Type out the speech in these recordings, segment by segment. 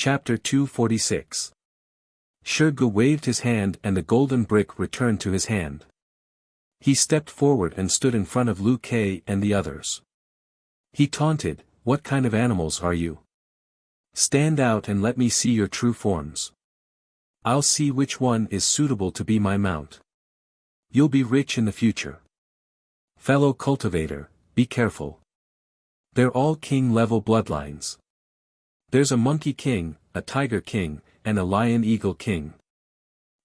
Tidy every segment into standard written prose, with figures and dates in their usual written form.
Chapter 246. Shirgu waved his hand and the golden brick returned to his hand. He stepped forward and stood in front of Lu Kei and the others. He taunted, "What kind of animals are you? Stand out and let me see your true forms. I'll see which one is suitable to be my mount. You'll be rich in the future. Fellow cultivator, be careful. They're all king-level bloodlines. There's a monkey king, a tiger king, and a lion-eagle king."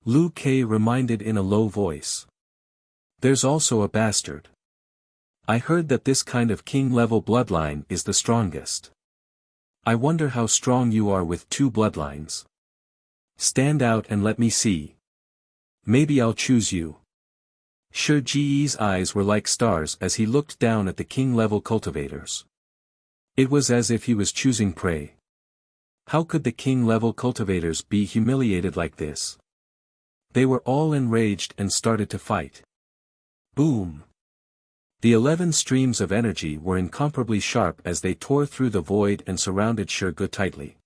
Lu Kei reminded in a low voice. "There's also a bastard. I heard that this kind of king-level bloodline is the strongest. I wonder how strong you are with two bloodlines. Stand out and let me see. Maybe I'll choose you." Shi Ji's eyes were like stars as he looked down at the king-level cultivators. It was as if he was choosing prey. How could the king-level cultivators be humiliated like this? They were all enraged and started to fight. Boom! The 11 streams of energy were incomparably sharp as they tore through the void and surrounded Shirgu tightly.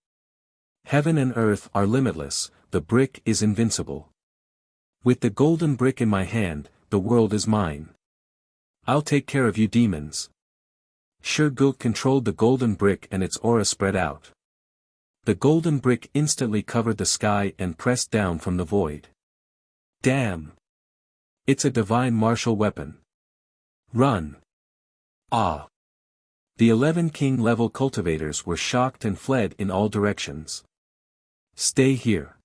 Heaven and earth are limitless, the brick is invincible. With the golden brick in my hand, the world is mine. I'll take care of you demons. Shirgu controlled the golden brick and its aura spread out. The golden brick instantly covered the sky and pressed down from the void. Damn! It's a divine martial weapon. Run! Ah! The 11 king-level cultivators were shocked and fled in all directions. Stay here.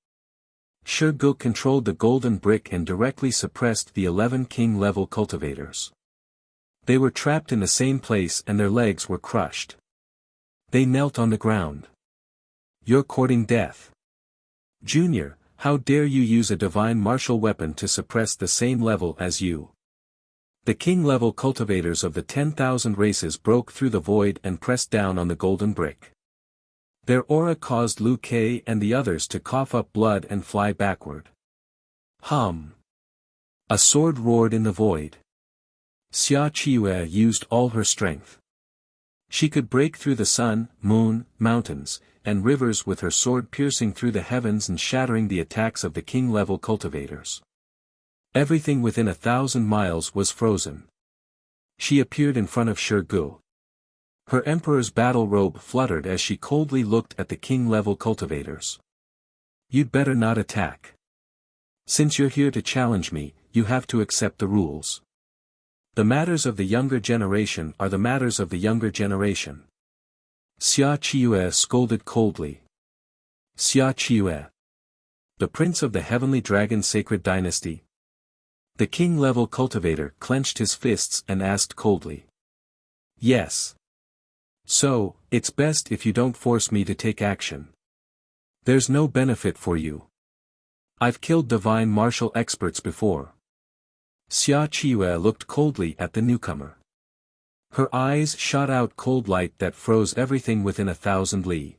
Shirgu controlled the golden brick and directly suppressed the 11 king-level cultivators. They were trapped in the same place and their legs were crushed. They knelt on the ground. You're courting death. Junior, how dare you use a divine martial weapon to suppress the same level as you? The king-level cultivators of the 10,000 races broke through the void and pressed down on the golden brick. Their aura caused Lu Kei and the others to cough up blood and fly backward. Hum! A sword roared in the void. Xia Qiue used all her strength. She could break through the sun, moon, mountains, and rivers with her sword piercing through the heavens and shattering the attacks of the king-level cultivators. Everything within 1,000 miles was frozen. She appeared in front of Shirgu. Her emperor's battle robe fluttered as she coldly looked at the king-level cultivators. You'd better not attack. Since you're here to challenge me, you have to accept the rules. The matters of the younger generation are the matters of the younger generation. Xia Qiue scolded coldly. Xia Qiue. The prince of the heavenly dragon sacred dynasty. The king-level cultivator clenched his fists and asked coldly. Yes. So, it's best if you don't force me to take action. There's no benefit for you. I've killed divine martial experts before. Xia Qiue looked coldly at the newcomer. Her eyes shot out cold light that froze everything within 1,000 li.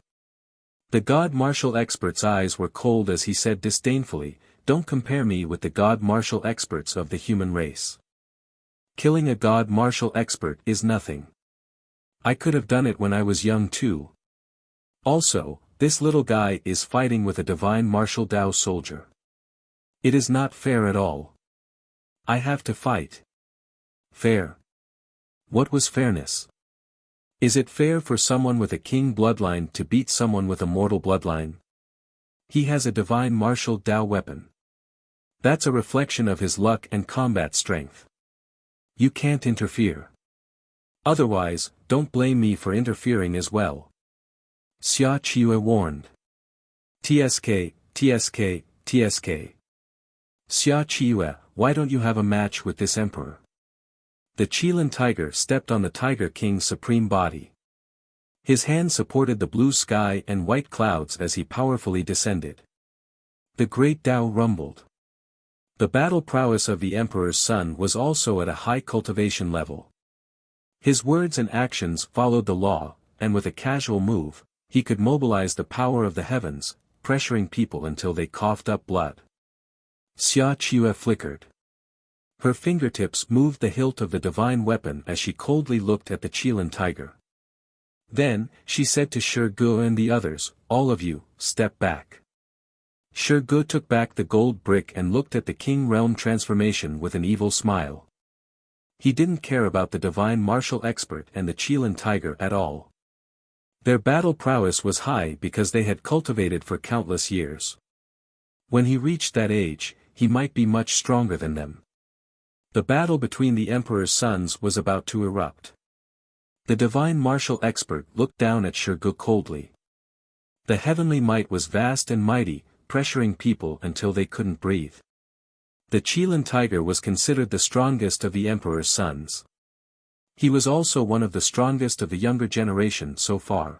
The god martial expert's eyes were cold as he said disdainfully, "Don't compare me with the god martial experts of the human race. Killing a god martial expert is nothing. I could have done it when I was young too. Also, this little guy is fighting with a divine martial Dao soldier. It is not fair at all. I have to fight. Fair? What was fairness? Is it fair for someone with a king bloodline to beat someone with a mortal bloodline? He has a divine martial Dao weapon. That's a reflection of his luck and combat strength. You can't interfere. Otherwise, don't blame me for interfering as well." Xia Qiue warned. "TSK, TSK, TSK. Xia Qiue, why don't you have a match with this emperor?" The Qilin tiger stepped on the Tiger King's supreme body. His hand supported the blue sky and white clouds as he powerfully descended. The great Tao rumbled. The battle prowess of the emperor's son was also at a high cultivation level. His words and actions followed the law, and with a casual move, he could mobilize the power of the heavens, pressuring people until they coughed up blood. Xia Qiue flickered. Her fingertips moved the hilt of the divine weapon as she coldly looked at the Qilin tiger. Then, she said to Shirgu and the others, all of you, step back. Shirgu took back the gold brick and looked at the king realm transformation with an evil smile. He didn't care about the divine martial expert and the Qilin tiger at all. Their battle prowess was high because they had cultivated for countless years. When he reached that age, he might be much stronger than them. The battle between the emperor's sons was about to erupt. The divine martial expert looked down at Shirgu coldly. The heavenly might was vast and mighty, pressuring people until they couldn't breathe. The Qilin tiger was considered the strongest of the emperor's sons. He was also one of the strongest of the younger generation so far.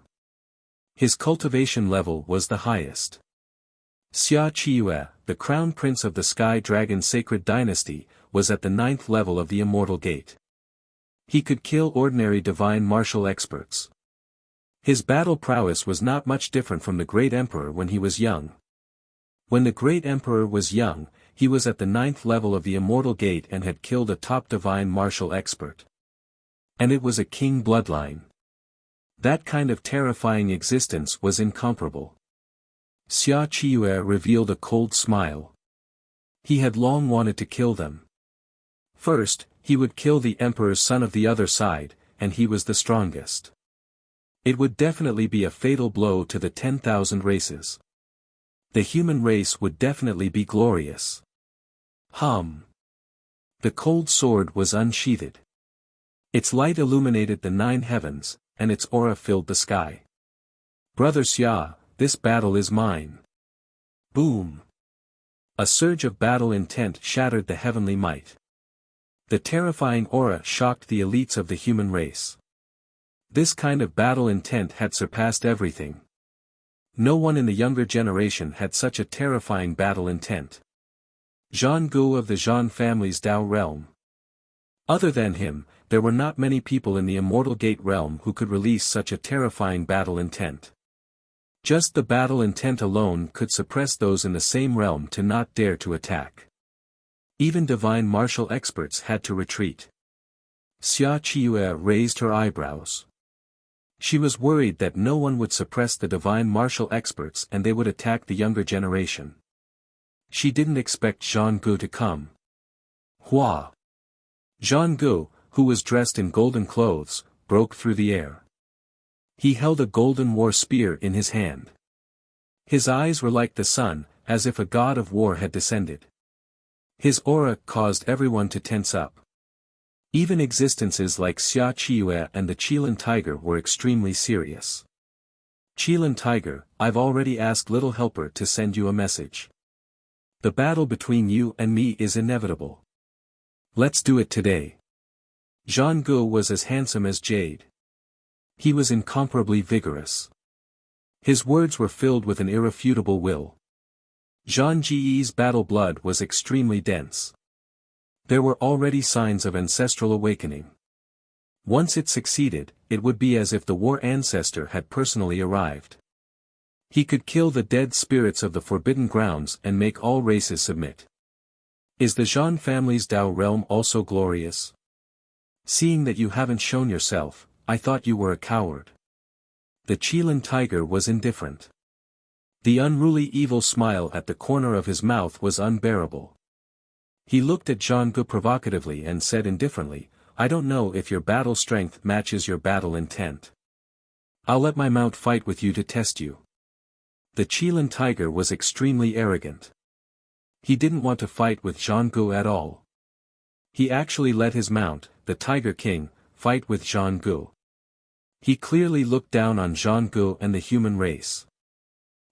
His cultivation level was the highest. Xia Qiue, the crown prince of the Sky Dragon Sacred Dynasty, was at the 9th level of the Immortal Gate. He could kill ordinary divine martial experts. His battle prowess was not much different from the great emperor when he was young. When the great emperor was young, he was at the 9th level of the Immortal Gate and had killed a top divine martial expert. And it was a king bloodline. That kind of terrifying existence was incomparable. Xia Qiue revealed a cold smile. He had long wanted to kill them. First, he would kill the emperor's son of the other side, and he was the strongest. It would definitely be a fatal blow to the 10,000 races. The human race would definitely be glorious. The cold sword was unsheathed. Its light illuminated the 9 heavens, and its aura filled the sky. Brother Xia, this battle is mine. Boom! A surge of battle intent shattered the heavenly might. The terrifying aura shocked the elites of the human race. This kind of battle intent had surpassed everything. No one in the younger generation had such a terrifying battle intent. Zhang Gu of the Zhan family's Dao realm. Other than him, there were not many people in the Immortal Gate realm who could release such a terrifying battle intent. Just the battle intent alone could suppress those in the same realm to not dare to attack. Even divine martial experts had to retreat. Xia Qiue raised her eyebrows. She was worried that no one would suppress the divine martial experts and they would attack the younger generation. She didn't expect Zhang Gu to come. Hua! Zhang Gu, who was dressed in golden clothes, broke through the air. He held a golden war spear in his hand. His eyes were like the sun, as if a god of war had descended. His aura caused everyone to tense up. Even existences like Xia Qiue and the Qilin tiger were extremely serious. Qilin tiger, I've already asked Little Helper to send you a message. The battle between you and me is inevitable. Let's do it today. Zhang Gu was as handsome as jade. He was incomparably vigorous. His words were filled with an irrefutable will. Zhang Ji's battle blood was extremely dense. There were already signs of ancestral awakening. Once it succeeded, it would be as if the war ancestor had personally arrived. He could kill the dead spirits of the forbidden grounds and make all races submit. Is the Zhan family's Dao realm also glorious? Seeing that you haven't shown yourself, I thought you were a coward. The Qilin tiger was indifferent. The unruly evil smile at the corner of his mouth was unbearable. He looked at Zhang Gu provocatively and said indifferently, I don't know if your battle strength matches your battle intent. I'll let my mount fight with you to test you. The Qilin tiger was extremely arrogant. He didn't want to fight with Zhang Gu at all. He actually let his mount, the Tiger King, fight with Zhang Gu. He clearly looked down on Zhang Gu and the human race.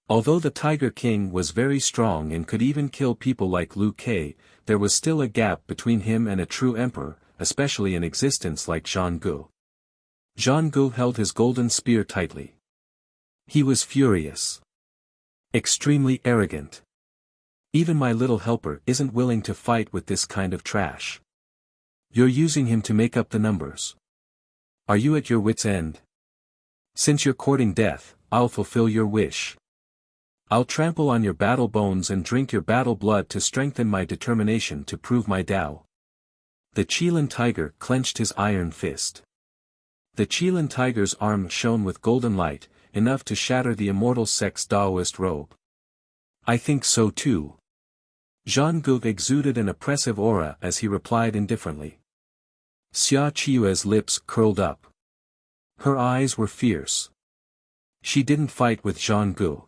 Although the Tiger King was very strong and could even kill people like Liu Kei, there was still a gap between him and a true emperor, especially in existence like Zhang Gu. Zhang Gu held his golden spear tightly. He was furious. Extremely arrogant. Even my little helper isn't willing to fight with this kind of trash. You're using him to make up the numbers. Are you at your wit's end? Since you're courting death, I'll fulfill your wish. I'll trample on your battle bones and drink your battle blood to strengthen my determination to prove my Tao. The Qilin tiger clenched his iron fist. The Qilin tiger's arm shone with golden light, enough to shatter the immortal sect's Taoist robe. I think so too. Zhang Gu exuded an oppressive aura as he replied indifferently. Xia Qiue's lips curled up. Her eyes were fierce. She didn't fight with Zhang Gu.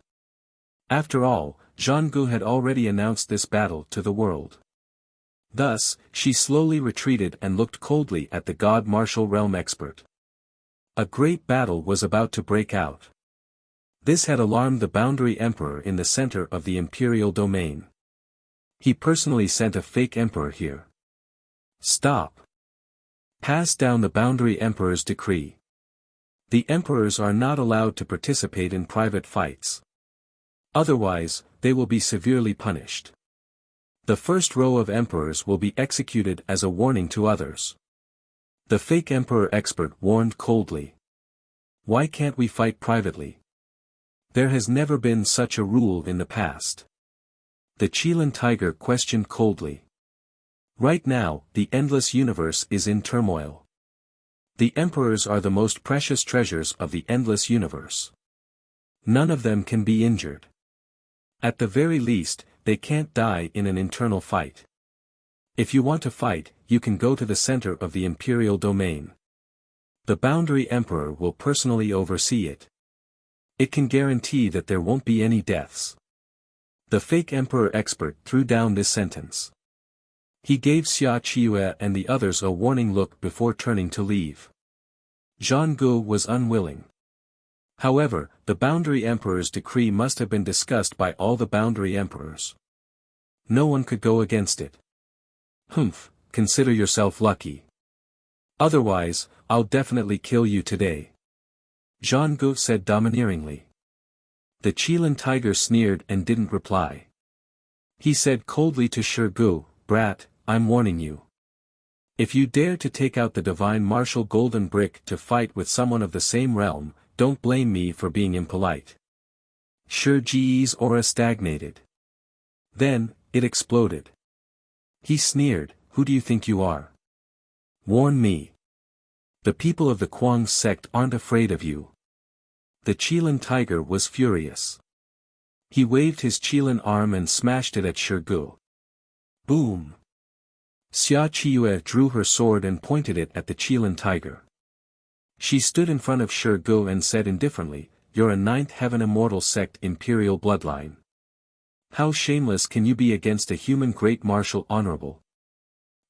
After all, Zhang Gu had already announced this battle to the world. Thus, she slowly retreated and looked coldly at the God Martial Realm expert. A great battle was about to break out. This had alarmed the Boundary Emperor in the center of the Imperial domain. He personally sent a fake emperor here. Stop. Pass down the Boundary Emperor's decree. The emperors are not allowed to participate in private fights. Otherwise, they will be severely punished. The first row of emperors will be executed as a warning to others. The fake emperor expert warned coldly. Why can't we fight privately? There has never been such a rule in the past. The Qilin tiger questioned coldly. Right now, the endless universe is in turmoil. The emperors are the most precious treasures of the endless universe. None of them can be injured. At the very least, they can't die in an internal fight. If you want to fight, you can go to the center of the imperial domain. The Boundary Emperor will personally oversee it. It can guarantee that there won't be any deaths. The fake emperor expert threw down this sentence. He gave Xia Qiue and the others a warning look before turning to leave. Zhang Gu was unwilling. However, the Boundary Emperor's decree must have been discussed by all the Boundary Emperors. No one could go against it. Humph, consider yourself lucky. Otherwise, I'll definitely kill you today. Zhang Gu said domineeringly. The Qilin tiger sneered and didn't reply. He said coldly to Shi Gu, "Brat, I'm warning you. If you dare to take out the divine martial golden brick to fight with someone of the same realm, don't blame me for being impolite." Shi Ji's aura stagnated. Then, it exploded. He sneered, "Who do you think you are? Warn me. The people of the Kuang sect aren't afraid of you." The Qilin tiger was furious. He waved his Qilin arm and smashed it at Shi Gu. Boom! Xia Qiue drew her sword and pointed it at the Qilin tiger. She stood in front of Shi Gu and said indifferently, "You're a ninth heaven immortal sect imperial bloodline. How shameless can you be against a human great martial honorable?"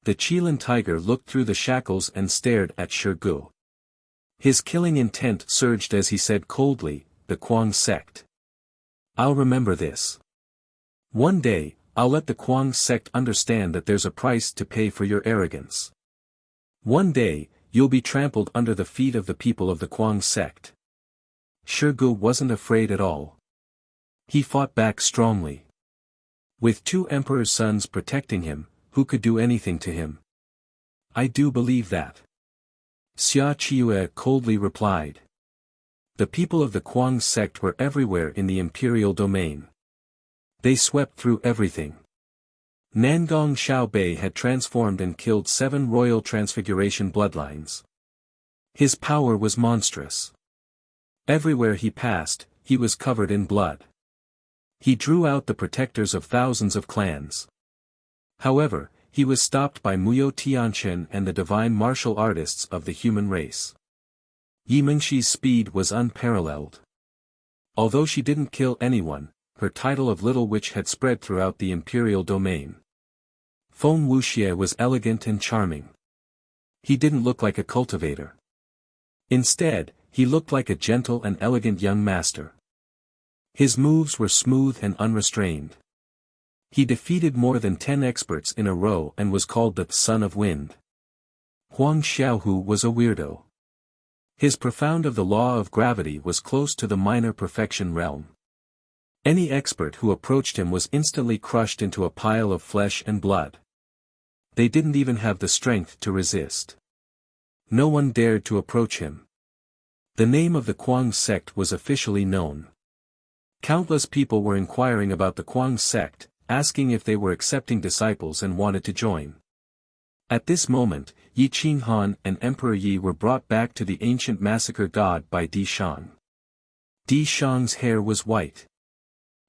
The Qilin tiger looked through the shackles and stared at Shi Gu. His killing intent surged as he said coldly, "The Kuang sect. I'll remember this. One day, I'll let the Kuang sect understand that there's a price to pay for your arrogance. One day, you'll be trampled under the feet of the people of the Kuang sect." Shi Gu wasn't afraid at all. He fought back strongly. With two emperor's sons protecting him, who could do anything to him? "I do believe that." Xia Qiue coldly replied. The people of the Kuang sect were everywhere in the imperial domain. They swept through everything. Nangong Xiaobei had transformed and killed 7 royal transfiguration bloodlines. His power was monstrous. Everywhere he passed, he was covered in blood. He drew out the protectors of thousands of clans. However, he was stopped by Muyo Tianqian and the divine martial artists of the human race. Yi Mingxi's speed was unparalleled. Although she didn't kill anyone, her title of Little Witch had spread throughout the imperial domain. Feng Wuxia was elegant and charming. He didn't look like a cultivator. Instead, he looked like a gentle and elegant young master. His moves were smooth and unrestrained. He defeated more than 10 experts in a row and was called the Son of Wind. Huang Xiaohu was a weirdo. His profound of the law of gravity was close to the minor perfection realm. Any expert who approached him was instantly crushed into a pile of flesh and blood. They didn't even have the strength to resist. No one dared to approach him. The name of the Kuang sect was officially known. Countless people were inquiring about the Kuang sect, asking if they were accepting disciples and wanted to join. At this moment, Yi Qinghan and Emperor Yi were brought back to the ancient massacre god by Di Shang. Di Shang's hair was white.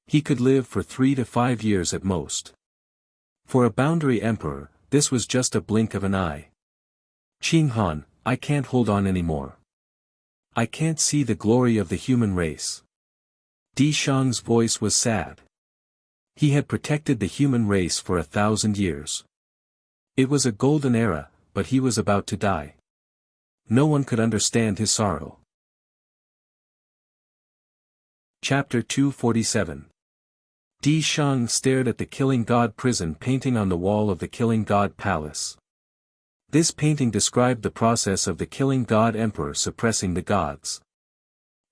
He could live for 3 to 5 years at most. For a boundary emperor, this was just a blink of an eye. Qinghan, I can't hold on anymore. I can't see the glory of the human race. Di Shang's voice was sad. He had protected the human race for 1,000 years. It was a golden era, but he was about to die. No one could understand his sorrow. Chapter 247. Di Shang stared at the Killing God prison painting on the wall of the Killing God palace. This painting described the process of the Killing God Emperor suppressing the gods.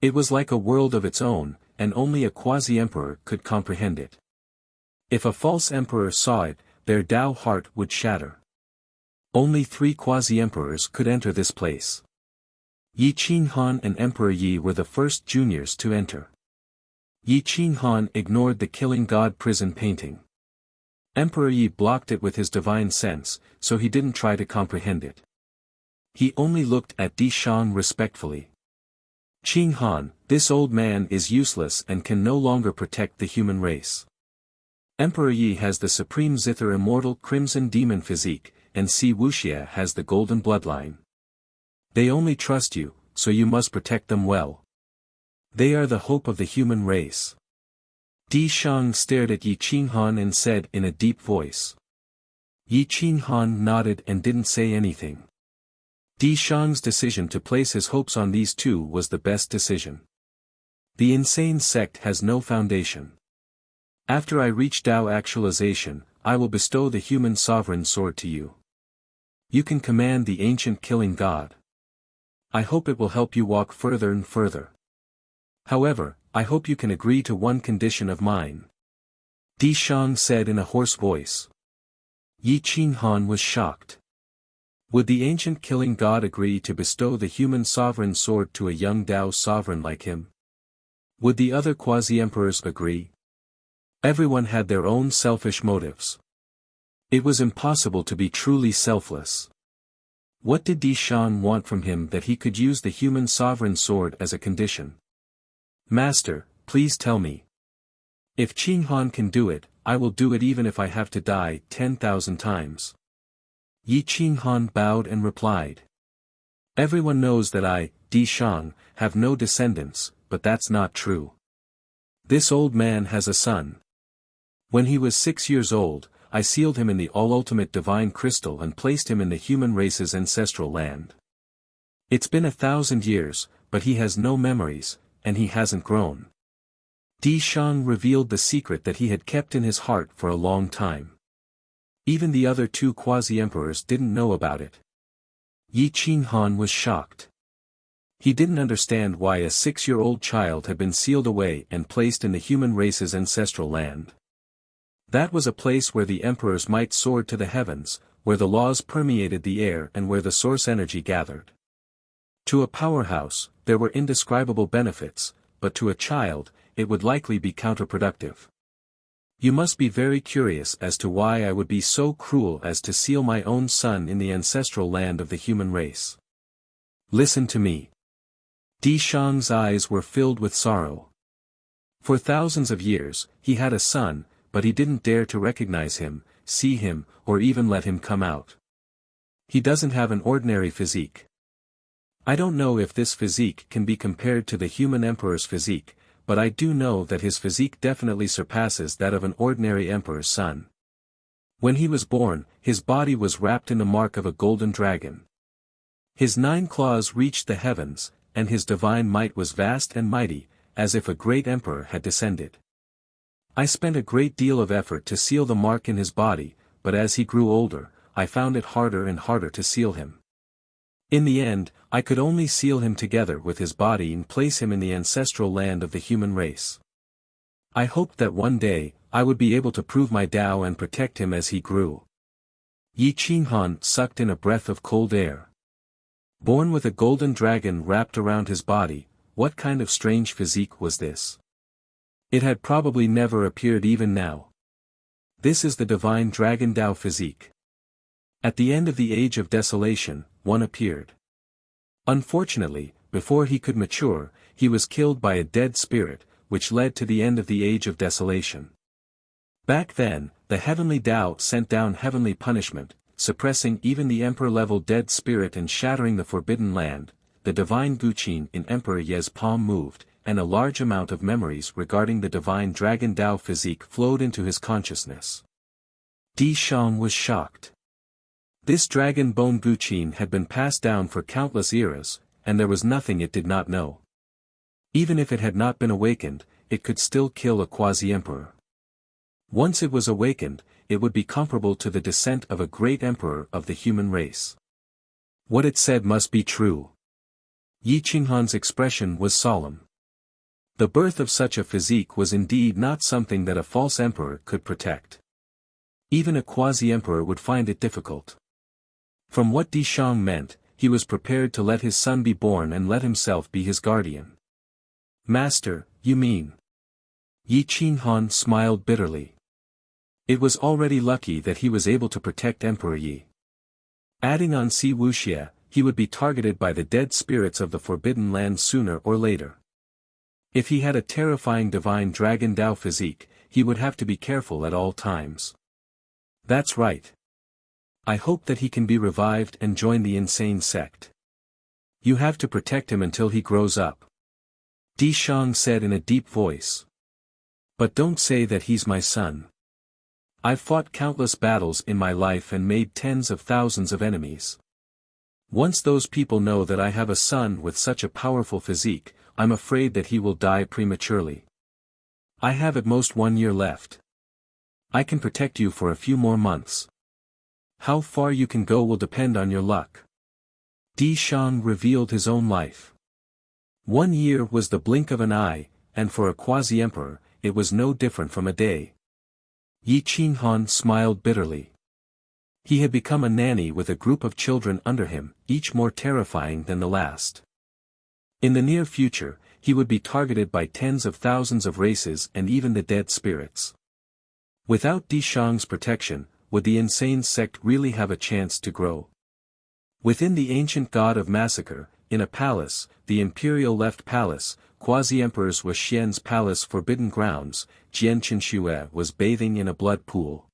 It was like a world of its own, and only a quasi-emperor could comprehend it. If a false emperor saw it, their Tao heart would shatter. Only 3 quasi-emperors could enter this place. Yi Qinghan and Emperor Yi were the first juniors to enter. Yi Qinghan ignored the Killing God prison painting. Emperor Yi blocked it with his divine sense, so he didn't try to comprehend it. He only looked at Di Shang respectfully. Qinghan, this old man is useless and can no longer protect the human race. Emperor Yi has the supreme zither immortal crimson demon physique, and Si Wuxia has the golden bloodline. They only trust you, so you must protect them well. They are the hope of the human race. Di Shang stared at Yi Qinghan and said in a deep voice. Yi Qinghan nodded and didn't say anything. Di Shang's decision to place his hopes on these two was the best decision. The insane sect has no foundation. After I reach Tao actualization, I will bestow the human sovereign sword to you. You can command the ancient killing god. I hope it will help you walk further and further. However, I hope you can agree to one condition of mine. Di Shang said in a hoarse voice. Yi Qinghan was shocked. Would the ancient killing god agree to bestow the human sovereign sword to a young Tao sovereign like him? Would the other quasi-emperors agree? Everyone had their own selfish motives. It was impossible to be truly selfless. What did Di Shang want from him that he could use the human sovereign sword as a condition? Master, please tell me. If Qinghan can do it, I will do it even if I have to die 10,000 times. Yi Qinghan bowed and replied. Everyone knows that I, Di Shang, have no descendants, but that's not true. This old man has a son. When he was 6 years old, I sealed him in the all-ultimate divine crystal and placed him in the human race's ancestral land. It's been 1,000 years, but he has no memories, and he hasn't grown. Di Shang revealed the secret that he had kept in his heart for a long time. Even the other 2 quasi-emperors didn't know about it. Yi Qinghan was shocked. He didn't understand why a 6-year-old child had been sealed away and placed in the human race's ancestral land. That was a place where the emperors might soar to the heavens, where the laws permeated the air and where the source energy gathered. To a powerhouse, there were indescribable benefits, but to a child, it would likely be counterproductive. You must be very curious as to why I would be so cruel as to seal my own son in the ancestral land of the human race. Listen to me. Di Shang's eyes were filled with sorrow. For thousands of years, he had a son, but he didn't dare to recognize him, see him, or even let him come out. He doesn't have an ordinary physique. I don't know if this physique can be compared to the human emperor's physique, but I do know that his physique definitely surpasses that of an ordinary emperor's son. When he was born, his body was wrapped in the mark of a golden dragon. His 9 claws reached the heavens, and his divine might was vast and mighty, as if a great emperor had descended. I spent a great deal of effort to seal the mark in his body, but as he grew older, I found it harder and harder to seal him. In the end, I could only seal him together with his body and place him in the ancestral land of the human race. I hoped that one day, I would be able to prove my Tao and protect him as he grew. Yi Qinghan sucked in a breath of cold air. Born with a golden dragon wrapped around his body, what kind of strange physique was this? It had probably never appeared even now. This is the divine dragon Tao physique. At the end of the Age of Desolation, one appeared. Unfortunately, before he could mature, he was killed by a dead spirit, which led to the end of the Age of Desolation. Back then, the heavenly Tao sent down heavenly punishment, suppressing even the emperor-level dead spirit and shattering the forbidden land. The divine Guqin in Emperor Ye's palm moved, and a large amount of memories regarding the divine dragon Tao physique flowed into his consciousness. Di Shang was shocked. This dragon bone Guqin had been passed down for countless eras, and there was nothing it did not know. Even if it had not been awakened, it could still kill a quasi-emperor. Once it was awakened, it would be comparable to the descent of a great emperor of the human race. What it said must be true. Yi Qinghan's expression was solemn. The birth of such a physique was indeed not something that a false emperor could protect. Even a quasi-emperor would find it difficult. From what Di Shang meant, he was prepared to let his son be born and let himself be his guardian. Master, you mean? Yi Qinghan smiled bitterly. It was already lucky that he was able to protect Emperor Yi. Adding on Si Wuxia, he would be targeted by the dead spirits of the Forbidden Land sooner or later. If he had a terrifying divine dragon Tao physique, he would have to be careful at all times. That's right. I hope that he can be revived and join the insane sect. You have to protect him until he grows up. Di Shang said in a deep voice. But don't say that he's my son. I've fought countless battles in my life and made tens of thousands of enemies. Once those people know that I have a son with such a powerful physique, I'm afraid that he will die prematurely. I have at most 1 year left. I can protect you for a few more months. How far you can go will depend on your luck. Di Shang revealed his own life. 1 year was the blink of an eye, and for a quasi-emperor, it was no different from a day. Yi Qinghan smiled bitterly. He had become a nanny with a group of children under him, each more terrifying than the last. In the near future, he would be targeted by tens of thousands of races and even the dead spirits. Without Di Shang's protection, would the insane sect really have a chance to grow? Within the ancient god of massacre, in a palace, the imperial left palace, quasi-emperors was Xian's palace forbidden grounds, Jian Qinxue was bathing in a blood pool.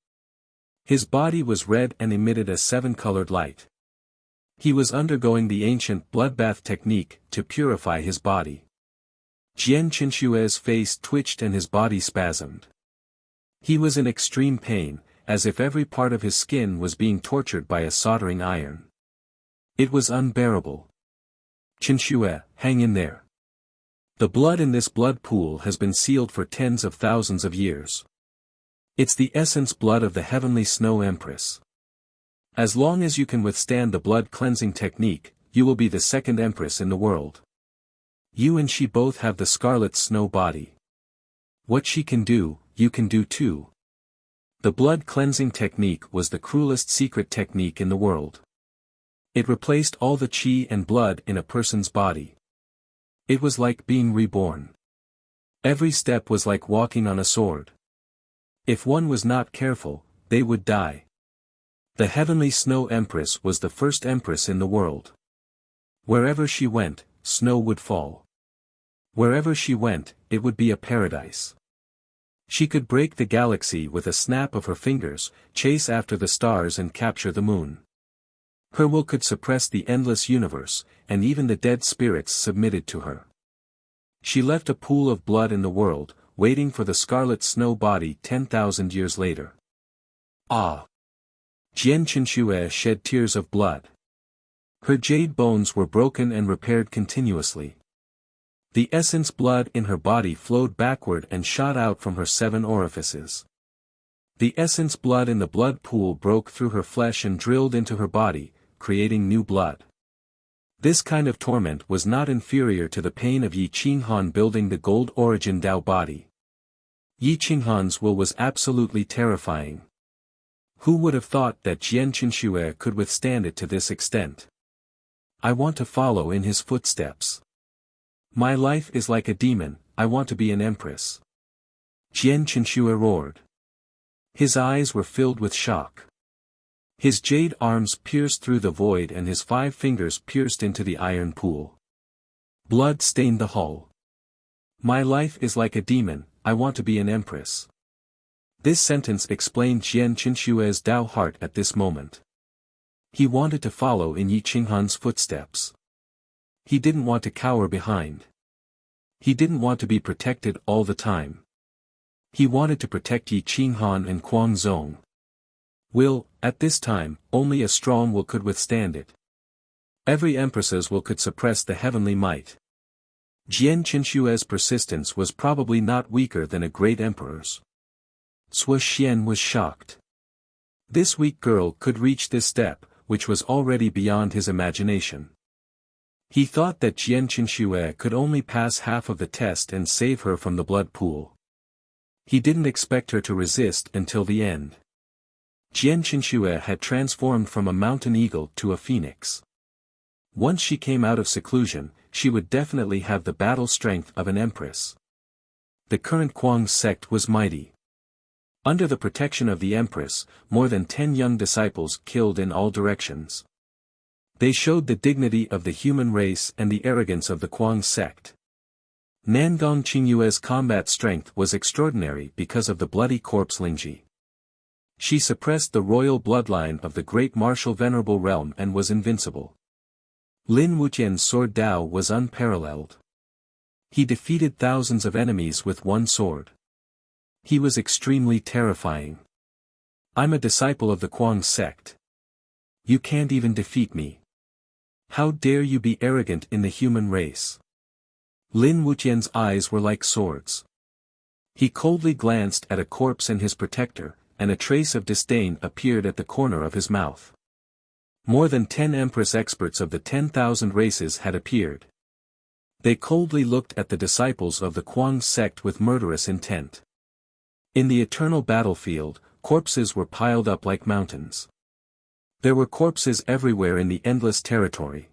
His body was red and emitted a 7-colored light. He was undergoing the ancient bloodbath technique to purify his body. Jian Qinxue's face twitched and his body spasmed. He was in extreme pain, as if every part of his skin was being tortured by a soldering iron. It was unbearable. Qinxue, hang in there. The blood in this blood pool has been sealed for tens of thousands of years. It's the essence blood of the heavenly snow empress. As long as you can withstand the blood cleansing technique, you will be the second empress in the world. You and she both have the scarlet snow body. What she can do, you can do too. The blood cleansing technique was the cruelest secret technique in the world. It replaced all the qi and blood in a person's body. It was like being reborn. Every step was like walking on a sword. If one was not careful, they would die. The heavenly snow empress was the first empress in the world. Wherever she went, snow would fall. Wherever she went, it would be a paradise. She could break the galaxy with a snap of her fingers, chase after the stars and capture the moon. Her will could suppress the endless universe, and even the dead spirits submitted to her. She left a pool of blood in the world, waiting for the scarlet snow body 10,000 years later. Ah! Jian Qinxue shed tears of blood. Her jade bones were broken and repaired continuously. The essence blood in her body flowed backward and shot out from her 7 orifices. The essence blood in the blood pool broke through her flesh and drilled into her body, creating new blood. This kind of torment was not inferior to the pain of Yi Qinghan building the gold origin Tao body. Yi Qinghan's will was absolutely terrifying. Who would have thought that Jian Qinxue could withstand it to this extent? I want to follow in his footsteps. My life is like a demon, I want to be an empress. Jian Qinxue roared. His eyes were filled with shock. His jade arms pierced through the void and his 5 fingers pierced into the iron pool. Blood stained the hull. My life is like a demon, I want to be an empress. This sentence explained Jian Qinshue's Dao heart at this moment. He wanted to follow in Yi Qinghan's footsteps. He didn't want to cower behind. He didn't want to be protected all the time. He wanted to protect Yi Qinghan and Kuang Zong. Will, at this time, only a strong will could withstand it. Every empress's will could suppress the heavenly might. Jian Qinshue's persistence was probably not weaker than a great emperor's. Sui Xian was shocked. This weak girl could reach this step, which was already beyond his imagination. He thought that Jian Qinshu could only pass half of the test and save her from the blood pool. He didn't expect her to resist until the end. Jian Qinshu had transformed from a mountain eagle to a phoenix. Once she came out of seclusion, she would definitely have the battle strength of an empress. The current Kuang sect was mighty. Under the protection of the empress, more than 10 young disciples killed in all directions. They showed the dignity of the human race and the arrogance of the Kuang sect. Nangong Qingyue's combat strength was extraordinary because of the bloody corpse Lingji. She suppressed the royal bloodline of the great martial venerable realm and was invincible. Lin Wuqian's sword Dao was unparalleled. He defeated thousands of enemies with one sword. He was extremely terrifying. I'm a disciple of the Kuang sect. You can't even defeat me. How dare you be arrogant in the human race? Lin Wuqian's eyes were like swords. He coldly glanced at a corpse and his protector, and a trace of disdain appeared at the corner of his mouth. More than 10 empress experts of the 10,000 races had appeared. They coldly looked at the disciples of the Kuang sect with murderous intent. In the eternal battlefield, corpses were piled up like mountains. There were corpses everywhere in the endless territory.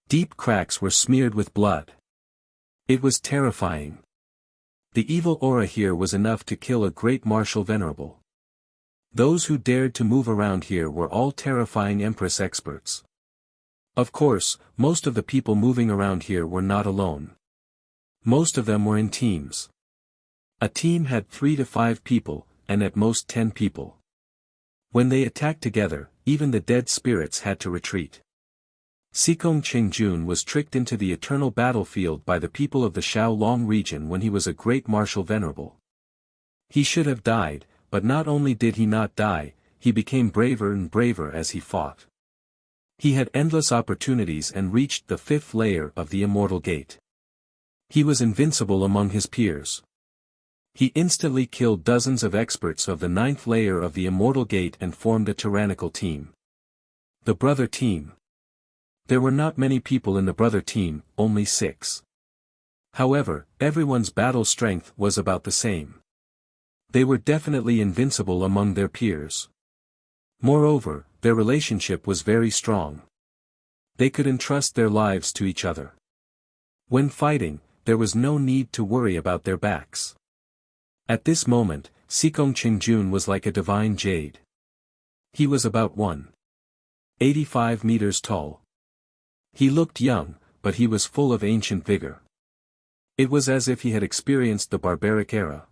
Deep cracks were smeared with blood. It was terrifying. The evil aura here was enough to kill a great martial venerable. Those who dared to move around here were all terrifying empress experts. Of course, most of the people moving around here were not alone. Most of them were in teams. A team had 3 to 5 people, and at most 10 people. When they attacked together, even the dead spirits had to retreat. Xikong Qingjun was tricked into the eternal battlefield by the people of the Xiaolong region when he was a great martial venerable. He should have died, but not only did he not die, he became braver and braver as he fought. He had endless opportunities and reached the 5th layer of the Immortal Gate. He was invincible among his peers. He instantly killed dozens of experts of the 9th layer of the Immortal Gate and formed a tyrannical team. The brother team. There were not many people in the brother team, only 6. However, everyone's battle strength was about the same. They were definitely invincible among their peers. Moreover, their relationship was very strong. They could entrust their lives to each other. When fighting, there was no need to worry about their backs. At this moment, Xikong Qingjun was like a divine jade. He was about 185 meters tall. He looked young, but he was full of ancient vigor. It was as if he had experienced the barbaric era.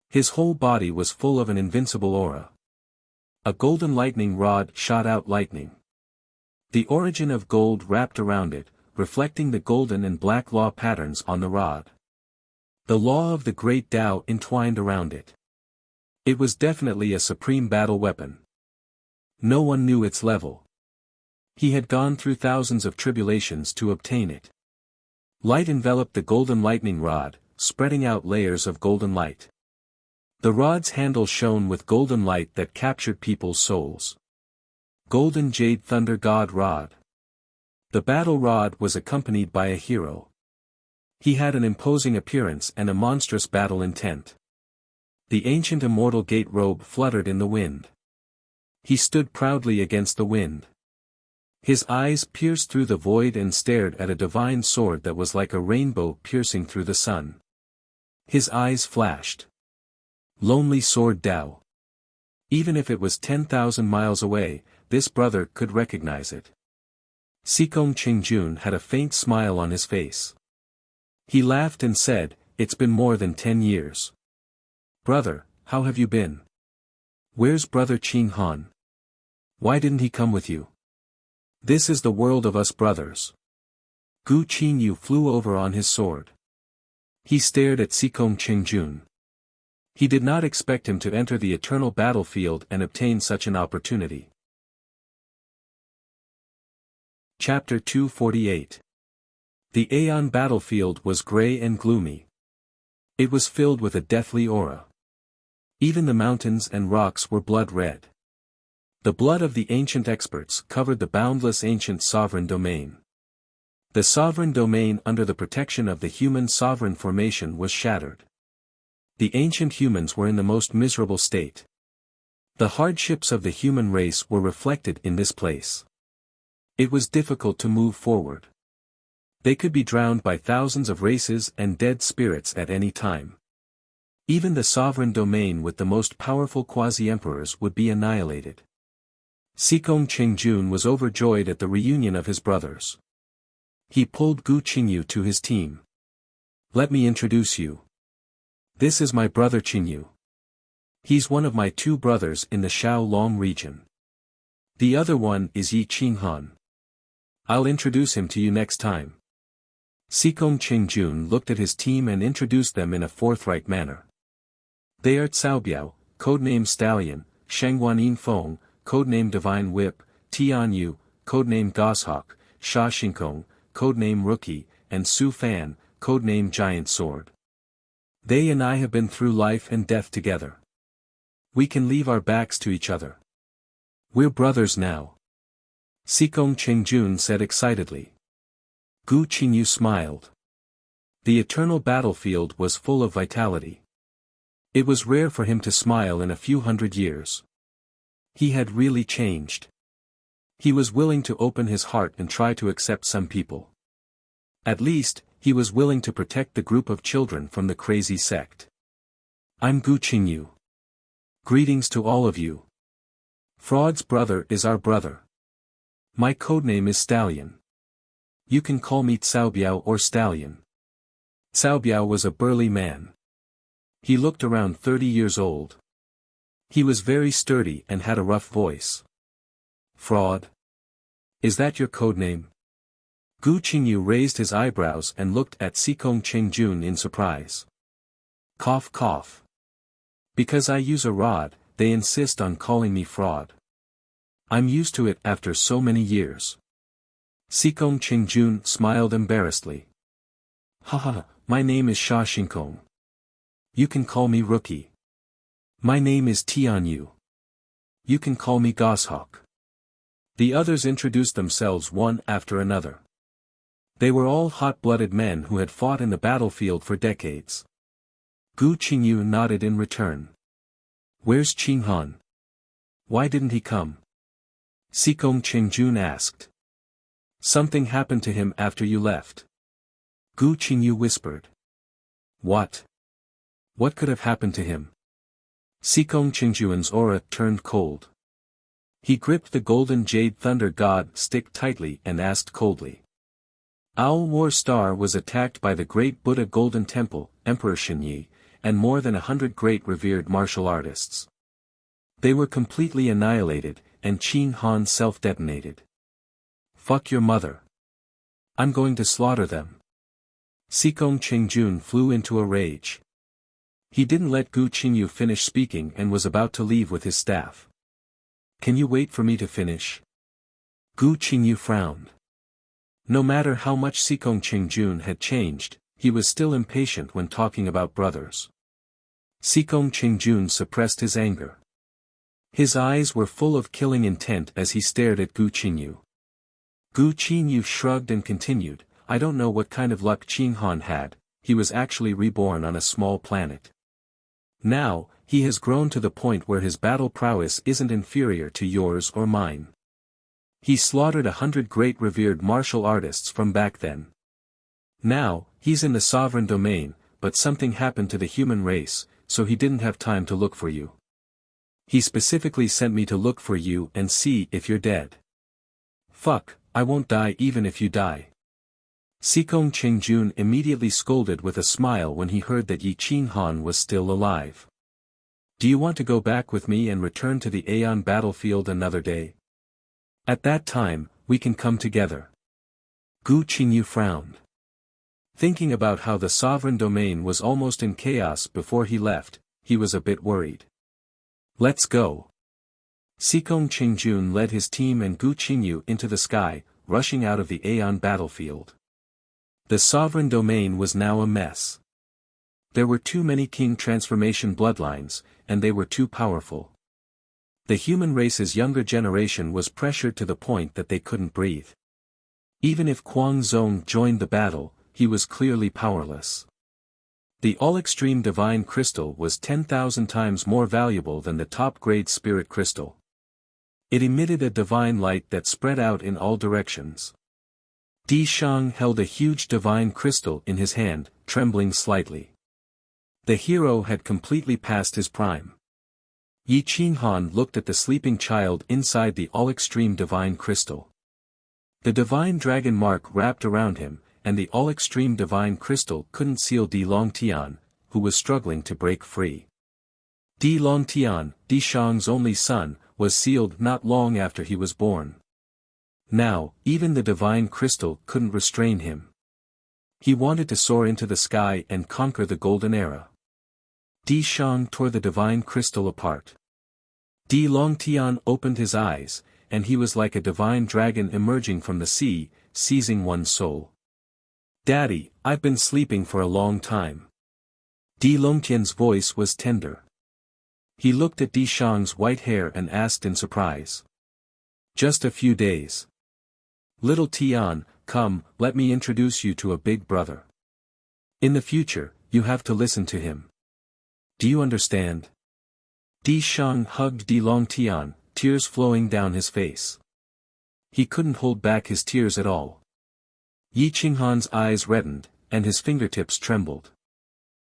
His whole body was full of an invincible aura. A golden lightning rod shot out lightning. The origin of gold wrapped around it, reflecting the golden and black law patterns on the rod. The law of the great Tao entwined around it. It was definitely a supreme battle weapon. No one knew its level. He had gone through thousands of tribulations to obtain it. Light enveloped the golden lightning rod, spreading out layers of golden light. The rod's handle shone with golden light that captured people's souls. Golden Jade Thunder God Rod. The battle rod was accompanied by a hero. He had an imposing appearance and a monstrous battle intent. The ancient immortal gate robe fluttered in the wind. He stood proudly against the wind. His eyes pierced through the void and stared at a divine sword that was like a rainbow piercing through the sun. His eyes flashed. Lonely Sword Dao. Even if it was 10,000 miles away, this brother could recognize it. Sikong Qingjun had a faint smile on his face. He laughed and said, "It's been more than 10 years. Brother, how have you been? Where's brother Qing Han? Why didn't he come with you? This is the world of us brothers." Gu Qinyu flew over on his sword. He stared at Sikong Qingjun. He did not expect him to enter the eternal battlefield and obtain such an opportunity. Chapter 248. The Aeon battlefield was grey and gloomy. It was filled with a deathly aura. Even the mountains and rocks were blood red. The blood of the ancient experts covered the boundless ancient sovereign domain. The sovereign domain under the protection of the human sovereign formation was shattered. The ancient humans were in the most miserable state. The hardships of the human race were reflected in this place. It was difficult to move forward. They could be drowned by thousands of races and dead spirits at any time. Even the sovereign domain with the most powerful quasi-emperors would be annihilated. Sikong Qingjun was overjoyed at the reunion of his brothers. He pulled Gu Qinyu to his team. "Let me introduce you. This is my brother Qinyu. He's one of my 2 brothers in the Shaolong region. The other one is Yi Qinghan. I'll introduce him to you next time." Sikong Qingjun looked at his team and introduced them in a forthright manner. They are Caobiao, codename Stallion, Shengguanin Feng, codename Divine Whip, Tianyu, codename Goshawk, Sha Shinkong, codename Rookie, and Su Fan, codename Giant Sword. They and I have been through life and death together. We can leave our backs to each other. We're brothers now. Sikong Qingjun said excitedly. Gu Qinyu smiled. The eternal battlefield was full of vitality. It was rare for him to smile in a few hundred years. He had really changed. He was willing to open his heart and try to accept some people. At least, he was willing to protect the group of children from the crazy sect. "I'm Gu Qinyu. Greetings to all of you. Fraud's brother is our brother. My codename is Stallion. You can call me Caobiao or Stallion." Caobiao was a burly man. He looked around 30 years old. He was very sturdy and had a rough voice. "Fraud? Is that your codename?" Gu Qinyu raised his eyebrows and looked at Sikong Qingjun in surprise. Cough cough. Because I use a rod, they insist on calling me fraud. I'm used to it after so many years. Sikong Qingjun smiled embarrassedly. "Haha, my name is Sha Shinkong. You can call me Rookie. My name is Tianyu. You can call me Goshawk." The others introduced themselves one after another. They were all hot-blooded men who had fought in the battlefield for decades. Gu Qinyu nodded in return. "Where's Qing Han? Why didn't he come?" Sikong Qingjun asked. "Something happened to him after you left." Gu Qinyu whispered. "What? What could have happened to him?" Sikong Qingjun's aura turned cold. He gripped the golden jade thunder god stick tightly and asked coldly. Owl War Star was attacked by the great Buddha Golden Temple, Emperor Shenyi, and more than 100 great revered martial artists. They were completely annihilated, and Qing Han self-detonated. "Fuck your mother. I'm going to slaughter them." Sikong Qingjun flew into a rage. He didn't let Gu Qinyu finish speaking and was about to leave with his staff. "Can you wait for me to finish?" Gu Qinyu frowned. No matter how much Sikong Qingjun had changed, he was still impatient when talking about brothers. Sikong Qingjun suppressed his anger. His eyes were full of killing intent as he stared at Gu Qinyu. Gu Qinyu shrugged and continued, "I don't know what kind of luck Qing Han had, he was actually reborn on a small planet. Now, he has grown to the point where his battle prowess isn't inferior to yours or mine. He slaughtered 100 great revered martial artists from back then. Now, he's in the sovereign domain, but something happened to the human race, so he didn't have time to look for you. He specifically sent me to look for you and see if you're dead. Fuck, I won't die even if you die. Sikong Qingjun immediately scolded with a smile when he heard that Yi Qinghan was still alive. Do you want to go back with me and return to the Aeon battlefield another day? At that time, we can come together. Gu Qingyu frowned. Thinking about how the sovereign domain was almost in chaos before he left, he was a bit worried. Let's go. Sikong Qingjun led his team and Gu Qingyu into the sky, rushing out of the Aeon battlefield. The sovereign domain was now a mess. There were too many king transformation bloodlines, and they were too powerful. The human race's younger generation was pressured to the point that they couldn't breathe. Even if Kuang Zong joined the battle, he was clearly powerless. The all-extreme divine crystal was 10,000 times more valuable than the top-grade spirit crystal. It emitted a divine light that spread out in all directions. Di Shang held a huge divine crystal in his hand, trembling slightly. The hero had completely passed his prime. Yi Qinghan looked at the sleeping child inside the all-extreme divine crystal. The divine dragon mark wrapped around him, and the all-extreme divine crystal couldn't seal Di Longtian, who was struggling to break free. Di Longtian, Di Shang's only son, was sealed not long after he was born. Now, even the divine crystal couldn't restrain him. He wanted to soar into the sky and conquer the golden era. Di Shang tore the divine crystal apart. Di Longtian opened his eyes, and he was like a divine dragon emerging from the sea, seizing one's soul. Daddy, I've been sleeping for a long time. Di Longtian's voice was tender. He looked at Di Shang's white hair and asked in surprise. Just a few days. Little Tian, come, let me introduce you to a big brother. In the future, you have to listen to him. Do you understand? Di Shang hugged Di Longtian, tears flowing down his face. He couldn't hold back his tears at all. Yi Qinghan's eyes reddened, and his fingertips trembled.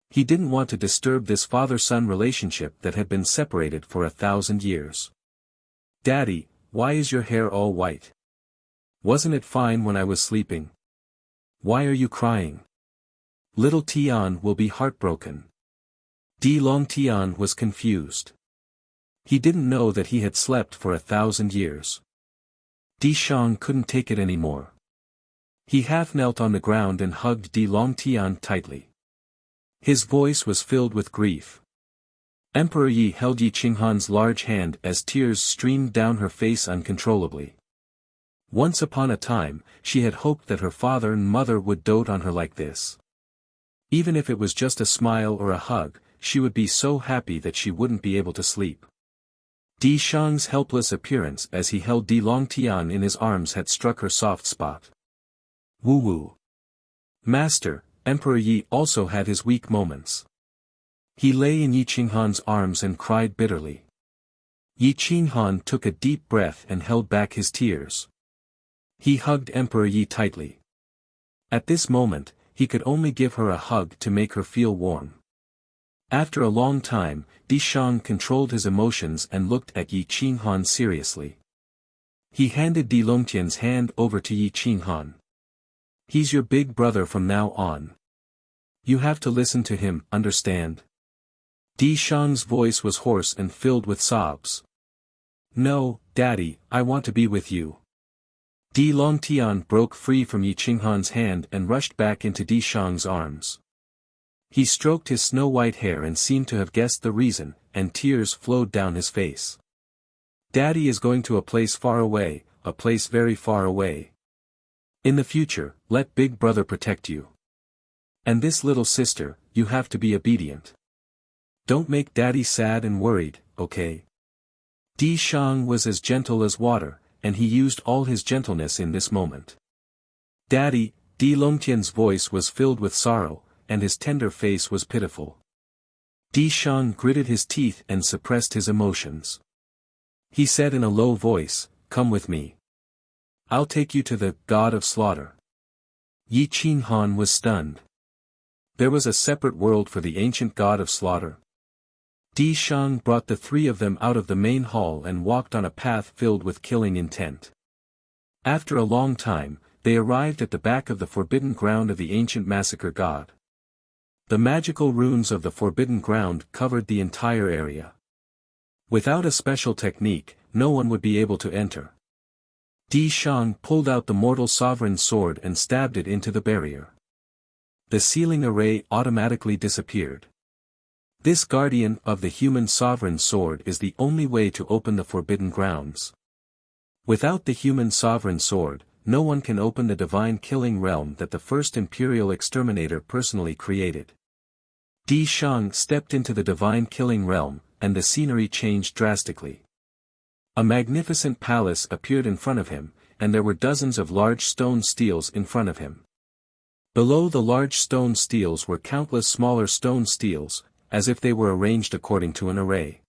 He didn't want to disturb this father-son relationship that had been separated for 1,000 years. Daddy, why is your hair all white? Wasn't it fine when I was sleeping? Why are you crying? Little Tian will be heartbroken. Di Longtian was confused. He didn't know that he had slept for 1,000 years. Di Shang couldn't take it anymore. He half knelt on the ground and hugged Di Longtian tightly. His voice was filled with grief. Emperor Yi held Yi Qinghan's large hand as tears streamed down her face uncontrollably. Once upon a time, she had hoped that her father and mother would dote on her like this. Even if it was just a smile or a hug, she would be so happy that she wouldn't be able to sleep. Di Shang's helpless appearance as he held Di Longtian in his arms had struck her soft spot. Woo-woo. Master, Emperor Yi also had his weak moments. He lay in Yi Qinghan's arms and cried bitterly. Yi Qinghan took a deep breath and held back his tears. He hugged Emperor Yi tightly. At this moment, he could only give her a hug to make her feel warm. After a long time, Di Shang controlled his emotions and looked at Yi Qinghan seriously. He handed Di Longtian's hand over to Yi Qinghan. He's your big brother from now on. You have to listen to him, understand? Di Shang's voice was hoarse and filled with sobs. No, Daddy, I want to be with you. Di Longtian broke free from Yi Qinghan's hand and rushed back into Di Shang's arms. He stroked his snow-white hair and seemed to have guessed the reason, and tears flowed down his face. Daddy is going to a place far away, a place very far away. In the future, let Big Brother protect you. And this little sister, you have to be obedient. Don't make Daddy sad and worried, okay? Di Shang was as gentle as water, and he used all his gentleness in this moment. Daddy, Di Longtian's voice was filled with sorrow, and his tender face was pitiful. Di Shang gritted his teeth and suppressed his emotions. He said in a low voice, "Come with me. I'll take you to the God of Slaughter." Yi Qinghan was stunned. There was a separate world for the ancient God of Slaughter. Di Shang brought the three of them out of the main hall and walked on a path filled with killing intent. After a long time, they arrived at the back of the forbidden ground of the ancient massacre god. The magical runes of the forbidden ground covered the entire area. Without a special technique, no one would be able to enter. Di Shang pulled out the mortal sovereign's sword and stabbed it into the barrier. The sealing array automatically disappeared. This guardian of the human sovereign's sword is the only way to open the forbidden grounds. Without the human sovereign sword, no one can open the divine killing realm that the first imperial exterminator personally created. Di Shang stepped into the divine killing realm, and the scenery changed drastically. A magnificent palace appeared in front of him, and there were dozens of large stone steels in front of him. Below the large stone steels were countless smaller stone steels, as if they were arranged according to an array.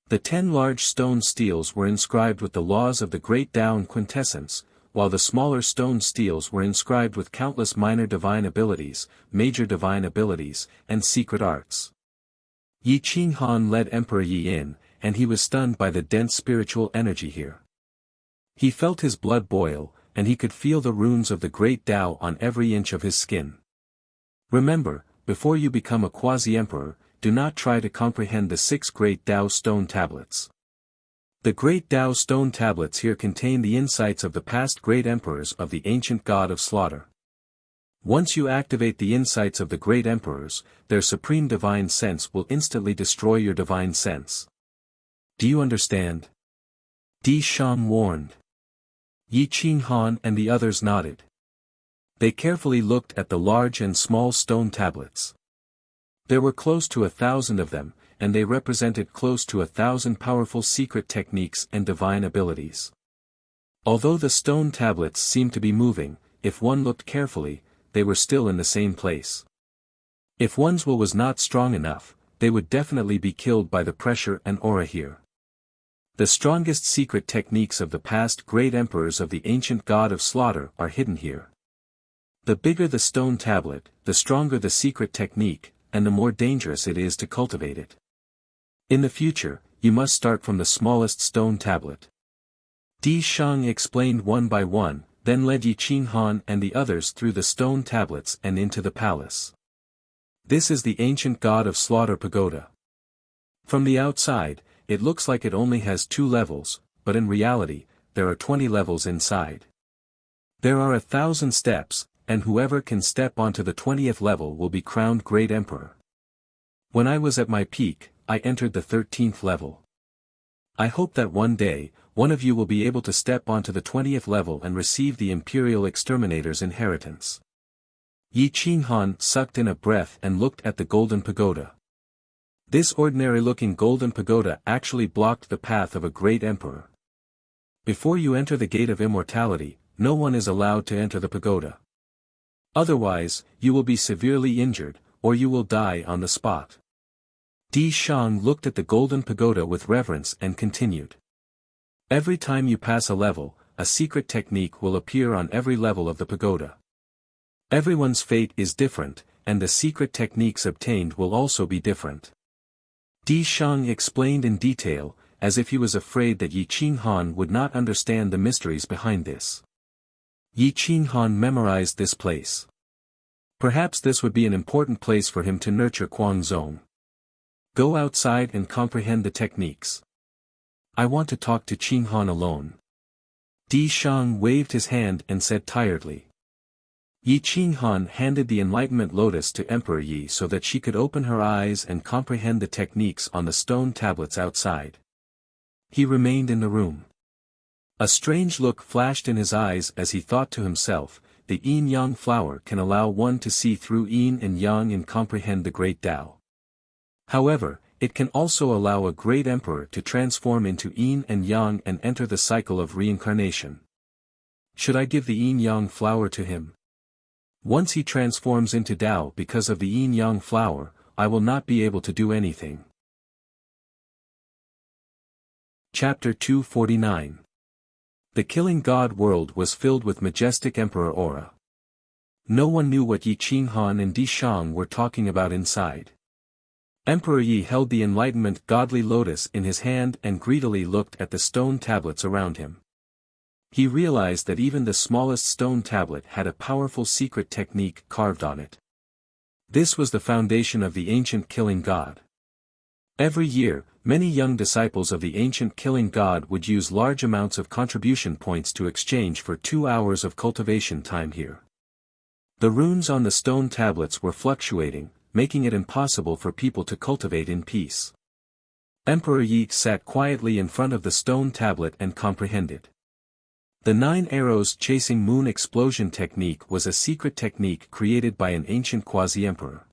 The 10 large stone steels were inscribed with the laws of the Great Tao and Quintessence, while the smaller stone steels were inscribed with countless minor divine abilities, major divine abilities, and secret arts. Yi Qinghan led Emperor Yi in, and he was stunned by the dense spiritual energy here. He felt his blood boil, and he could feel the runes of the Great Tao on every inch of his skin. Remember, before you become a quasi-emperor, do not try to comprehend the 6 Great Tao stone tablets. The Great Tao stone tablets here contain the insights of the past great emperors of the ancient god of slaughter. Once you activate the insights of the great emperors, their supreme divine sense will instantly destroy your divine sense. Do you understand? Di Shang warned. Yi Qinghan and the others nodded. They carefully looked at the large and small stone tablets. There were close to 1,000 of them, and they represented close to 1,000 powerful secret techniques and divine abilities. Although the stone tablets seemed to be moving, if one looked carefully, they were still in the same place. If one's will was not strong enough, they would definitely be killed by the pressure and aura here. The strongest secret techniques of the past great emperors of the ancient god of slaughter are hidden here. The bigger the stone tablet, the stronger the secret technique, and the more dangerous it is to cultivate it. In the future, you must start from the smallest stone tablet. Di Shang explained one by one, then led Yi Qinghan and the others through the stone tablets and into the palace. This is the ancient god of slaughter pagoda. From the outside, it looks like it only has 2 levels, but in reality, there are 20 levels inside. There are 1,000 steps, and whoever can step onto the 20th level will be crowned Great Emperor. When I was at my peak, I entered the 13th level. I hope that one day, one of you will be able to step onto the 20th level and receive the Imperial Exterminator's inheritance. Yi Qinghan sucked in a breath and looked at the golden pagoda. This ordinary-looking golden pagoda actually blocked the path of a great emperor. Before you enter the gate of immortality, no one is allowed to enter the pagoda. Otherwise, you will be severely injured, or you will die on the spot. Di Shang looked at the golden pagoda with reverence and continued. Every time you pass a level, a secret technique will appear on every level of the pagoda. Everyone's fate is different, and the secret techniques obtained will also be different. Di Shang explained in detail, as if he was afraid that Yi Qinghan would not understand the mysteries behind this. Yi Qinghan memorized this place. Perhaps this would be an important place for him to nurture Guangzong. Go outside and comprehend the techniques. I want to talk to Qinghan alone. Di Shang waved his hand and said tiredly. Yi Qinghan handed the enlightenment lotus to Emperor Yi so that she could open her eyes and comprehend the techniques on the stone tablets outside. He remained in the room. A strange look flashed in his eyes as he thought to himself, the yin-yang flower can allow one to see through yin and yang and comprehend the great Tao. However, it can also allow a great emperor to transform into yin and yang and enter the cycle of reincarnation. Should I give the yin-yang flower to him? Once he transforms into Tao because of the yin-yang flower, I will not be able to do anything. Chapter 249. The killing god world was filled with majestic emperor aura. No one knew what Yi Qinghan and Di Shang were talking about inside. Emperor Yi held the Enlightenment godly lotus in his hand and greedily looked at the stone tablets around him. He realized that even the smallest stone tablet had a powerful secret technique carved on it. This was the foundation of the ancient killing god. Every year, many young disciples of the ancient killing god would use large amounts of contribution points to exchange for 2 hours of cultivation time here. The runes on the stone tablets were fluctuating, making it impossible for people to cultivate in peace. Emperor Yi sat quietly in front of the stone tablet and comprehended. The 9 arrows chasing moon explosion technique was a secret technique created by an ancient quasi-emperor.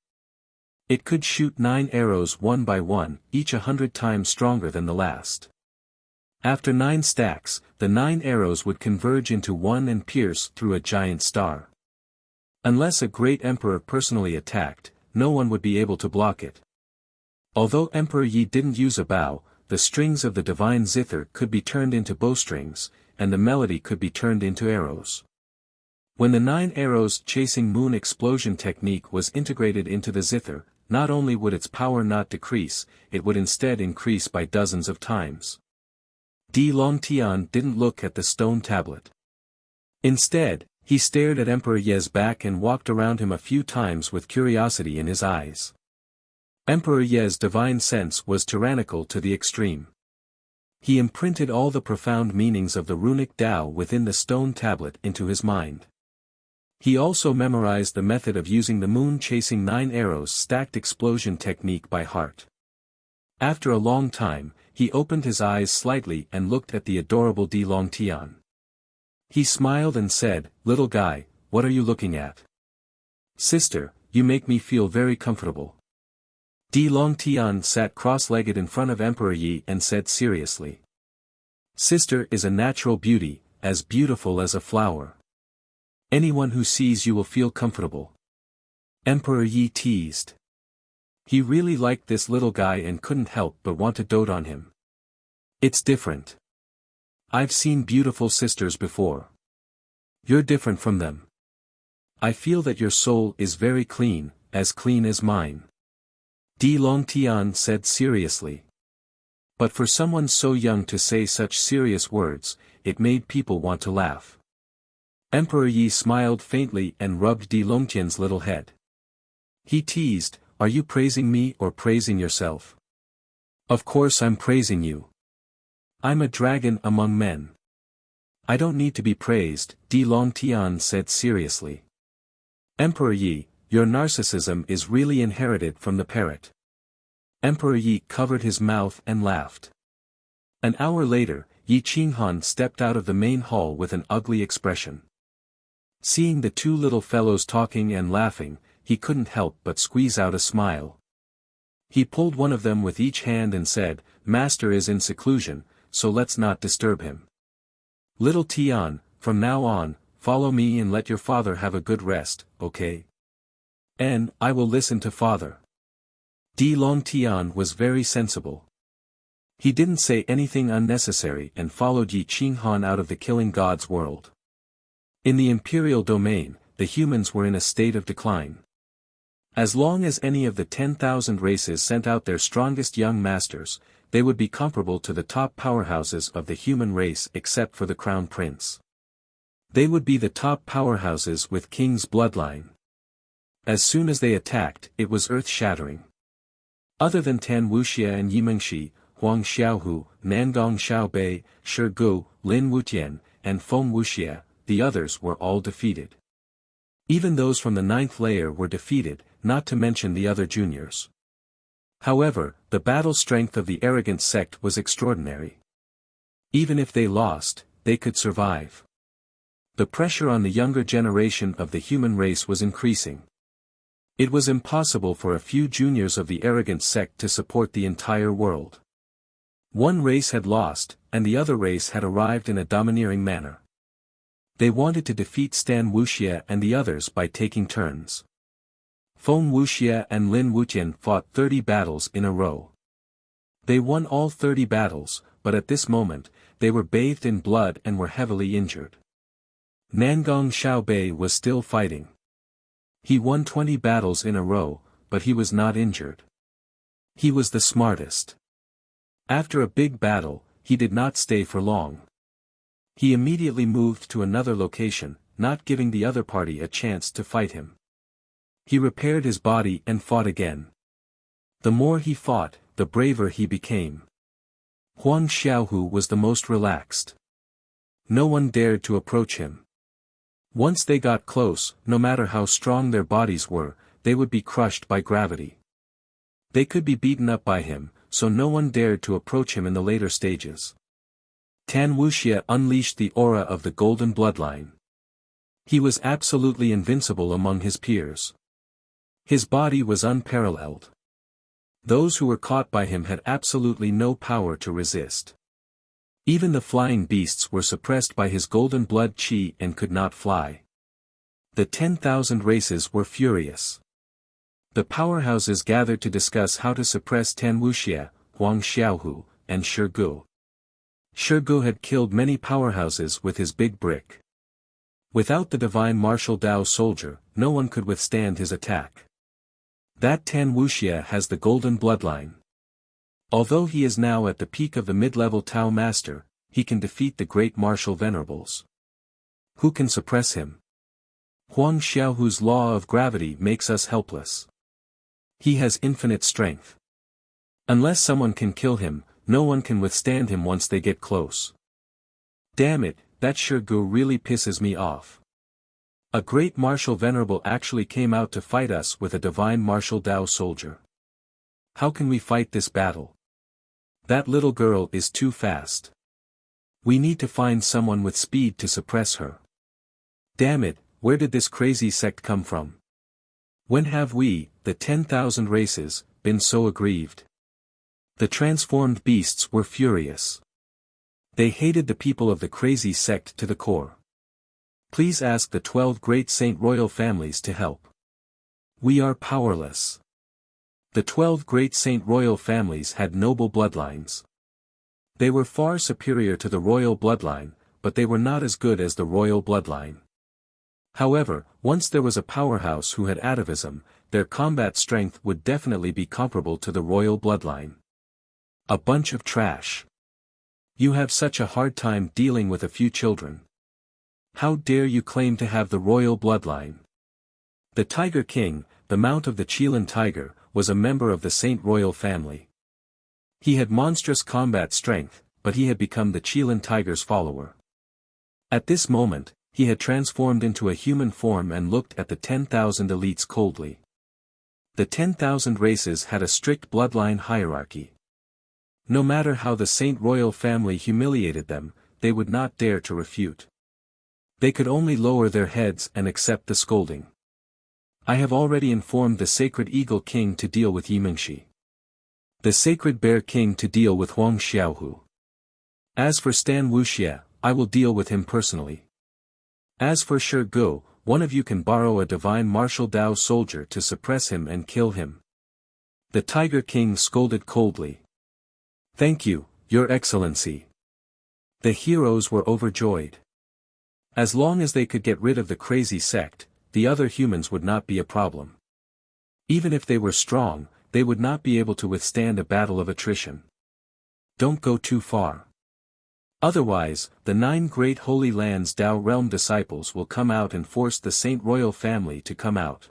It could shoot 9 arrows one by one, each 100 times stronger than the last. After 9 stacks, the 9 arrows would converge into one and pierce through a giant star. Unless a great emperor personally attacked, no one would be able to block it. Although Emperor Yi didn't use a bow, the strings of the divine zither could be turned into bowstrings, and the melody could be turned into arrows. When the 9 arrows chasing moon explosion technique was integrated into the zither, not only would its power not decrease, it would instead increase by dozens of times. Di Longtian didn't look at the stone tablet. Instead, he stared at Emperor Ye's back and walked around him a few times with curiosity in his eyes. Emperor Ye's divine sense was tyrannical to the extreme. He imprinted all the profound meanings of the runic Tao within the stone tablet into his mind. He also memorized the method of using the moon-chasing 9 arrows stacked explosion technique by heart. After a long time, he opened his eyes slightly and looked at the adorable Di Longtian. He smiled and said, "Little guy, what are you looking at?" "Sister, you make me feel very comfortable." Di Longtian sat cross-legged in front of Emperor Yi and said seriously. "Sister is a natural beauty, as beautiful as a flower. Anyone who sees you will feel comfortable." Emperor Yi teased. He really liked this little guy and couldn't help but want to dote on him. "It's different. I've seen beautiful sisters before. You're different from them. I feel that your soul is very clean as mine." Di Longtian said seriously. But for someone so young to say such serious words, it made people want to laugh. Emperor Yi smiled faintly and rubbed Di Longtian's little head. He teased, "Are you praising me or praising yourself?" "Of course I'm praising you. I'm a dragon among men. I don't need to be praised," Di Longtian said seriously. "Emperor Yi, your narcissism is really inherited from the parrot." Emperor Yi covered his mouth and laughed. An hour later, Yi Qinghan stepped out of the main hall with an ugly expression. Seeing the 2 little fellows talking and laughing, he couldn't help but squeeze out a smile. He pulled one of them with each hand and said, "Master is in seclusion, so let's not disturb him. Little Tian, from now on, follow me and let your father have a good rest, okay? And I will listen to father." Di Longtian was very sensible. He didn't say anything unnecessary and followed Yi Qinghan out of the killing god's world. In the imperial domain, the humans were in a state of decline. As long as any of the 10,000 races sent out their strongest young masters, they would be comparable to the top powerhouses of the human race except for the crown prince. They would be the top powerhouses with king's bloodline. As soon as they attacked, it was earth-shattering. Other than Tan Wuxia and Yimengshi, Huang Xiaohu, Nangong Xiaobei, Shi Gu, Lin Wutian, and Feng Wuxia, the others were all defeated. Even those from the 9th layer were defeated, not to mention the other juniors. However, the battle strength of the arrogant sect was extraordinary. Even if they lost, they could survive. The pressure on the younger generation of the human race was increasing. It was impossible for a few juniors of the arrogant sect to support the entire world. One race had lost, and the other race had arrived in a domineering manner. They wanted to defeat Stan Wuxia and the others by taking turns. Feng Wuxia and Lin Wutian fought 30 battles in a row. They won all 30 battles, but at this moment, they were bathed in blood and were heavily injured. Nangong Xiaobei was still fighting. He won 20 battles in a row, but he was not injured. He was the smartest. After a big battle, he did not stay for long. He immediately moved to another location, not giving the other party a chance to fight him. He repaired his body and fought again. The more he fought, the braver he became. Huang Xiaohu was the most relaxed. No one dared to approach him. Once they got close, no matter how strong their bodies were, they would be crushed by gravity. They could be beaten up by him, so no one dared to approach him in the later stages. Tan Wuxia unleashed the aura of the golden bloodline. He was absolutely invincible among his peers. His body was unparalleled. Those who were caught by him had absolutely no power to resist. Even the flying beasts were suppressed by his golden blood qi and could not fly. The 10,000 races were furious. The powerhouses gathered to discuss how to suppress Tan Wuxia, Huang Xiaohu, and Shirgu. Shirgu had killed many powerhouses with his big brick. Without the divine martial Dao soldier, no one could withstand his attack. That Tan Wuxia has the golden bloodline. Although he is now at the peak of the mid-level Tao master, he can defeat the great martial venerables. Who can suppress him? Huang Xiaohu's law of gravity makes us helpless. He has infinite strength. Unless someone can kill him, no one can withstand him once they get close. Damn it, that Shirgu really pisses me off. A great martial venerable actually came out to fight us with a divine martial Dao soldier. How can we fight this battle? That little girl is too fast. We need to find someone with speed to suppress her. Damn it, where did this crazy sect come from? When have we, the 10,000 races, been so aggrieved? The transformed beasts were furious. They hated the people of the crazy sect to the core. Please ask the 12 great Saint Royal families to help. We are powerless. The 12 great Saint Royal families had noble bloodlines. They were far superior to the royal bloodline, but they were not as good as the royal bloodline. However, once there was a powerhouse who had atavism, their combat strength would definitely be comparable to the royal bloodline. A bunch of trash. You have such a hard time dealing with a few children. How dare you claim to have the royal bloodline? The Tiger King, the mount of the Qilin tiger, was a member of the Saint Royal family. He had monstrous combat strength, but he had become the Qilin tiger's follower. At this moment, he had transformed into a human form and looked at the 10,000 elites coldly. The 10,000 races had a strict bloodline hierarchy. No matter how the Saint Royal family humiliated them, they would not dare to refute. They could only lower their heads and accept the scolding. I have already informed the Sacred Eagle King to deal with Yimingshi. The Sacred Bear King to deal with Huang Xiaohu. As for Stan Wuxia, I will deal with him personally. As for Shirgu, one of you can borrow a divine martial Dao soldier to suppress him and kill him. The Tiger King scolded coldly. Thank you, Your Excellency. The heroes were overjoyed. As long as they could get rid of the crazy sect, the other humans would not be a problem. Even if they were strong, they would not be able to withstand a battle of attrition. Don't go too far. Otherwise, the 9 great Holy Lands Dao Realm disciples will come out and force the Saint Royal family to come out.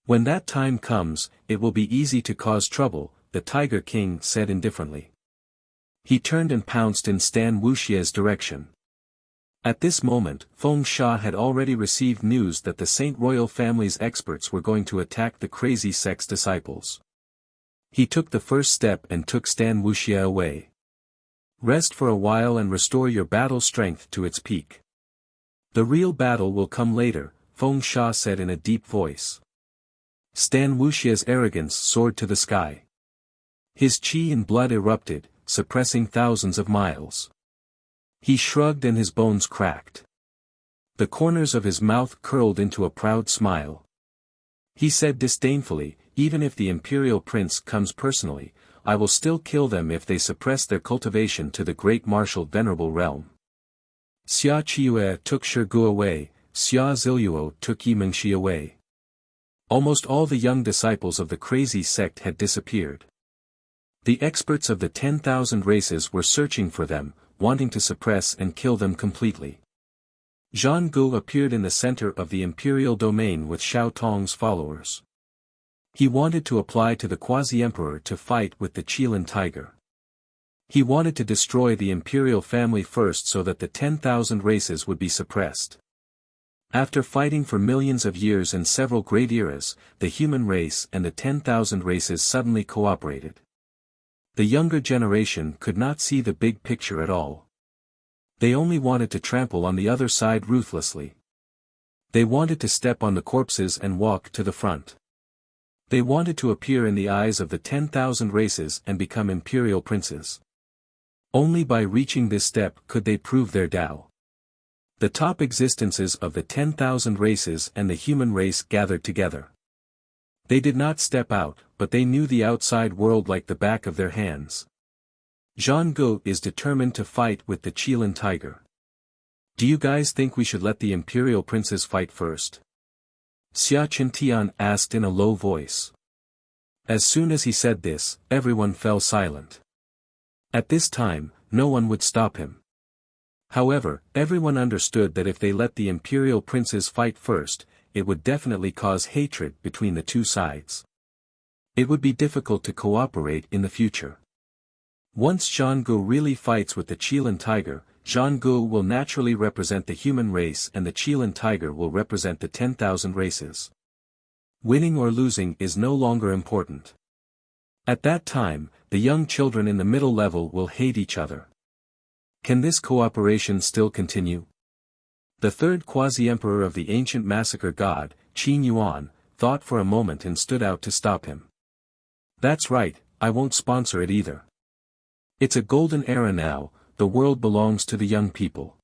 When that time comes, it will be easy to cause trouble, the Tiger King said indifferently. He turned and pounced in Stan Wuxia's direction. At this moment, Feng Sha had already received news that the Saint Royal family's experts were going to attack the crazy sect's disciples. He took the first step and took Stan Wuxia away. Rest for a while and restore your battle strength to its peak. The real battle will come later, Feng Sha said in a deep voice. Stan Wuxia's arrogance soared to the sky. His qi and blood erupted, suppressing thousands of miles. He shrugged and his bones cracked. The corners of his mouth curled into a proud smile. He said disdainfully, even if the imperial prince comes personally, I will still kill them if they suppress their cultivation to the great martial venerable realm. Xia Qiue took Shirgu away, Xia Ziluo took Yimingshi away. Almost all the young disciples of the crazy sect had disappeared. The experts of the 10,000 races were searching for them, wanting to suppress and kill them completely. Zhang Gu appeared in the center of the imperial domain with Xiao Tong's followers. He wanted to apply to the quasi-emperor to fight with the Qilin tiger. He wanted to destroy the imperial family first so that the 10,000 races would be suppressed. After fighting for millions of years and several great eras, the human race and the 10,000 races suddenly cooperated. The younger generation could not see the big picture at all. They only wanted to trample on the other side ruthlessly. They wanted to step on the corpses and walk to the front. They wanted to appear in the eyes of the 10,000 races and become imperial princes. Only by reaching this step could they prove their Tao. The top existences of the 10,000 races and the human race gathered together. They did not step out, but they knew the outside world like the back of their hands. Zhang Gu is determined to fight with the Qilin tiger. Do you guys think we should let the imperial princes fight first? Xia Qintian asked in a low voice. As soon as he said this, everyone fell silent. At this time, no one would stop him. However, everyone understood that if they let the imperial princes fight first, it would definitely cause hatred between the two sides. It would be difficult to cooperate in the future. Once Zhang Gu really fights with the Qilin tiger, Zhang Gu will naturally represent the human race and the Qilin tiger will represent the 10,000 races. Winning or losing is no longer important. At that time, the young children in the middle level will hate each other. Can this cooperation still continue? The third quasi-emperor of the ancient massacre god, Qin Yuan, thought for a moment and stood out to stop him. That's right, I won't sponsor it either. It's a golden era now, the world belongs to the young people.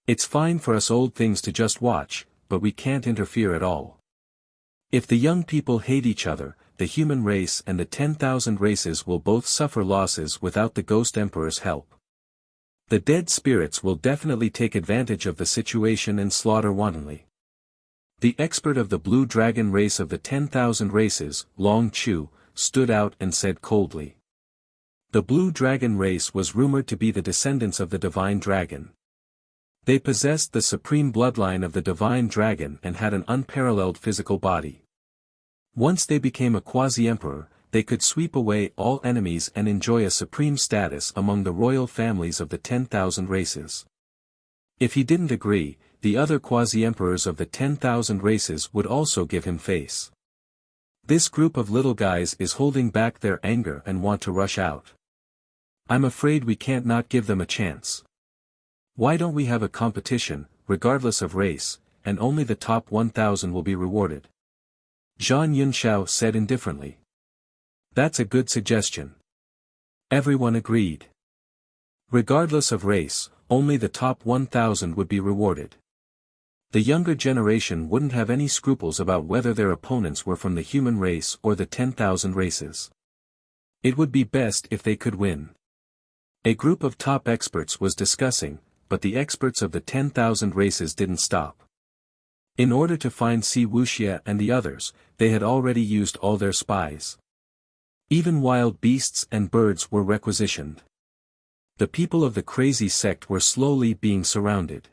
It's fine for us old things to just watch, but we can't interfere at all. If the young people hate each other, the human race and the 10,000 races will both suffer losses without the Ghost Emperor's help. The dead spirits will definitely take advantage of the situation and slaughter wantonly. The expert of the blue dragon race of the 10,000 races, Long Chu, stood out and said coldly. The blue dragon race was rumored to be the descendants of the divine dragon. They possessed the supreme bloodline of the divine dragon and had an unparalleled physical body. Once they became a quasi-emperor, they could sweep away all enemies and enjoy a supreme status among the royal families of the 10,000 races. If he didn't agree, the other quasi-emperors of the 10,000 races would also give him face. This group of little guys is holding back their anger and want to rush out. I'm afraid we can't not give them a chance. Why don't we have a competition, regardless of race, and only the top 1,000 will be rewarded? Zhang Yunxiao said indifferently. That's a good suggestion. Everyone agreed. Regardless of race, only the top 1,000 would be rewarded. The younger generation wouldn't have any scruples about whether their opponents were from the human race or the 10,000 races. It would be best if they could win. A group of top experts was discussing, but the experts of the 10,000 races didn't stop. In order to find Wuxia and the others, they had already used all their spies. Even wild beasts and birds were requisitioned. The people of the crazy sect were slowly being surrounded.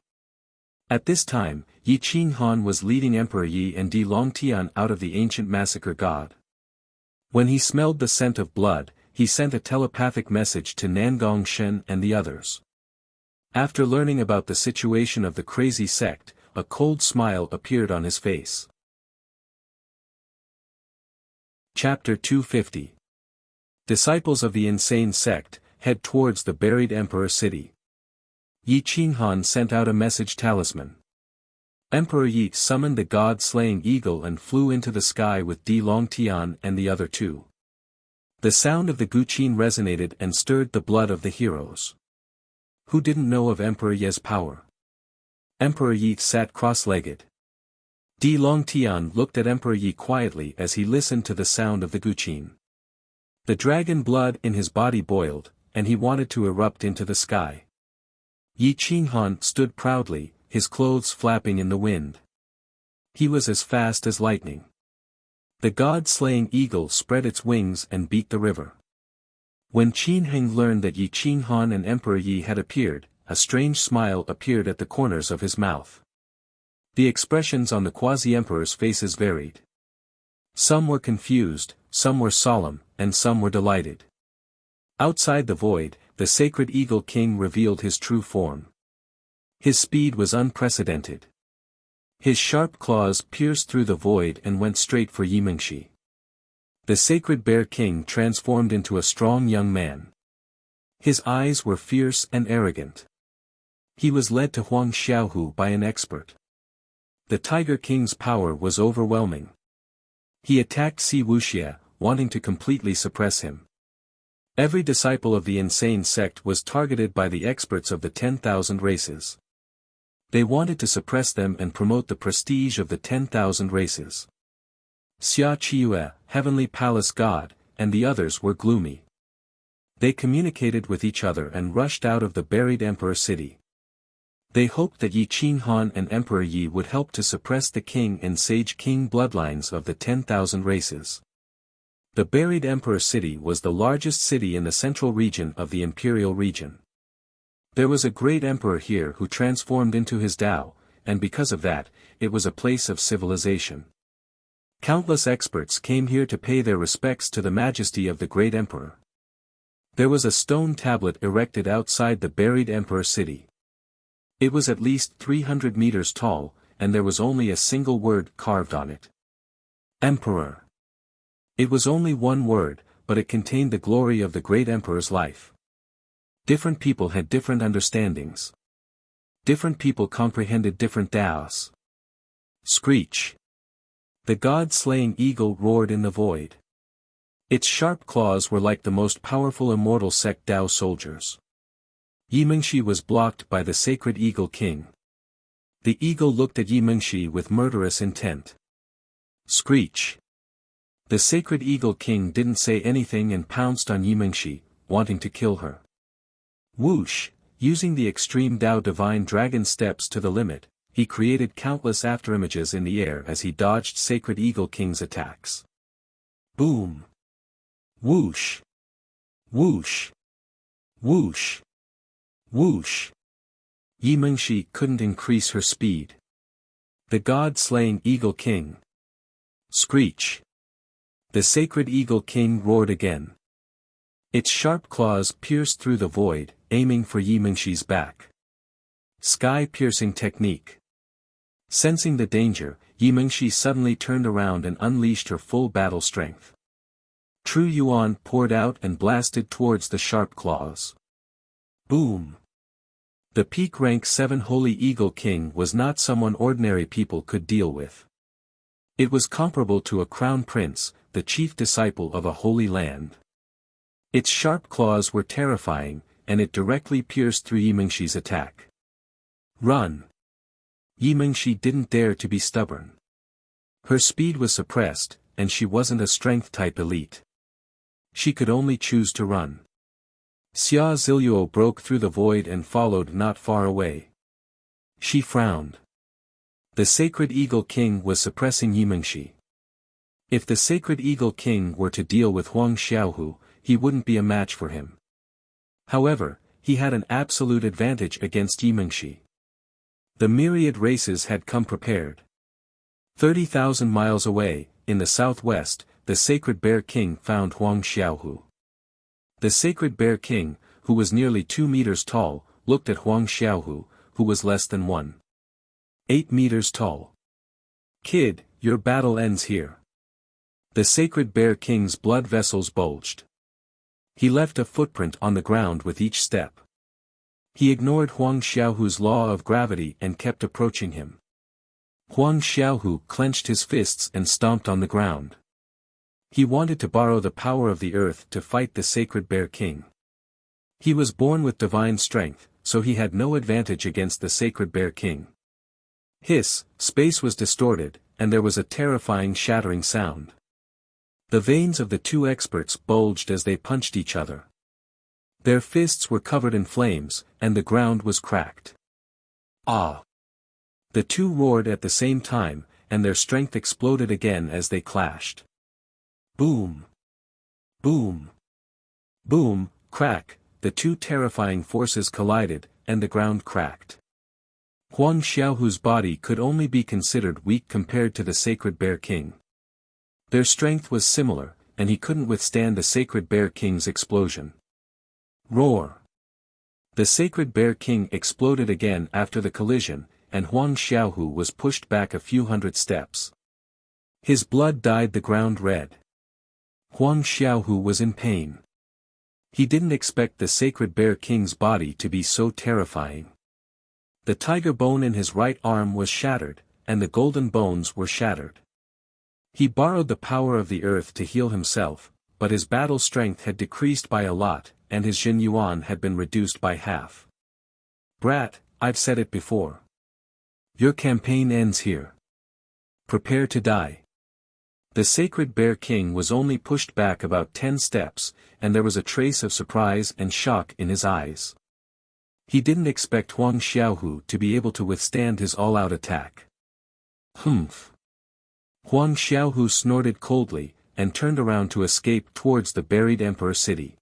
At this time, Yi Qinghan was leading Emperor Yi and Di Longtian out of the ancient massacre god. When he smelled the scent of blood, he sent a telepathic message to Nangong Shen and the others. After learning about the situation of the crazy sect, a cold smile appeared on his face. Chapter 250. Disciples of the insane sect, head towards the buried emperor city. Yi Qinghan sent out a message talisman. Emperor Yi summoned the god-slaying eagle and flew into the sky with Di Longtian and the other two. The sound of the guqin resonated and stirred the blood of the heroes. Who didn't know of Emperor Ye's power? Emperor Yi sat cross-legged. Di Longtian looked at Emperor Yi quietly as he listened to the sound of the guqin. The dragon blood in his body boiled, and he wanted to erupt into the sky. Yi Qinghan stood proudly, his clothes flapping in the wind. He was as fast as lightning. The god-slaying eagle spread its wings and beat the river. When Qin Heng learned that Yi Qinghan and Emperor Yi had appeared, a strange smile appeared at the corners of his mouth. The expressions on the quasi-emperor's faces varied. Some were confused, some were solemn, and some were delighted. Outside the void, the sacred Eagle King revealed his true form. His speed was unprecedented. His sharp claws pierced through the void and went straight for Yimingshi. The sacred Bear King transformed into a strong young man. His eyes were fierce and arrogant. He was led to Huang Xiaohu by an expert. The Tiger King's power was overwhelming. He attacked Si Wuxia, wanting to completely suppress him. Every disciple of the insane sect was targeted by the experts of the 10,000 races. They wanted to suppress them and promote the prestige of the 10,000 races. Xia Qiue, Heavenly Palace God, and the others were gloomy. They communicated with each other and rushed out of the buried Emperor city. They hoped that Yi Qinghan and Emperor Yi would help to suppress the king and sage king bloodlines of the 10,000 races. The buried Emperor city was the largest city in the central region of the imperial region. There was a great emperor here who transformed into his Tao, and because of that, it was a place of civilization. Countless experts came here to pay their respects to the majesty of the great emperor. There was a stone tablet erected outside the buried emperor city. It was at least 300 meters tall, and there was only a single word carved on it. Emperor. It was only one word, but it contained the glory of the great emperor's life. Different people had different understandings. Different people comprehended different Taos. Screech. The god-slaying eagle roared in the void. Its sharp claws were like the most powerful immortal sect Tao soldiers. Yimingshi was blocked by the sacred Eagle King. The eagle looked at Yimingshi with murderous intent. Screech. The sacred Eagle King didn't say anything and pounced on Yimingshi, wanting to kill her. Whoosh, using the extreme Tao divine dragon steps to the limit, he created countless afterimages in the air as he dodged sacred Eagle King's attacks. Boom. Whoosh. Whoosh. Whoosh. Whoosh. Yimingshi couldn't increase her speed. The god-slaying Eagle King. Screech. The sacred Eagle King roared again. Its sharp claws pierced through the void, aiming for Yimingshi's back. Sky-piercing technique. Sensing the danger, Yimingshi suddenly turned around and unleashed her full battle strength. True Yuan poured out and blasted towards the sharp claws. Boom. The peak rank 7 Holy Eagle King was not someone ordinary people could deal with. It was comparable to a crown prince, the chief disciple of a holy land. Its sharp claws were terrifying, and it directly pierced through Yimingshi's attack. Run. Yimingshi didn't dare to be stubborn. Her speed was suppressed, and she wasn't a strength-type elite. She could only choose to run. Xia Ziluo broke through the void and followed not far away. She frowned. The sacred Eagle King was suppressing Yimingshi. If the sacred Eagle King were to deal with Huang Xiaohu, he wouldn't be a match for him. However, he had an absolute advantage against Yimingshi. The myriad races had come prepared. 30,000 miles away, in the southwest, the sacred Bear King found Huang Xiaohu. The sacred Bear King, who was nearly 2 meters tall, looked at Huang Xiaohu, who was less than 1.8 meters tall. Kid, your battle ends here. The sacred Bear King's blood vessels bulged. He left a footprint on the ground with each step. He ignored Huang Xiaohu's law of gravity and kept approaching him. Huang Xiaohu clenched his fists and stomped on the ground. He wanted to borrow the power of the earth to fight the sacred Bear King. He was born with divine strength, so he had no advantage against the sacred Bear King. Hiss, space was distorted, and there was a terrifying shattering sound. The veins of the two experts bulged as they punched each other. Their fists were covered in flames, and the ground was cracked. Ah! The two roared at the same time, and their strength exploded again as they clashed. Boom! Boom! Boom, crack, the two terrifying forces collided, and the ground cracked. Huang Xiaohu's body could only be considered weak compared to the Sacred Bear King. Their strength was similar, and he couldn't withstand the Sacred Bear King's explosion. Roar! The Sacred Bear King exploded again after the collision, and Huang Xiaohu was pushed back a few hundred steps. His blood dyed the ground red. Huang Xiaohu was in pain. He didn't expect the Sacred Bear King's body to be so terrifying. The tiger bone in his right arm was shattered, and the golden bones were shattered. He borrowed the power of the earth to heal himself, but his battle strength had decreased by a lot, and his Jin Yuan had been reduced by half. Brat, I've said it before. Your campaign ends here. Prepare to die. The Sacred Bear King was only pushed back about 10 steps, and there was a trace of surprise and shock in his eyes. He didn't expect Huang Xiaohu to be able to withstand his all-out attack. Humph. Huang Xiaohu snorted coldly, and turned around to escape towards the buried Emperor City.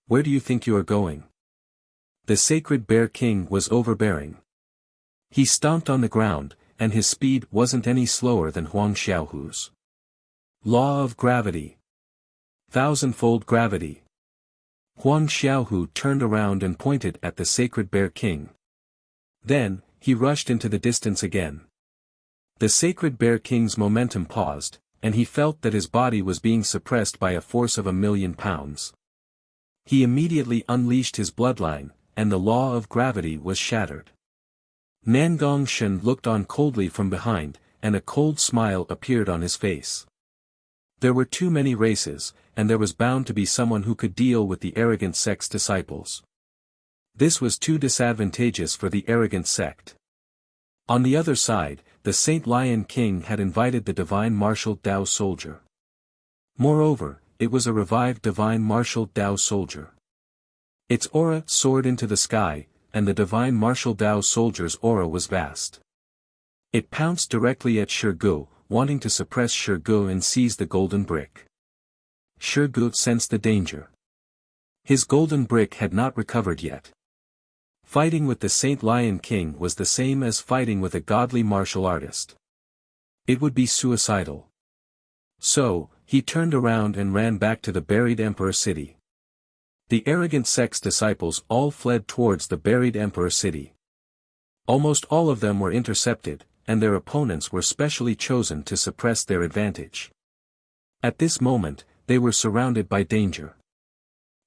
Where do you think you are going? The Sacred Bear King was overbearing. He stomped on the ground, and his speed wasn't any slower than Huang Xiaohu's. Law of gravity. Thousandfold gravity. Huang Xiaohu turned around and pointed at the Sacred Bear King. Then, he rushed into the distance again. The Sacred Bear King's momentum paused, and he felt that his body was being suppressed by a force of 1,000,000 pounds. He immediately unleashed his bloodline, and the law of gravity was shattered. Nangong Shen looked on coldly from behind, and a cold smile appeared on his face. There were too many races, and there was bound to be someone who could deal with the arrogant sect's disciples. This was too disadvantageous for the arrogant sect. On the other side, the Saint Lion King had invited the Divine Martial Dao Soldier. Moreover, it was a revived Divine Martial Dao Soldier. Its aura soared into the sky, and the Divine Martial Dao Soldier's aura was vast. It pounced directly at Shirgu, wanting to suppress Shirgu and seize the golden brick. Shirgu sensed the danger. His golden brick had not recovered yet. Fighting with the Saint Lion King was the same as fighting with a godly martial artist. It would be suicidal. So, he turned around and ran back to the buried Emperor City. The arrogant sect's disciples all fled towards the buried Emperor City. Almost all of them were intercepted, and their opponents were specially chosen to suppress their advantage. At this moment, they were surrounded by danger.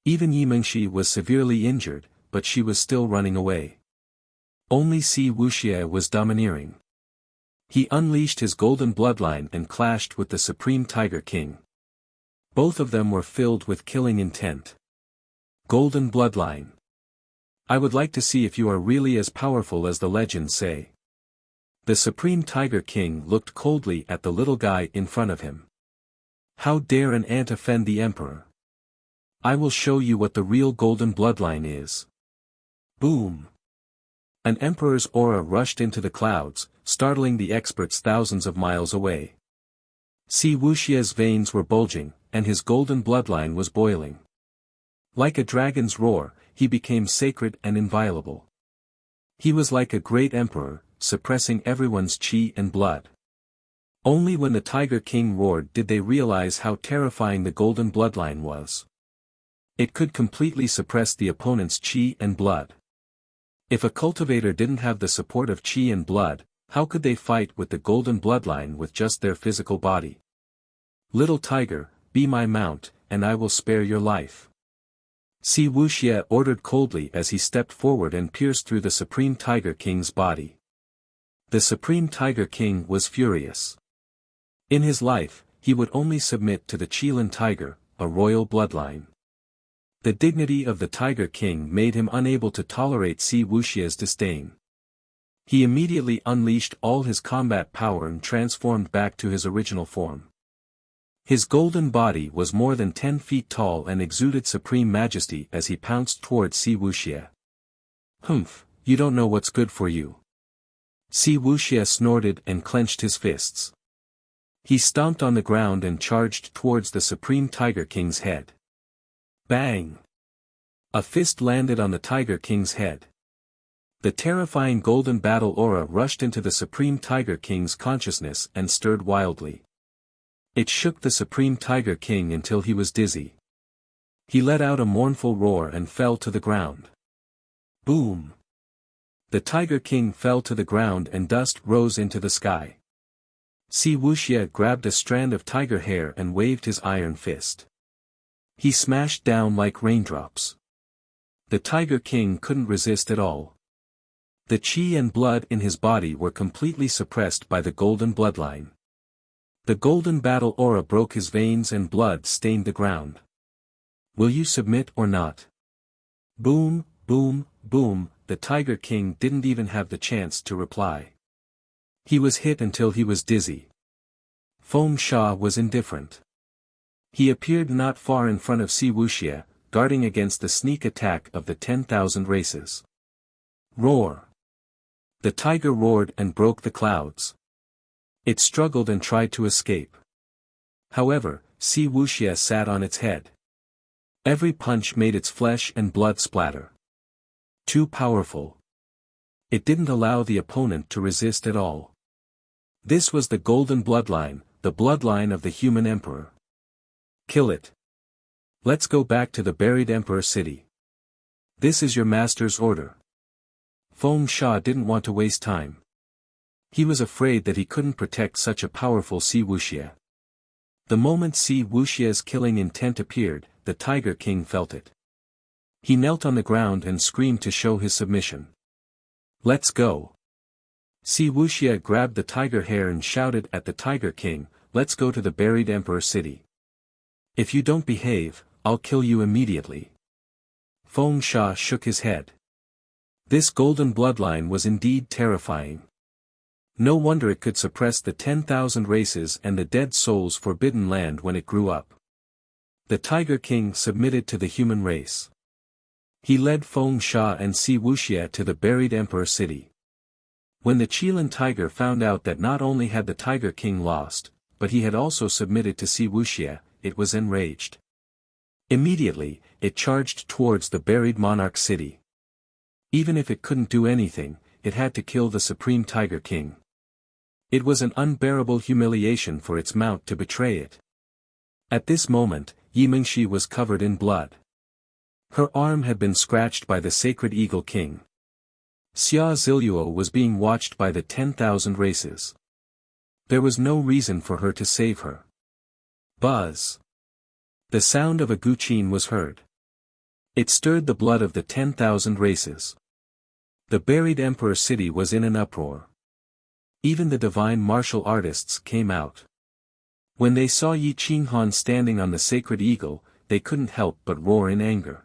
Even Yimengshi was severely injured, but she was still running away. Only Si Wuxia was domineering. He unleashed his golden bloodline and clashed with the Supreme Tiger King. Both of them were filled with killing intent. Golden bloodline. I would like to see if you are really as powerful as the legends say. The Supreme Tiger King looked coldly at the little guy in front of him. How dare an ant offend the Emperor? I will show you what the real golden bloodline is. Boom! An emperor's aura rushed into the clouds, startling the experts thousands of miles away. Si Wuxia's veins were bulging, and his golden bloodline was boiling. Like a dragon's roar, he became sacred and inviolable. He was like a great emperor, suppressing everyone's chi and blood. Only when the Tiger King roared did they realize how terrifying the golden bloodline was. It could completely suppress the opponent's chi and blood. If a cultivator didn't have the support of chi and blood, how could they fight with the golden bloodline with just their physical body? Little tiger, be my mount, and I will spare your life. Si Wuxia ordered coldly as he stepped forward and pierced through the Supreme Tiger King's body. The Supreme Tiger King was furious. In his life, he would only submit to the Qilin Tiger, a royal bloodline. The dignity of the Tiger King made him unable to tolerate Si Wuxia's disdain. He immediately unleashed all his combat power and transformed back to his original form. His golden body was more than 10 feet tall and exuded supreme majesty as he pounced towards Si Wuxia. Humph, you don't know what's good for you. Si Wuxia snorted and clenched his fists. He stomped on the ground and charged towards the Supreme Tiger King's head. Bang! A fist landed on the Tiger King's head. The terrifying golden battle aura rushed into the Supreme Tiger King's consciousness and stirred wildly. It shook the Supreme Tiger King until he was dizzy. He let out a mournful roar and fell to the ground. Boom! The Tiger King fell to the ground and dust rose into the sky. Wuxia grabbed a strand of tiger hair and waved his iron fist. He smashed down like raindrops. The Tiger King couldn't resist at all. The qi and blood in his body were completely suppressed by the golden bloodline. The golden battle aura broke his veins and blood stained the ground. Will you submit or not? Boom, boom, boom, the Tiger King didn't even have the chance to reply. He was hit until he was dizzy. Feng Sha was indifferent. He appeared not far in front of Wuxia, guarding against the sneak attack of the 10,000 races. Roar! The tiger roared and broke the clouds. It struggled and tried to escape. However, Wuxia sat on its head. Every punch made its flesh and blood splatter. Too powerful. It didn't allow the opponent to resist at all. This was the golden bloodline, the bloodline of the human emperor. Kill it. Let's go back to the buried emperor city. This is your master's order. Feng Sha didn't want to waste time. He was afraid that he couldn't protect such a powerful Wuxia. The moment Wuxia's killing intent appeared, the Tiger King felt it. He knelt on the ground and screamed to show his submission. Let's go. Wuxia grabbed the tiger hair and shouted at the Tiger King, let's go to the buried emperor city. If you don't behave, I'll kill you immediately. Feng Sha shook his head. This golden bloodline was indeed terrifying. No wonder it could suppress the 10,000 races and the dead souls forbidden land when it grew up. The Tiger King submitted to the human race. He led Feng Sha and Wuxia to the buried emperor city. When the Qilan tiger found out that not only had the Tiger King lost, but he had also submitted to Wuxia, it was enraged. Immediately, it charged towards the buried monarch city. Even if it couldn't do anything, it had to kill the Supreme Tiger King. It was an unbearable humiliation for its mount to betray it. At this moment, Yimingshi was covered in blood. Her arm had been scratched by the sacred eagle king. Xia Ziluo was being watched by the 10,000 races. There was no reason for her to save her. Buzz! The sound of a guqin was heard. It stirred the blood of the 10,000 races. The buried emperor city was in an uproar. Even the divine martial artists came out. When they saw Yi Qinghan standing on the sacred eagle, they couldn't help but roar in anger.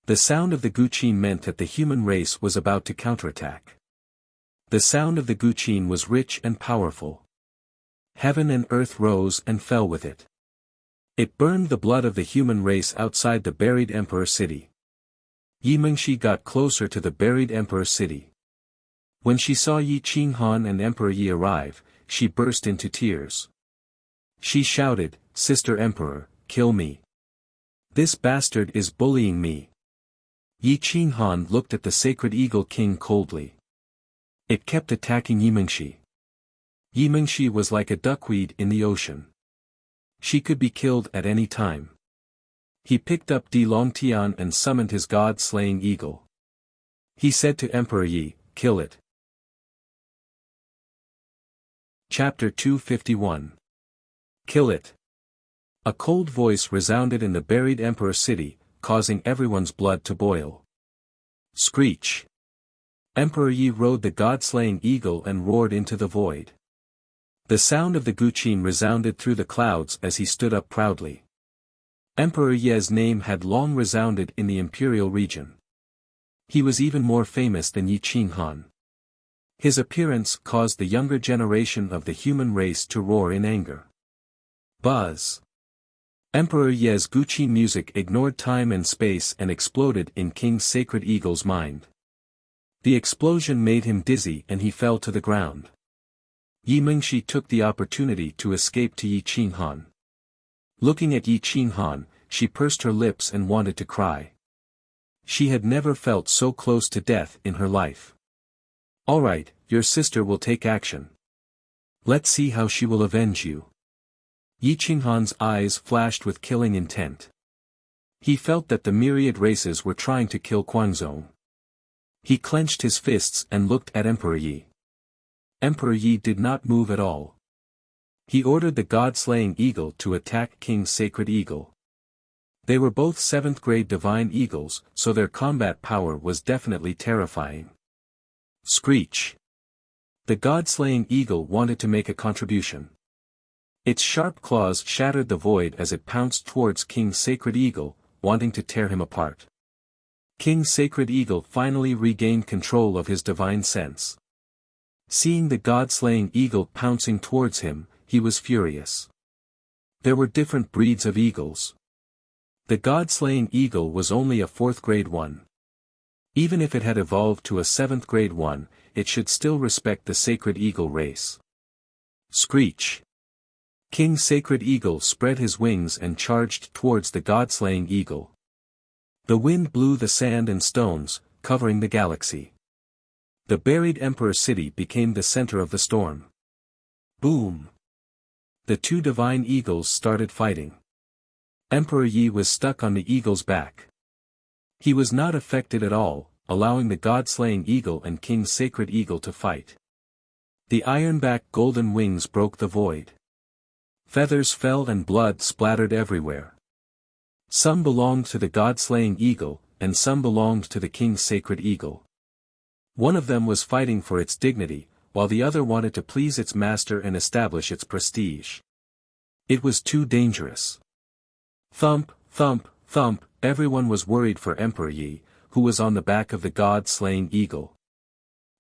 The sound of the guqin meant that the human race was about to counterattack. The sound of the guqin was rich and powerful. Heaven and earth rose and fell with it. It burned the blood of the human race outside the buried emperor city. Yimingshi got closer to the buried emperor city. When she saw Yi Qinghan and Emperor Yi arrive, she burst into tears. She shouted, "Sister Emperor, kill me. This bastard is bullying me." Yi Qinghan looked at the sacred eagle king coldly. It kept attacking Yimingshi. Yimingshi was like a duckweed in the ocean. She could be killed at any time. He picked up Di Longtian and summoned his god-slaying eagle. He said to Emperor Yi, "Kill it." Chapter 251. Kill it. A cold voice resounded in the buried emperor city, causing everyone's blood to boil. Screech! Emperor Yi rode the god-slaying eagle and roared into the void. The sound of the guqin resounded through the clouds as he stood up proudly. Emperor Yi's name had long resounded in the imperial region. He was even more famous than Yi Qinghan. His appearance caused the younger generation of the human race to roar in anger. Buzz! Emperor Yi's guqin music ignored time and space and exploded in King Sacred Eagle's mind. The explosion made him dizzy and he fell to the ground. Yimingshi took the opportunity to escape to Yi Qinghan. Looking at Yi Qinghan, she pursed her lips and wanted to cry. She had never felt so close to death in her life. "All right, your sister will take action. Let's see how she will avenge you." Yi Qinghan's eyes flashed with killing intent. He felt that the myriad races were trying to kill Guangzhong. He clenched his fists and looked at Emperor Yi. Emperor Yi did not move at all. He ordered the god-slaying eagle to attack King's sacred eagle. They were both 7th grade divine eagles, so their combat power was definitely terrifying. Screech! The god-slaying eagle wanted to make a contribution. Its sharp claws shattered the void as it pounced towards King's sacred eagle, wanting to tear him apart. King's sacred eagle finally regained control of his divine sense. Seeing the god-slaying eagle pouncing towards him, he was furious. There were different breeds of eagles. The god-slaying eagle was only a 4th grade one. Even if it had evolved to a 7th grade one, it should still respect the sacred eagle race. Screech! King's sacred eagle spread his wings and charged towards the god-slaying eagle. The wind blew the sand and stones, covering the galaxy. The buried Emperor City became the center of the storm. Boom! The two divine eagles started fighting. Emperor Yi was stuck on the eagle's back. He was not affected at all, allowing the god-slaying eagle and King's sacred eagle to fight. The ironback golden wings broke the void. Feathers fell and blood splattered everywhere. Some belonged to the god-slaying eagle, and some belonged to the King's sacred eagle. One of them was fighting for its dignity, while the other wanted to please its master and establish its prestige. It was too dangerous. Thump, thump, thump, everyone was worried for Emperor Yi, who was on the back of the god-slaying eagle.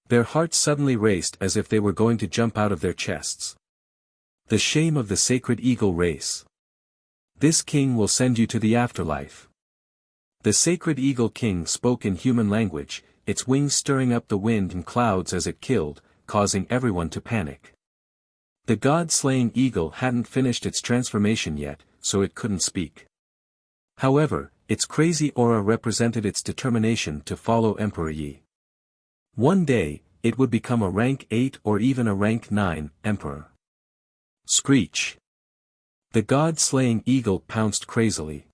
Their hearts suddenly raced as if they were going to jump out of their chests. The shame of the sacred eagle race. This king will send you to the afterlife. The sacred eagle king spoke in human language, its wings stirring up the wind and clouds as it killed, causing everyone to panic. The god-slaying eagle hadn't finished its transformation yet, so it couldn't speak. However, its crazy aura represented its determination to follow Emperor Yi. One day, it would become a rank 8 or even a rank 9 emperor. Screech! The god-slaying eagle pounced crazily.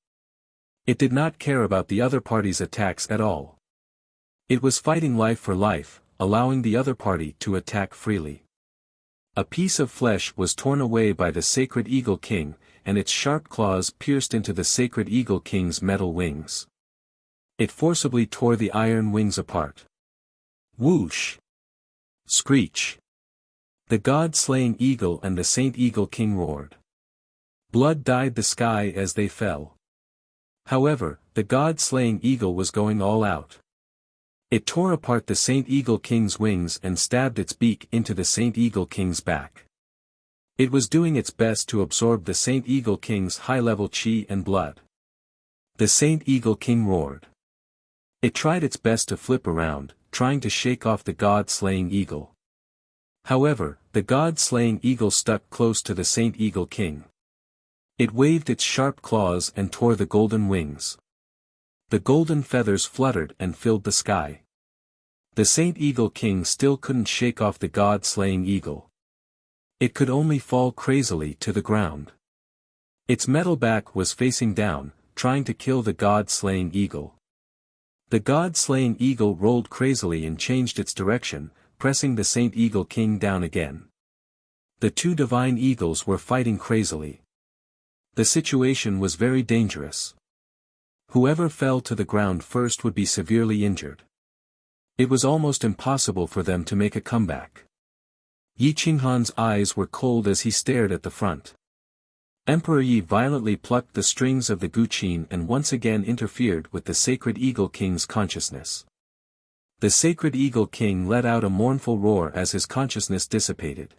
It did not care about the other party's attacks at all. It was fighting life for life, allowing the other party to attack freely. A piece of flesh was torn away by the sacred eagle king, and its sharp claws pierced into the sacred eagle king's metal wings. It forcibly tore the iron wings apart. Whoosh! Screech! The god-slaying eagle and the saint eagle king roared. Blood dyed the sky as they fell. However, the god-slaying eagle was going all out. It tore apart the Saint Eagle King's wings and stabbed its beak into the Saint Eagle King's back. It was doing its best to absorb the Saint Eagle King's high-level chi and blood. The Saint Eagle King roared. It tried its best to flip around, trying to shake off the god-slaying eagle. However, the god-slaying eagle stuck close to the Saint Eagle King. It waved its sharp claws and tore the golden wings. The golden feathers fluttered and filled the sky. The Saint Eagle King still couldn't shake off the god-slaying eagle. It could only fall crazily to the ground. Its metal back was facing down, trying to kill the god-slaying eagle. The god-slaying eagle rolled crazily and changed its direction, pressing the Saint Eagle King down again. The two divine eagles were fighting crazily. The situation was very dangerous. Whoever fell to the ground first would be severely injured. It was almost impossible for them to make a comeback. Yi Qinghan's eyes were cold as he stared at the front. Emperor Yi violently plucked the strings of the guqin and once again interfered with the Sacred Eagle King's consciousness. The Sacred Eagle King let out a mournful roar as his consciousness dissipated.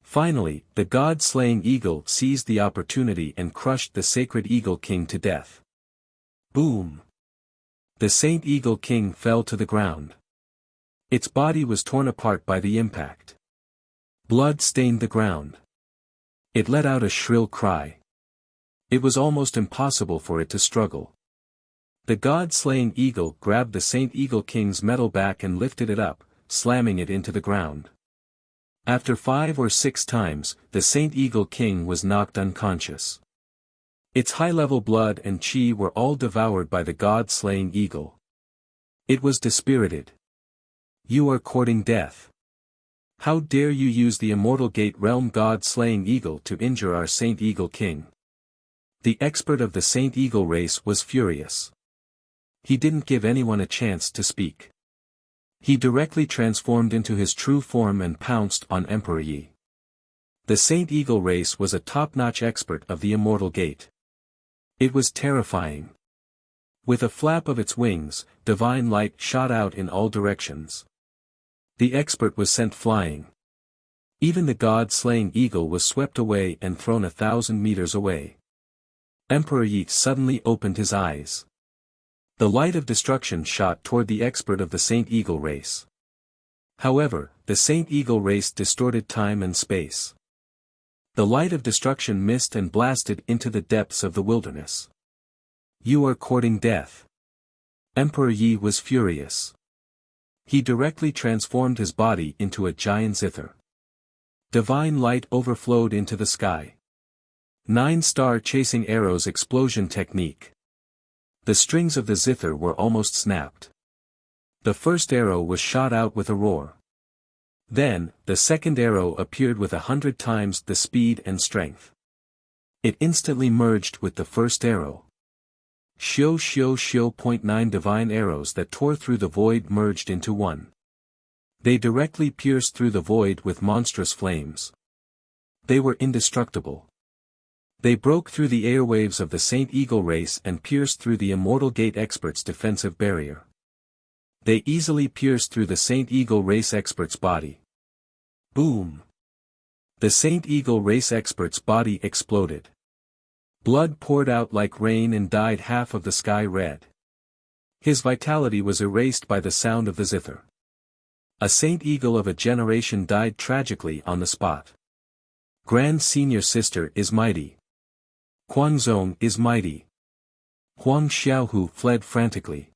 Finally, the god-slaying eagle seized the opportunity and crushed the Sacred Eagle King to death. Boom! The Saint Eagle King fell to the ground. Its body was torn apart by the impact. Blood stained the ground. It let out a shrill cry. It was almost impossible for it to struggle. The god-slaying eagle grabbed the Saint Eagle King's metal back and lifted it up, slamming it into the ground. After 5 or 6 times, the Saint Eagle King was knocked unconscious. Its high-level blood and chi were all devoured by the god-slaying eagle. It was dispirited. "You are courting death. How dare you use the immortal gate realm god-slaying eagle to injure our Saint Eagle King?" The expert of the Saint Eagle race was furious. He didn't give anyone a chance to speak. He directly transformed into his true form and pounced on Emperor Yi. The Saint Eagle race was a top-notch expert of the immortal gate. It was terrifying. With a flap of its wings, divine light shot out in all directions. The expert was sent flying. Even the god-slaying eagle was swept away and thrown 1,000 meters away. Emperor Yi suddenly opened his eyes. The light of destruction shot toward the expert of the Saint Eagle race. However, the Saint Eagle race distorted time and space. The light of destruction missed and blasted into the depths of the wilderness. "You are courting death." Emperor Yi was furious. He directly transformed his body into a giant zither. Divine light overflowed into the sky. 9-star chasing arrows explosion technique. The strings of the zither were almost snapped. The first arrow was shot out with a roar. Then, the second arrow appeared with 100 times the speed and strength. It instantly merged with the first arrow. Shio shio shio. 9 divine arrows that tore through the void merged into one. They directly pierced through the void with monstrous flames. They were indestructible. They broke through the airwaves of the Saint Eagle race and pierced through the Immortal Gate expert's defensive barrier. They easily pierced through the Saint Eagle race expert's body. Boom! The Saint Eagle race expert's body exploded. Blood poured out like rain and dyed half of the sky red. His vitality was erased by the sound of the zither. A Saint Eagle of a generation died tragically on the spot. Grand Senior Sister is mighty. Huangzong is mighty. Huang Xiaohu fled frantically.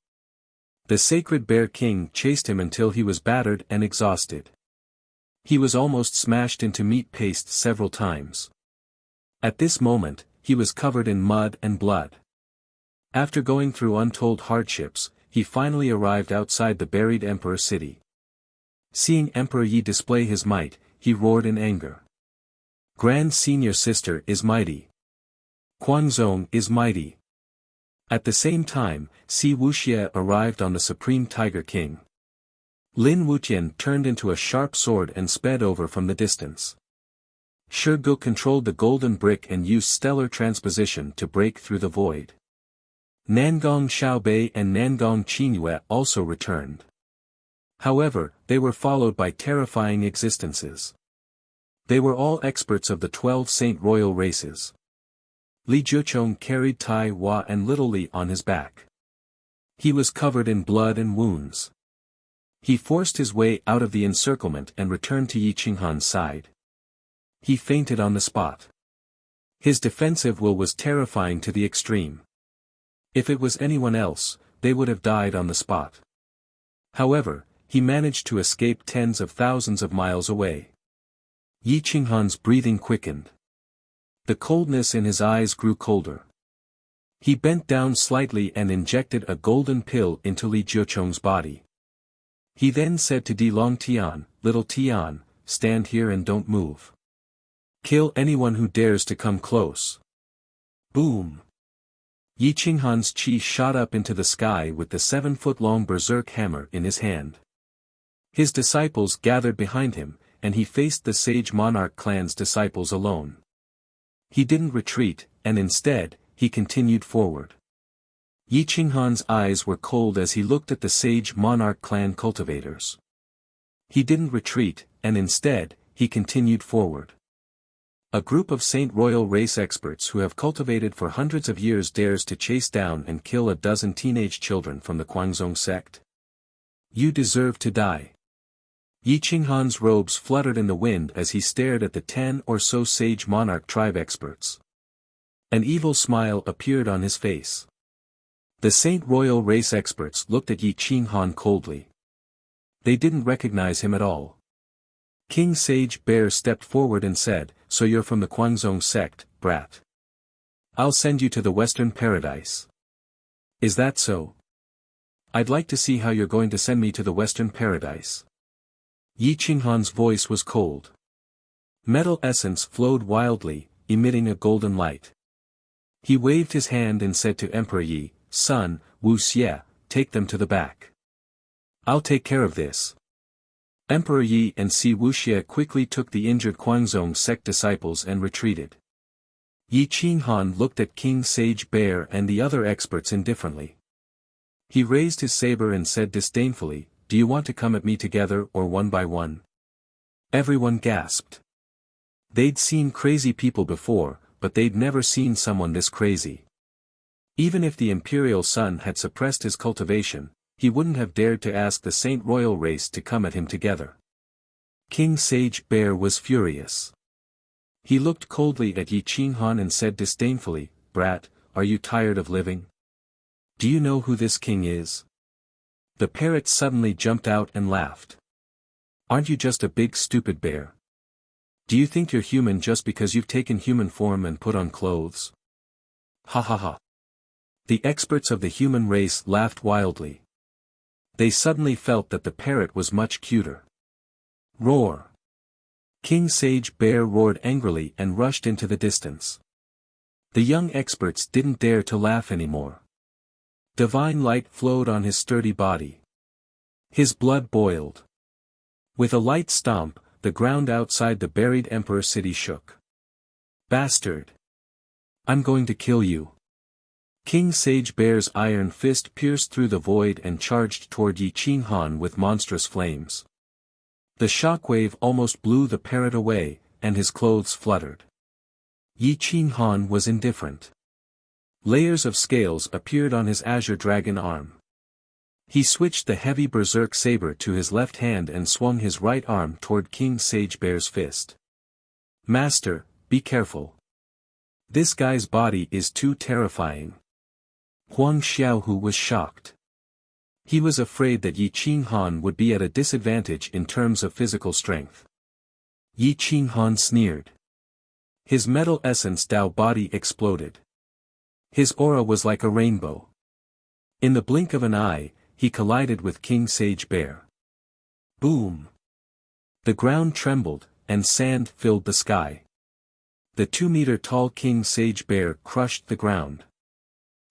The Sacred Bear King chased him until he was battered and exhausted. He was almost smashed into meat paste several times. At this moment, he was covered in mud and blood. After going through untold hardships, he finally arrived outside the buried Emperor city. Seeing Emperor Yi display his might, he roared in anger. Grand Senior Sister is mighty. Huangzong is mighty. At the same time, Si Wuxia arrived on the Supreme Tiger King. Lin Wutian turned into a sharp sword and sped over from the distance. Shi Gu controlled the golden brick and used stellar transposition to break through the void. Nangong Xiaobei and Nangong Qingyue also returned. However, they were followed by terrifying existences. They were all experts of the 12 Saint Royal races. Li Zhichong carried Tai Hua and Little Li on his back. He was covered in blood and wounds. He forced his way out of the encirclement and returned to Yi Qinghan's side. He fainted on the spot. His defensive will was terrifying to the extreme. If it was anyone else, they would have died on the spot. However, he managed to escape tens of thousands of miles away. Yi Qinghan's breathing quickened. The coldness in his eyes grew colder. He bent down slightly and injected a golden pill into Li Zhichong's body. He then said to Di Long Tian, "Little Tian, stand here and don't move. Kill anyone who dares to come close." Boom! Yi Qinghan's chi shot up into the sky with the 7-foot-long berserk hammer in his hand. His disciples gathered behind him, and he faced the Sage Monarch clan's disciples alone. He didn't retreat, and instead, he continued forward. Yi Qinghan's eyes were cold as he looked at the Sage Monarch clan cultivators. He didn't retreat, and instead, he continued forward. A group of Saint Royal race experts who have cultivated for hundreds of years dares to chase down and kill a dozen teenage children from the Huangzong sect. You deserve to die. Yi Qinghan's robes fluttered in the wind as he stared at the 10 or so Sage Monarch tribe experts. An evil smile appeared on his face. The Saint Royal race experts looked at Yi Qinghan coldly. They didn't recognize him at all. King Sage Bear stepped forward and said, "So you're from the Guangzhong sect, brat. I'll send you to the Western Paradise." "Is that so? I'd like to see how you're going to send me to the Western Paradise." Yi Qinghan's voice was cold. Metal essence flowed wildly, emitting a golden light. He waved his hand and said to Emperor Yi, "Son, Wuxia, take them to the back. I'll take care of this." Emperor Yi and Si Wuxia quickly took the injured Guangzhong sect disciples and retreated. Yi Qinghan looked at King Sage Bear and the other experts indifferently. He raised his saber and said disdainfully, "Do you want to come at me together or one by one?" Everyone gasped. They'd seen crazy people before, but they'd never seen someone this crazy. Even if the imperial son had suppressed his cultivation, he wouldn't have dared to ask the Saint Royal race to come at him together. King Sage Bear was furious. He looked coldly at Yi Qinghan and said disdainfully, "Brat, are you tired of living? Do you know who this king is?" The parrot suddenly jumped out and laughed. "Aren't you just a big stupid bear? Do you think you're human just because you've taken human form and put on clothes?" Ha ha ha. The experts of the human race laughed wildly. They suddenly felt that the parrot was much cuter. Roar! King Sage Bear roared angrily and rushed into the distance. The young experts didn't dare to laugh anymore. Divine light flowed on his sturdy body. His blood boiled. With a light stomp, the ground outside the buried emperor city shook. "Bastard! I'm going to kill you." King Sage Bear's iron fist pierced through the void and charged toward Yi Qinghan with monstrous flames. The shockwave almost blew the parrot away, and his clothes fluttered. Yi Qinghan was indifferent. Layers of scales appeared on his azure dragon arm. He switched the heavy berserk saber to his left hand and swung his right arm toward King Sage Bear's fist. "Master, be careful. This guy's body is too terrifying." Huang Xiaohu was shocked. He was afraid that Yi Qinghan would be at a disadvantage in terms of physical strength. Yi Qinghan sneered. His metal essence Dao body exploded. His aura was like a rainbow. In the blink of an eye, he collided with King Sage Bear. Boom! The ground trembled, and sand filled the sky. The 2-meter-tall King Sage Bear crushed the ground.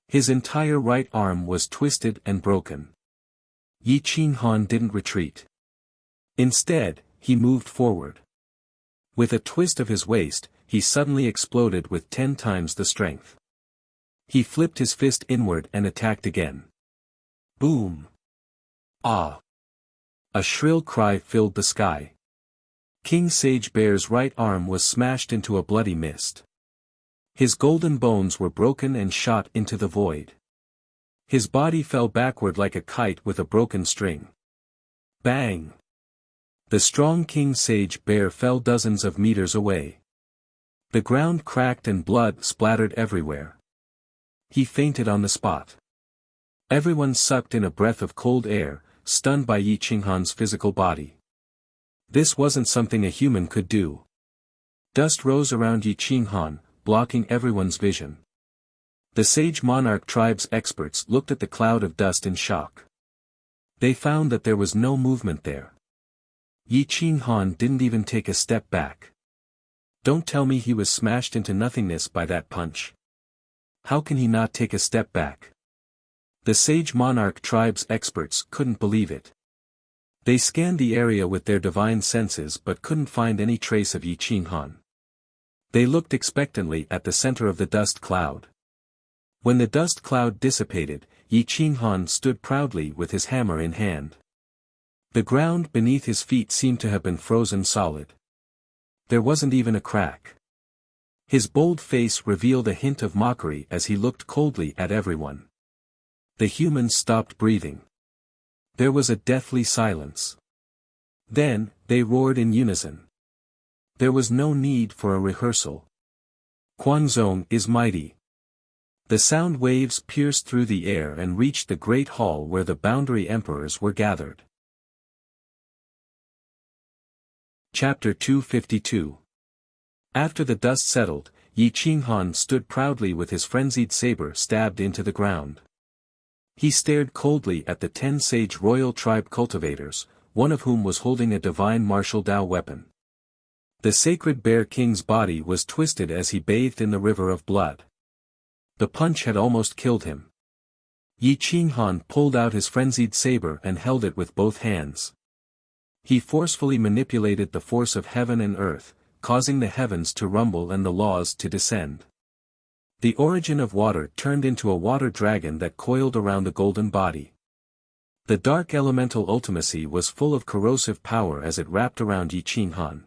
His entire right arm was twisted and broken. Yi Qinghan didn't retreat. Instead, he moved forward. With a twist of his waist, he suddenly exploded with 10 times the strength. He flipped his fist inward and attacked again. Boom! Ah! A shrill cry filled the sky. King Sage Bear's right arm was smashed into a bloody mist. His golden bones were broken and shot into the void. His body fell backward like a kite with a broken string. Bang! The strong King Sage Bear fell dozens of meters away. The ground cracked and blood splattered everywhere. He fainted on the spot. Everyone sucked in a breath of cold air, stunned by Yi Qinghan's physical body. This wasn't something a human could do. Dust rose around Yi Qinghan, blocking everyone's vision. The Sage Monarch tribe's experts looked at the cloud of dust in shock. They found that there was no movement there. Yi Qinghan didn't even take a step back. Don't tell me he was smashed into nothingness by that punch. How can he not take a step back? The Sage Monarch tribe's experts couldn't believe it. They scanned the area with their divine senses but couldn't find any trace of Yi Qinghan. They looked expectantly at the center of the dust cloud. When the dust cloud dissipated, Yi Qinghan stood proudly with his hammer in hand. The ground beneath his feet seemed to have been frozen solid. There wasn't even a crack. His bold face revealed a hint of mockery as he looked coldly at everyone. The humans stopped breathing. There was a deathly silence. Then, they roared in unison. There was no need for a rehearsal. Quanzong is mighty. The sound waves pierced through the air and reached the great hall where the boundary emperors were gathered. Chapter 252. After the dust settled, Yi Qinghan stood proudly with his frenzied saber stabbed into the ground. He stared coldly at the 10 sage royal tribe cultivators, one of whom was holding a divine martial Dao weapon. The sacred bear king's body was twisted as he bathed in the river of blood. The punch had almost killed him. Yi Qinghan pulled out his frenzied saber and held it with both hands. He forcefully manipulated the force of heaven and earth, causing the heavens to rumble and the laws to descend. The origin of water turned into a water dragon that coiled around the golden body. The dark elemental ultimacy was full of corrosive power as it wrapped around Yi Qinghan.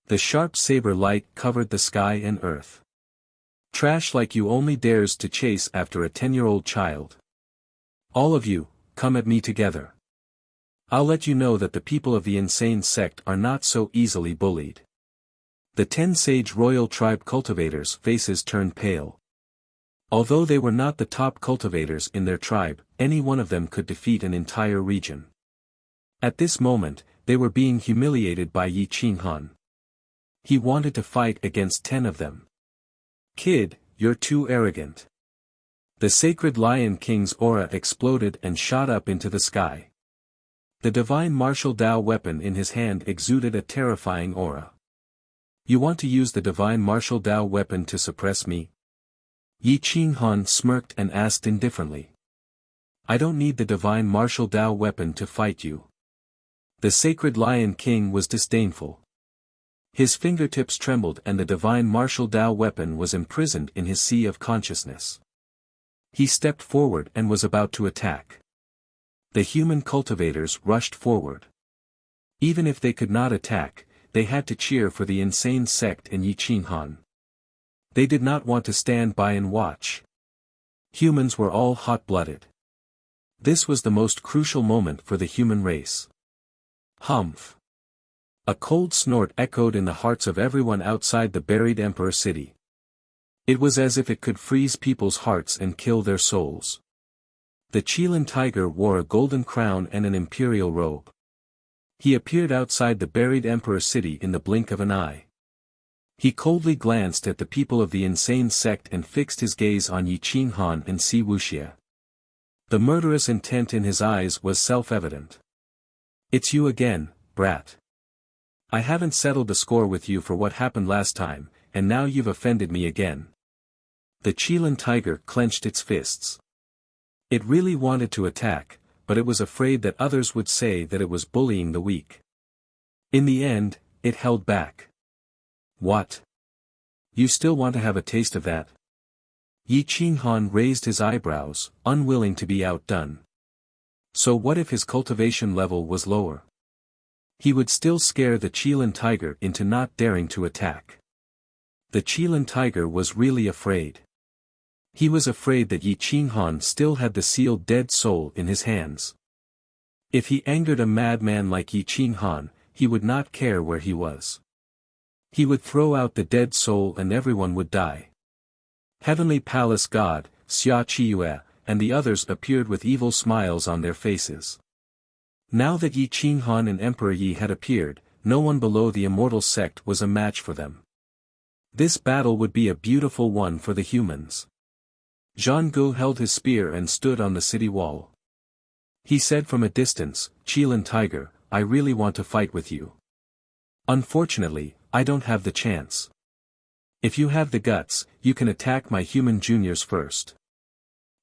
The sharp saber light covered the sky and earth. Trash like you only dares to chase after a 10-year-old child. All of you, come at me together. I'll let you know that the people of the insane sect are not so easily bullied. The 10 sage royal tribe cultivators' faces turned pale. Although they were not the top cultivators in their tribe, any one of them could defeat an entire region. At this moment, they were being humiliated by Yi Qinghan. He wanted to fight against 10 of them. Kid, you're too arrogant. The sacred Lion King's aura exploded and shot up into the sky. The divine martial Dao weapon in his hand exuded a terrifying aura. You want to use the divine martial Dao weapon to suppress me? Yi Qinghan smirked and asked indifferently. I don't need the divine martial Dao weapon to fight you. The sacred Lion King was disdainful. His fingertips trembled and the divine martial Dao weapon was imprisoned in his sea of consciousness. He stepped forward and was about to attack. The human cultivators rushed forward. Even if they could not attack, they had to cheer for the insane sect and Yi Qinghan. They did not want to stand by and watch. Humans were all hot-blooded. This was the most crucial moment for the human race. Humph! A cold snort echoed in the hearts of everyone outside the buried emperor city. It was as if it could freeze people's hearts and kill their souls. The Qilin tiger wore a golden crown and an imperial robe. He appeared outside the buried emperor city in the blink of an eye. He coldly glanced at the people of the insane sect and fixed his gaze on Yi Qinghan and Wuxia. The murderous intent in his eyes was self-evident. It's you again, brat. I haven't settled the score with you for what happened last time, and now you've offended me again. The Qilin tiger clenched its fists. It really wanted to attack, but it was afraid that others would say that it was bullying the weak. In the end, it held back. What? You still want to have a taste of that? Yi Qinghan raised his eyebrows, unwilling to be outdone. So what if his cultivation level was lower? He would still scare the Qilin tiger into not daring to attack. The Qilin tiger was really afraid. He was afraid that Yi Qinghan still had the sealed dead soul in his hands. If he angered a madman like Yi Qinghan, he would not care where he was. He would throw out the dead soul and everyone would die. Heavenly Palace God, Xia Qiyue, and the others appeared with evil smiles on their faces. Now that Yi Qinghan and Emperor Yi had appeared, no one below the immortal sect was a match for them. This battle would be a beautiful one for the humans. Zhang Gu held his spear and stood on the city wall. He said from a distance, Qilin tiger, I really want to fight with you. Unfortunately, I don't have the chance. If you have the guts, you can attack my human juniors first.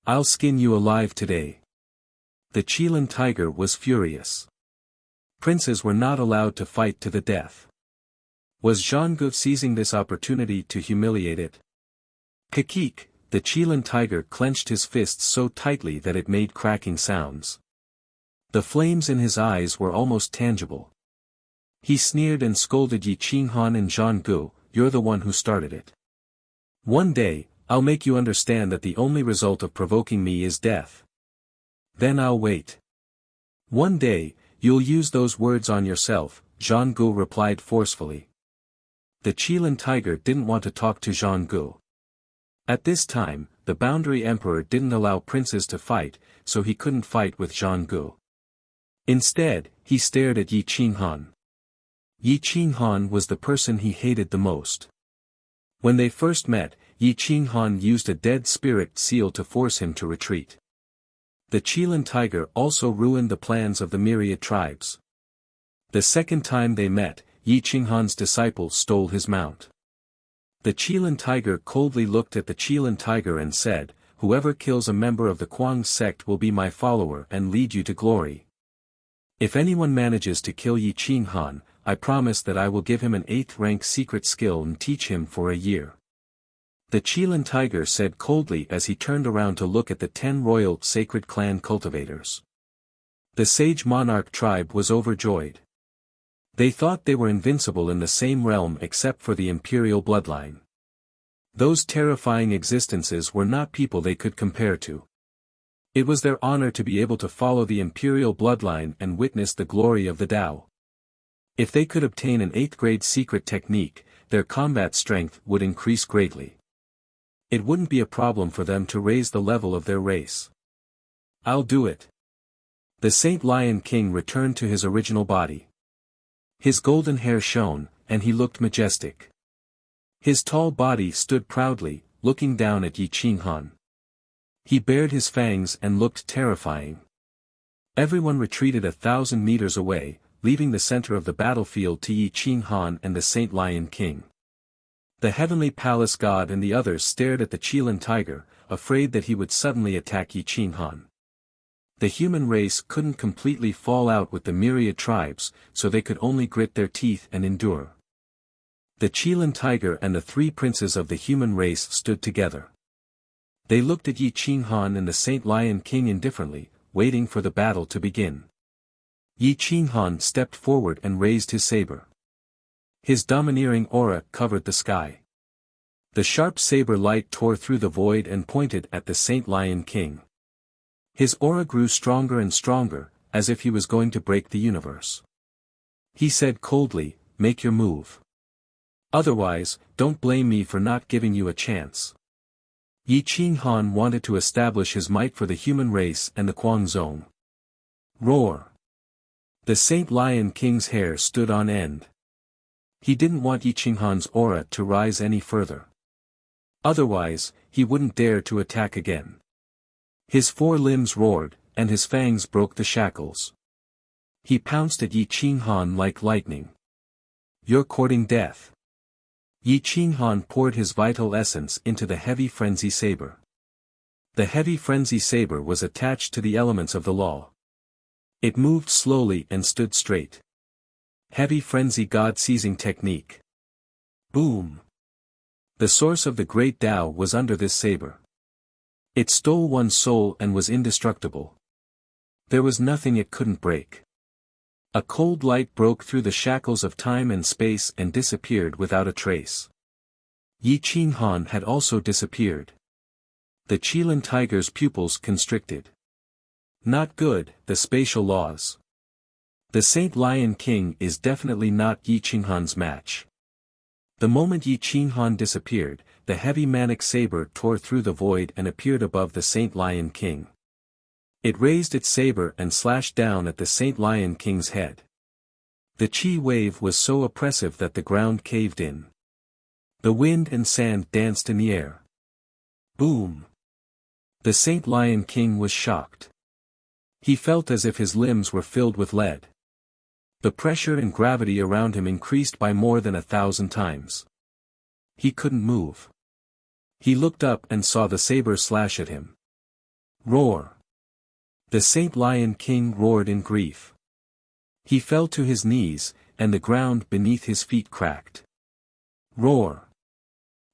I'll skin you alive today. The Qilin tiger was furious. Princes were not allowed to fight to the death. Was Zhang Gu seizing this opportunity to humiliate it? Kikik, the Qilin tiger clenched his fists so tightly that it made cracking sounds. The flames in his eyes were almost tangible. He sneered and scolded Yi Qinghan and Zhang Gu, you're the one who started it. One day, I'll make you understand that the only result of provoking me is death. Then I'll wait. One day, you'll use those words on yourself, Zhang Gu replied forcefully. The Qilin tiger didn't want to talk to Zhang Gu. At this time, the Boundary Emperor didn't allow princes to fight, so he couldn't fight with Zhang Gu. Instead, he stared at Yi Qinghan. Yi Qinghan was the person he hated the most. When they first met, Yi Qinghan used a dead spirit seal to force him to retreat. The Qilin tiger also ruined the plans of the myriad tribes. The second time they met, Yi Qinghan's disciple stole his mount. The Qilin tiger coldly looked at the Qilin tiger and said, "Whoever kills a member of the Kuang sect will be my follower and lead you to glory. If anyone manages to kill Yi Qinghan, I promise that I will give him an 8th rank secret skill and teach him for a year." The Qilin tiger said coldly as he turned around to look at the 10 royal sacred clan cultivators. The sage monarch tribe was overjoyed. They thought they were invincible in the same realm except for the imperial bloodline. Those terrifying existences were not people they could compare to. It was their honor to be able to follow the imperial bloodline and witness the glory of the Tao. If they could obtain an 8th grade secret technique, their combat strength would increase greatly. It wouldn't be a problem for them to raise the level of their race. "I'll do it." The Saint Lion King returned to his original body. His golden hair shone, and he looked majestic. His tall body stood proudly, looking down at Yi Qinghan. He bared his fangs and looked terrifying. Everyone retreated 1,000 meters away, leaving the center of the battlefield to Yi Qinghan and the Saint Lion King. The Heavenly Palace God and the others stared at the Qilin tiger, afraid that he would suddenly attack Yi Qinghan. The human race couldn't completely fall out with the myriad tribes, so they could only grit their teeth and endure. The Qilin tiger and the 3 princes of the human race stood together. They looked at Yi Qinghan and the Saint Lion King indifferently, waiting for the battle to begin. Yi Qinghan stepped forward and raised his saber. His domineering aura covered the sky. The sharp saber light tore through the void and pointed at the Saint Lion King. His aura grew stronger and stronger, as if he was going to break the universe. He said coldly, "Make your move. Otherwise, don't blame me for not giving you a chance." Yi Qinghan wanted to establish his might for the human race and the Kuang zone. Roar! The Saint Lion King's hair stood on end. He didn't want Yi Qinghan's aura to rise any further. Otherwise, he wouldn't dare to attack again. His 4 limbs roared, and his fangs broke the shackles. He pounced at Yi Qinghan like lightning. "You're courting death." Yi Qinghan poured his vital essence into the heavy frenzy saber. The heavy frenzy saber was attached to the elements of the law. It moved slowly and stood straight. Heavy frenzy God-seizing technique. Boom! The source of the great Tao was under this saber. It stole one's soul and was indestructible. There was nothing it couldn't break. A cold light broke through the shackles of time and space and disappeared without a trace. Yi Qinghan had also disappeared. The Qilin tiger's pupils constricted. Not good, the spatial laws. The Saint Lion King is definitely not Yi Qinghan's match. The moment Yi Qinghan disappeared, the heavy manic saber tore through the void and appeared above the Saint Lion King. It raised its saber and slashed down at the Saint Lion King's head. The chi wave was so oppressive that the ground caved in. The wind and sand danced in the air. Boom! The Saint Lion King was shocked. He felt as if his limbs were filled with lead. The pressure and gravity around him increased by more than 1,000 times. He couldn't move. He looked up and saw the saber slash at him. Roar! The Saint Lion King roared in grief. He fell to his knees, and the ground beneath his feet cracked. Roar!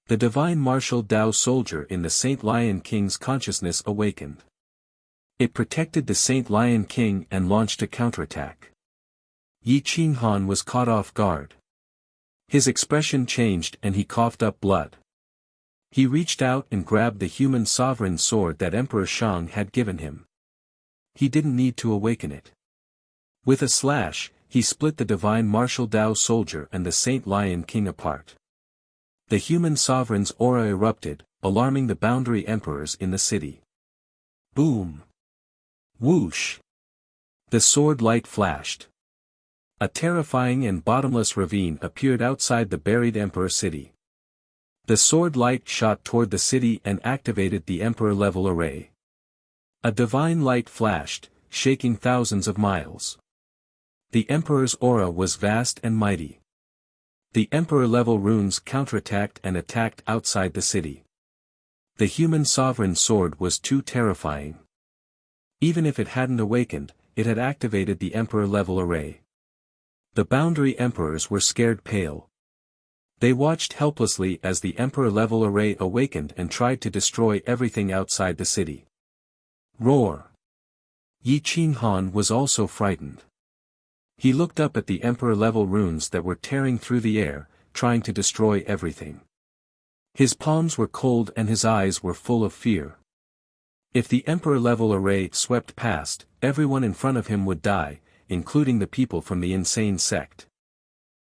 The divine martial Tao soldier in the Saint Lion King's consciousness awakened. It protected the Saint Lion King and launched a counterattack. Yi Qinghan was caught off guard. His expression changed and he coughed up blood. He reached out and grabbed the human sovereign sword that Emperor Shang had given him. He didn't need to awaken it. With a slash, he split the divine martial Tao soldier and the Saint Lion King apart. The human sovereign's aura erupted, alarming the boundary emperors in the city. Boom! Whoosh! The sword light flashed. A terrifying and bottomless ravine appeared outside the buried emperor city. The sword light shot toward the city and activated the emperor-level array. A divine light flashed, shaking thousands of miles. The emperor's aura was vast and mighty. The emperor-level runes counterattacked and attacked outside the city. The human sovereign's sword was too terrifying. Even if it hadn't awakened, it had activated the emperor-level array. The boundary emperors were scared pale. They watched helplessly as the emperor-level array awakened and tried to destroy everything outside the city. Roar! Yi Qinghan was also frightened. He looked up at the emperor-level runes that were tearing through the air, trying to destroy everything. His palms were cold and his eyes were full of fear. If the emperor-level array swept past, everyone in front of him would die, including the people from the insane sect.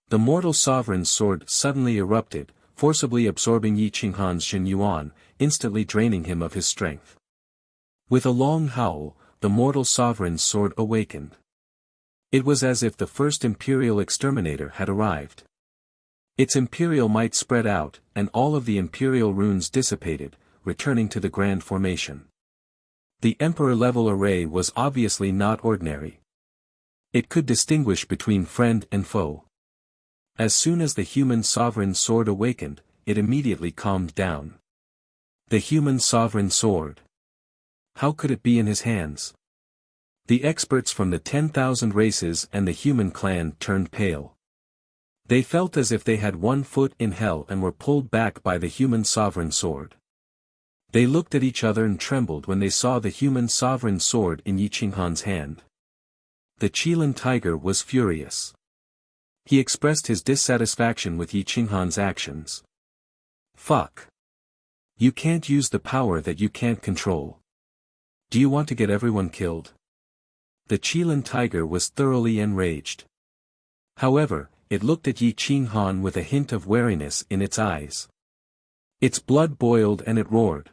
The mortal sovereign's sword suddenly erupted, forcibly absorbing Yi Qinghan's Jin Yuan, instantly draining him of his strength. With a long howl, the mortal sovereign's sword awakened. It was as if the first imperial exterminator had arrived. Its imperial might spread out, and all of the imperial runes dissipated, returning to the grand formation. The emperor-level array was obviously not ordinary. It could distinguish between friend and foe. As soon as the human sovereign's sword awakened, it immediately calmed down. The human sovereign's sword. How could it be in his hands? The experts from the 10,000 races and the human clan turned pale. They felt as if they had one foot in hell and were pulled back by the human sovereign sword. They looked at each other and trembled when they saw the human sovereign sword in Yi Qinghan's hand. The Qilin tiger was furious. He expressed his dissatisfaction with Yi Qinghan's actions. Fuck. You can't use the power that you can't control. Do you want to get everyone killed? The Qilin tiger was thoroughly enraged. However, it looked at Yi Qinghan with a hint of wariness in its eyes. Its blood boiled and it roared.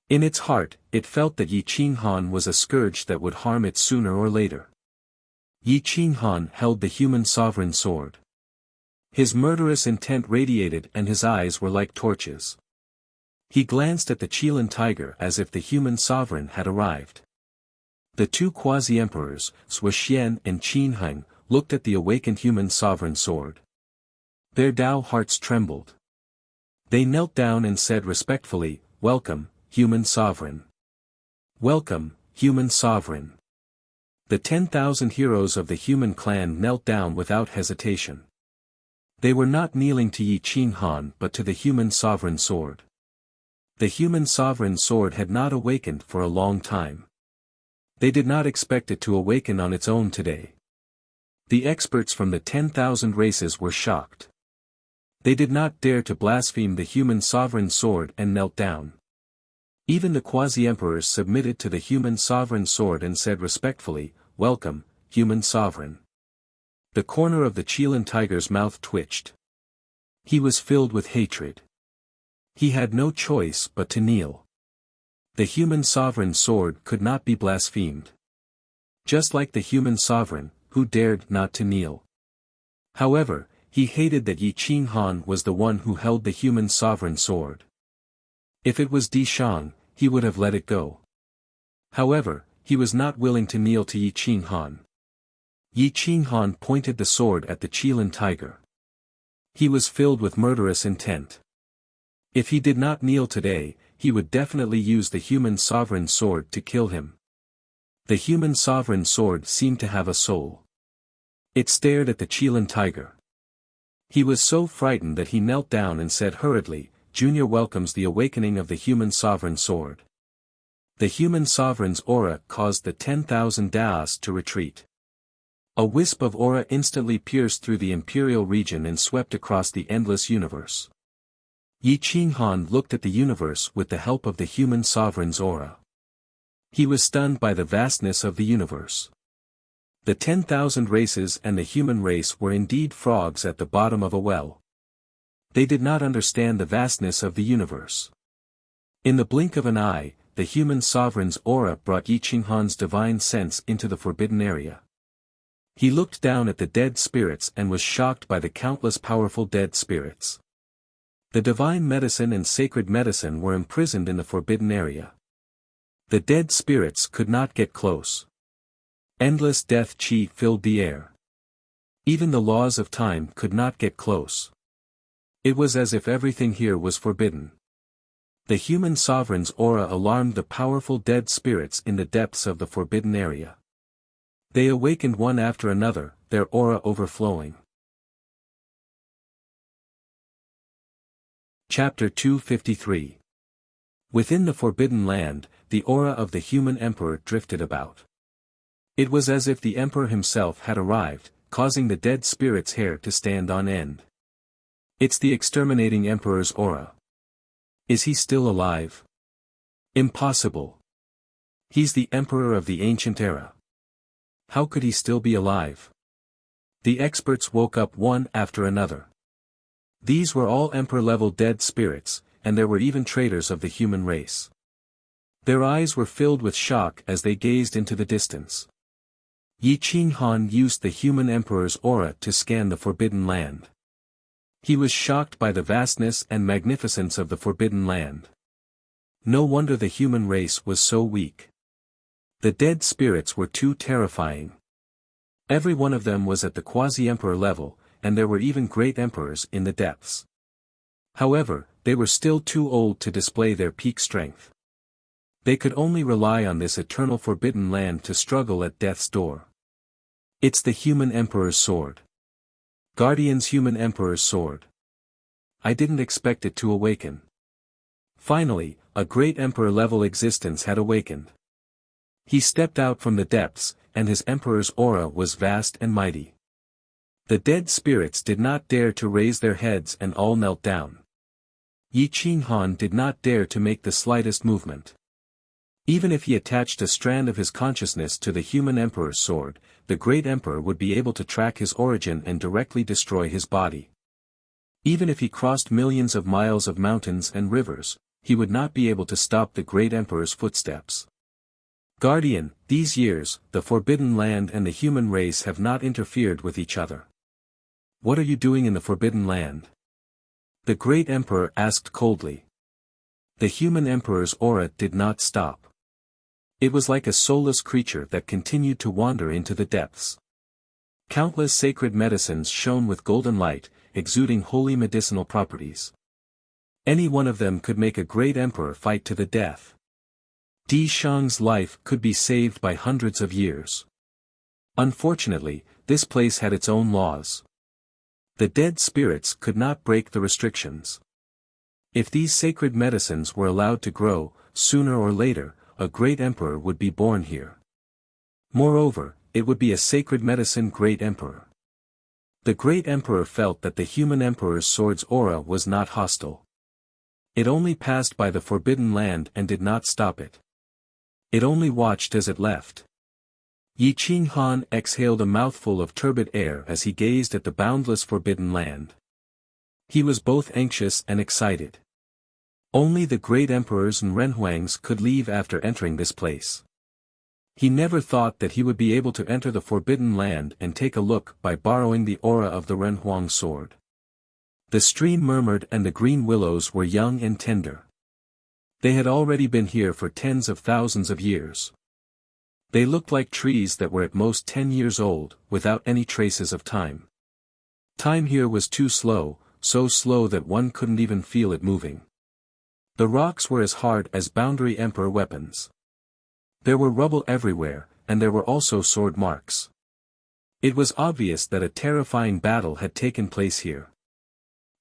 In its heart, it felt that Yi Qinghan was a scourge that would harm it sooner or later. Yi Qinghan held the human sovereign sword. His murderous intent radiated and his eyes were like torches. He glanced at the Qilin tiger as if the human sovereign had arrived. The two quasi-emperors, Sui Xian and Qin Heng, looked at the awakened human sovereign sword. Their Dao hearts trembled. They knelt down and said respectfully, "Welcome, human sovereign. Welcome, human sovereign." The 10,000 heroes of the human clan knelt down without hesitation. They were not kneeling to Yi Qinghan but to the human sovereign sword. The human sovereign sword had not awakened for a long time. They did not expect it to awaken on its own today. The experts from the 10,000 races were shocked. They did not dare to blaspheme the human sovereign sword and knelt down. Even the quasi-emperors submitted to the human sovereign sword and said respectfully, "Welcome, human sovereign." The corner of the Qilin tiger's mouth twitched. He was filled with hatred. He had no choice but to kneel. The human sovereign sword could not be blasphemed. Just like the human sovereign, who dared not to kneel. However, he hated that Yi Qinghan was the one who held the human sovereign sword. If it was Di Shang, he would have let it go. However, he was not willing to kneel to Yi Qinghan. Yi Qinghan pointed the sword at the Qilin tiger. He was filled with murderous intent. If he did not kneel today, he would definitely use the human sovereign sword to kill him. The human sovereign sword seemed to have a soul. It stared at the Qilin tiger. He was so frightened that he knelt down and said hurriedly, "Junior welcomes the awakening of the human sovereign sword." The human sovereign's aura caused the 10,000 Daos to retreat. A wisp of aura instantly pierced through the imperial region and swept across the endless universe. Yi Qinghan looked at the universe with the help of the human sovereign's aura. He was stunned by the vastness of the universe. The 10,000 races and the human race were indeed frogs at the bottom of a well. They did not understand the vastness of the universe. In the blink of an eye, the human sovereign's aura brought Yi Qinghan's divine sense into the forbidden area. He looked down at the dead spirits and was shocked by the countless powerful dead spirits. The divine medicine and sacred medicine were imprisoned in the forbidden area. The dead spirits could not get close. Endless death qi filled the air. Even the laws of time could not get close. It was as if everything here was forbidden. The human sovereign's aura alarmed the powerful dead spirits in the depths of the forbidden area. They awakened one after another, their aura overflowing. Chapter 253. Within the forbidden land, the aura of the human emperor drifted about. It was as if the emperor himself had arrived, causing the dead spirit's hair to stand on end. It's the exterminating emperor's aura. Is he still alive? Impossible. He's the emperor of the ancient era. How could he still be alive? The experts woke up one after another. These were all emperor-level dead spirits, and there were even traitors of the human race. Their eyes were filled with shock as they gazed into the distance. Yi Qinghan used the human emperor's aura to scan the forbidden land. He was shocked by the vastness and magnificence of the forbidden land. No wonder the human race was so weak. The dead spirits were too terrifying. Every one of them was at the quasi-emperor level, and there were even great emperors in the depths. However, they were still too old to display their peak strength. They could only rely on this eternal forbidden land to struggle at death's door. It's the human emperor's sword. Guardian's human emperor's sword. I didn't expect it to awaken. Finally, a great emperor-level existence had awakened. He stepped out from the depths, and his emperor's aura was vast and mighty. The dead spirits did not dare to raise their heads and all knelt down. Yi Qinghan did not dare to make the slightest movement. Even if he attached a strand of his consciousness to the human emperor's sword, the great emperor would be able to track his origin and directly destroy his body. Even if he crossed millions of miles of mountains and rivers, he would not be able to stop the great emperor's footsteps. Guardian, these years, the forbidden land and the human race have not interfered with each other. What are you doing in the forbidden land? The great emperor asked coldly. The human emperor's aura did not stop. It was like a soulless creature that continued to wander into the depths. Countless sacred medicines shone with golden light, exuding holy medicinal properties. Any one of them could make a great emperor fight to the death. Di Shang's life could be saved by hundreds of years. Unfortunately, this place had its own laws. The dead spirits could not break the restrictions. If these sacred medicines were allowed to grow, sooner or later, a great emperor would be born here. Moreover, it would be a sacred medicine great emperor. The great emperor felt that the human emperor's sword's aura was not hostile. It only passed by the forbidden land and did not stop it. It only watched as it left. Yi Qinghan exhaled a mouthful of turbid air as he gazed at the boundless forbidden land. He was both anxious and excited. Only the great emperors and renhuangs could leave after entering this place. He never thought that he would be able to enter the forbidden land and take a look by borrowing the aura of the renhuang sword. The stream murmured and the green willows were young and tender. They had already been here for tens of thousands of years. They looked like trees that were at most 10 years old, without any traces of time. Time here was too slow, so slow that one couldn't even feel it moving. The rocks were as hard as boundary emperor weapons. There were rubble everywhere, and there were also sword marks. It was obvious that a terrifying battle had taken place here.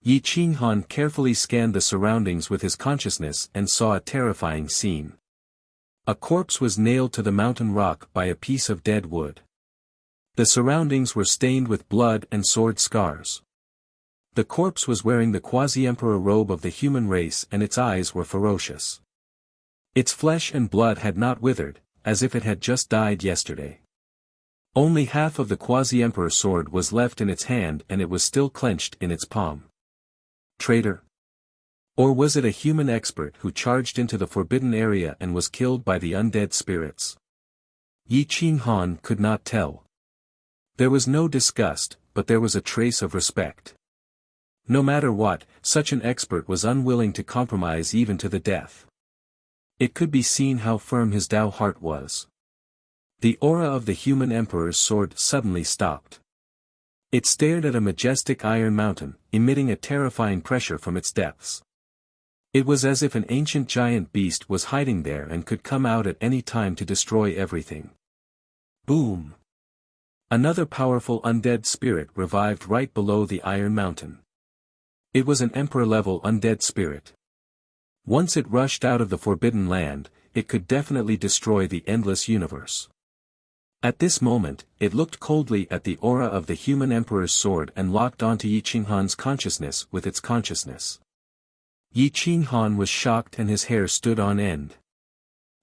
Yi Qinghan carefully scanned the surroundings with his consciousness and saw a terrifying scene. A corpse was nailed to the mountain rock by a piece of dead wood. The surroundings were stained with blood and sword scars. The corpse was wearing the quasi-emperor robe of the human race and its eyes were ferocious. Its flesh and blood had not withered, as if it had just died yesterday. Only half of the quasi-emperor sword was left in its hand and it was still clenched in its palm. Traitor? Or was it a human expert who charged into the forbidden area and was killed by the undead spirits? Yi Qinghan could not tell. There was no disgust, but there was a trace of respect. No matter what, such an expert was unwilling to compromise even to the death. It could be seen how firm his Tao heart was. The aura of the human emperor's sword suddenly stopped. It stared at a majestic iron mountain, emitting a terrifying pressure from its depths. It was as if an ancient giant beast was hiding there and could come out at any time to destroy everything. Boom! Another powerful undead spirit revived right below the iron mountain. It was an emperor-level undead spirit. Once it rushed out of the forbidden land, it could definitely destroy the endless universe. At this moment, it looked coldly at the aura of the human emperor's sword and locked onto Yi Qinghan's consciousness with its consciousness. Yi Qinghan was shocked and his hair stood on end.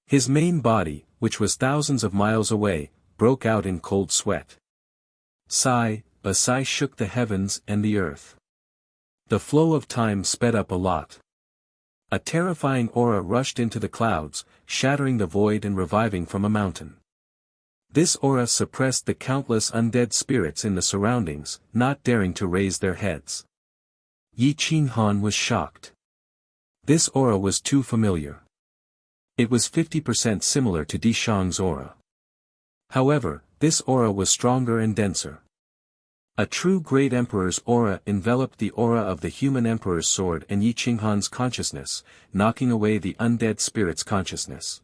His main body, which was thousands of miles away, broke out in cold sweat. A sigh shook the heavens and the earth. The flow of time sped up a lot. A terrifying aura rushed into the clouds, shattering the void and reviving from a mountain. This aura suppressed the countless undead spirits in the surroundings, not daring to raise their heads. Yi Qinghan was shocked. This aura was too familiar. It was 50% similar to Di Shang's aura. However, this aura was stronger and denser. A true great emperor's aura enveloped the aura of the human emperor's sword and Yi Qinghan's consciousness, knocking away the undead spirit's consciousness.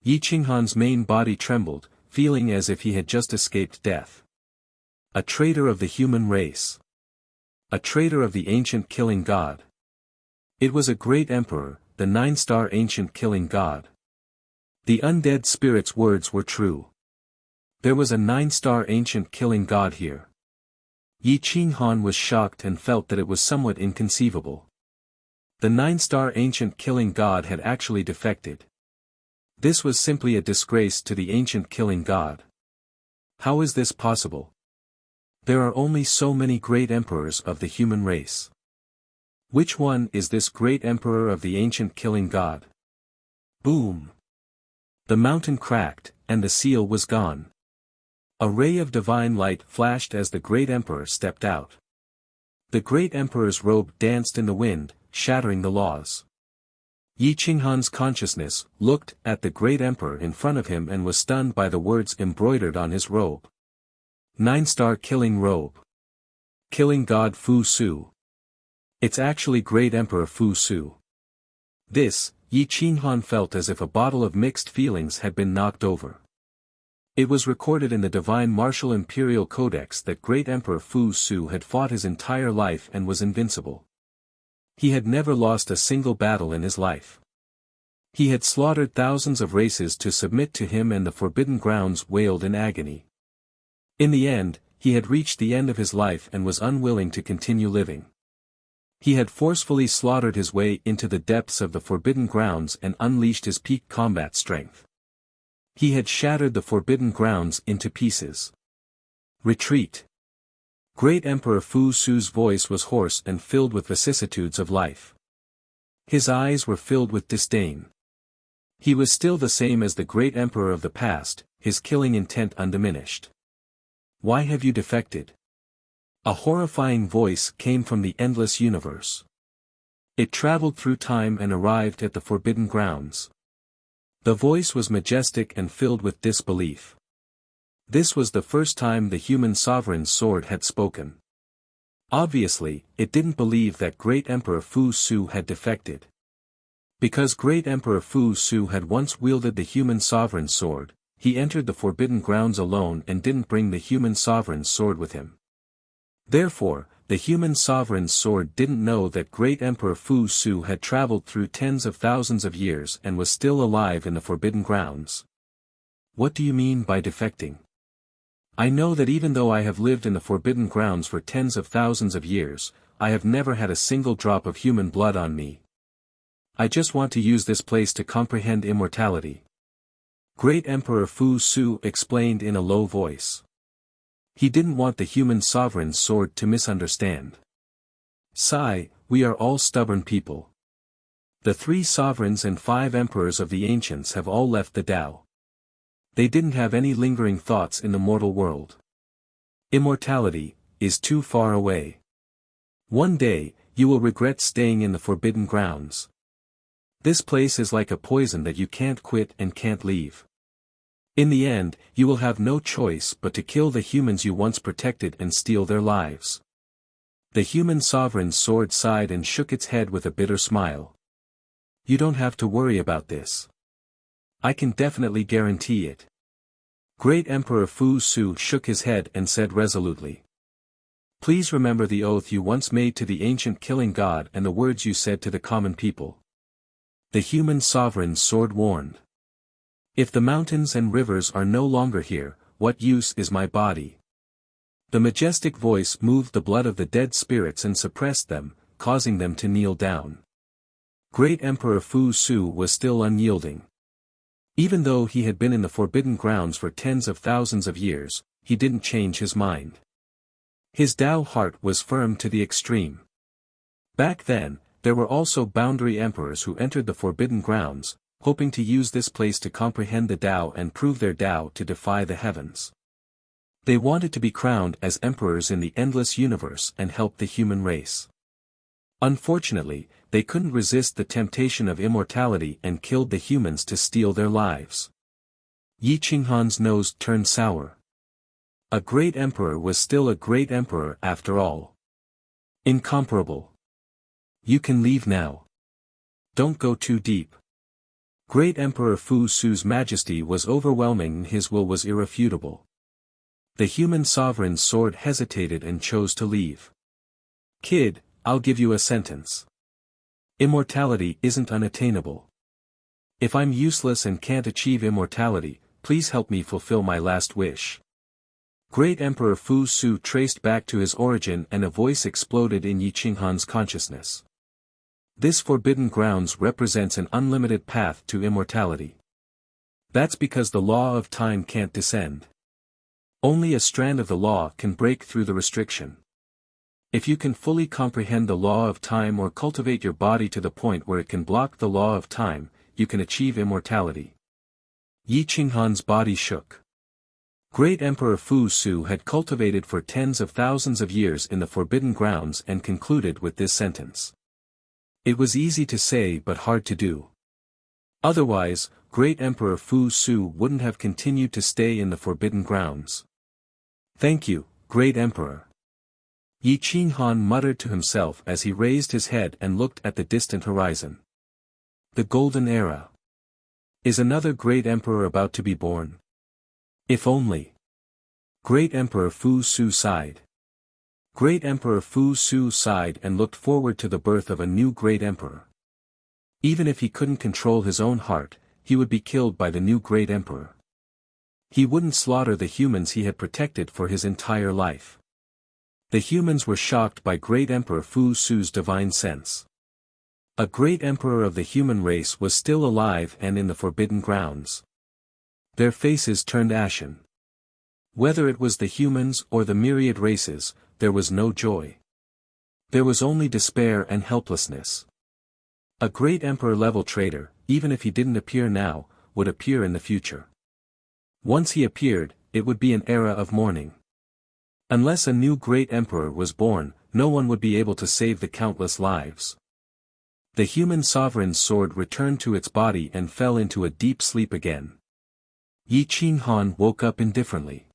Yi Qinghan's main body trembled, feeling as if he had just escaped death. A traitor of the human race. A traitor of the ancient killing god. It was a great emperor, the 9-star ancient killing god. The undead spirit's words were true. There was a 9-star ancient killing god here. Yi Qinghan was shocked and felt that it was somewhat inconceivable. The 9-star ancient killing god had actually defected. This was simply a disgrace to the ancient killing god. How is this possible? There are only so many great emperors of the human race. Which one is this great emperor of the ancient killing god? Boom! The mountain cracked, and the seal was gone. A ray of divine light flashed as the great emperor stepped out. The great emperor's robe danced in the wind, shattering the laws. Yi Qinghan's consciousness looked at the great emperor in front of him and was stunned by the words embroidered on his robe. 9-star killing robe. Killing god Fu Su. It's actually great emperor Fu Su. This, Yi Qinghan felt as if a bottle of mixed feelings had been knocked over. It was recorded in the Divine Martial Imperial Codex that great emperor Fu Su had fought his entire life and was invincible. He had never lost a single battle in his life. He had slaughtered thousands of races to submit to him, and the Forbidden Grounds wailed in agony. In the end, he had reached the end of his life and was unwilling to continue living. He had forcefully slaughtered his way into the depths of the Forbidden Grounds and unleashed his peak combat strength. He had shattered the Forbidden Grounds into pieces. Retreat. Great Emperor Fu Su's voice was hoarse and filled with vicissitudes of life. His eyes were filled with disdain. He was still the same as the great emperor of the past, his killing intent undiminished. Why have you defected? A horrifying voice came from the endless universe. It traveled through time and arrived at the Forbidden Grounds. The voice was majestic and filled with disbelief. This was the first time the human sovereign's sword had spoken. Obviously, it didn't believe that great Emperor Fu Su had defected. Because great Emperor Fu Su had once wielded the human sovereign's sword, he entered the Forbidden Grounds alone and didn't bring the human sovereign's sword with him. Therefore, the human sovereign's sword didn't know that great Emperor Fu Su had traveled through tens of thousands of years and was still alive in the Forbidden Grounds. What do you mean by defecting? I know that even though I have lived in the Forbidden Grounds for tens of thousands of years, I have never had a single drop of human blood on me. I just want to use this place to comprehend immortality. Great Emperor Fu Su explained in a low voice. He didn't want the human sovereign's sword to misunderstand. Sigh, we are all stubborn people. The 3 sovereigns and 5 emperors of the ancients have all left the Tao. They didn't have any lingering thoughts in the mortal world. Immortality is too far away. One day, you will regret staying in the forbidden grounds. This place is like a poison that you can't quit and can't leave. In the end, you will have no choice but to kill the humans you once protected and steal their lives. The human sovereign's sword sighed and shook its head with a bitter smile. You don't have to worry about this. I can definitely guarantee it. Great Emperor Fu Su shook his head and said resolutely. Please remember the oath you once made to the ancient killing god and the words you said to the common people. The human sovereign's sword warned. If the mountains and rivers are no longer here, what use is my body? The majestic voice moved the blood of the dead spirits and suppressed them, causing them to kneel down. Great Emperor Fu Su was still unyielding. Even though he had been in the forbidden grounds for tens of thousands of years, he didn't change his mind. His Tao heart was firm to the extreme. Back then, there were also boundary emperors who entered the forbidden grounds, hoping to use this place to comprehend the Tao and prove their Tao to defy the heavens. They wanted to be crowned as emperors in the endless universe and help the human race. Unfortunately, they couldn't resist the temptation of immortality and killed the humans to steal their lives. Yi Qinghan's nose turned sour. A great emperor was still a great emperor after all. Incomparable. You can leave now. Don't go too deep. Great Emperor Fu Su's majesty was overwhelming and his will was irrefutable. The human sovereign's sword hesitated and chose to leave. Kid, I'll give you a sentence. Immortality isn't unattainable. If I'm useless and can't achieve immortality, please help me fulfill my last wish. Great Emperor Fu Su traced back to his origin and a voice exploded in Yi Qinghan's consciousness. This forbidden grounds represents an unlimited path to immortality. That's because the law of time can't descend. Only a strand of the law can break through the restriction. If you can fully comprehend the law of time or cultivate your body to the point where it can block the law of time, you can achieve immortality. Yi Qinghan's body shook. Great Emperor Fu Su had cultivated for tens of thousands of years in the forbidden grounds and concluded with this sentence. It was easy to say but hard to do. Otherwise, Great Emperor Fu Su wouldn't have continued to stay in the forbidden grounds. Thank you, Great Emperor. Yi Qinghan muttered to himself as he raised his head and looked at the distant horizon. The Golden Era. Is another great emperor about to be born? If only. Great Emperor Fu Su sighed. Great Emperor Fu Su sighed and looked forward to the birth of a new great emperor. Even if he couldn't control his own heart, he would be killed by the new great emperor. He wouldn't slaughter the humans he had protected for his entire life. The humans were shocked by Great Emperor Fu Su's divine sense. A great emperor of the human race was still alive and in the forbidden grounds. Their faces turned ashen. Whether it was the humans or the myriad races, there was no joy. There was only despair and helplessness. A great emperor-level traitor, even if he didn't appear now, would appear in the future. Once he appeared, it would be an era of mourning. Unless a new great emperor was born, no one would be able to save the countless lives. The human sovereign's sword returned to its body and fell into a deep sleep again. Yi Qinghan woke up indifferently.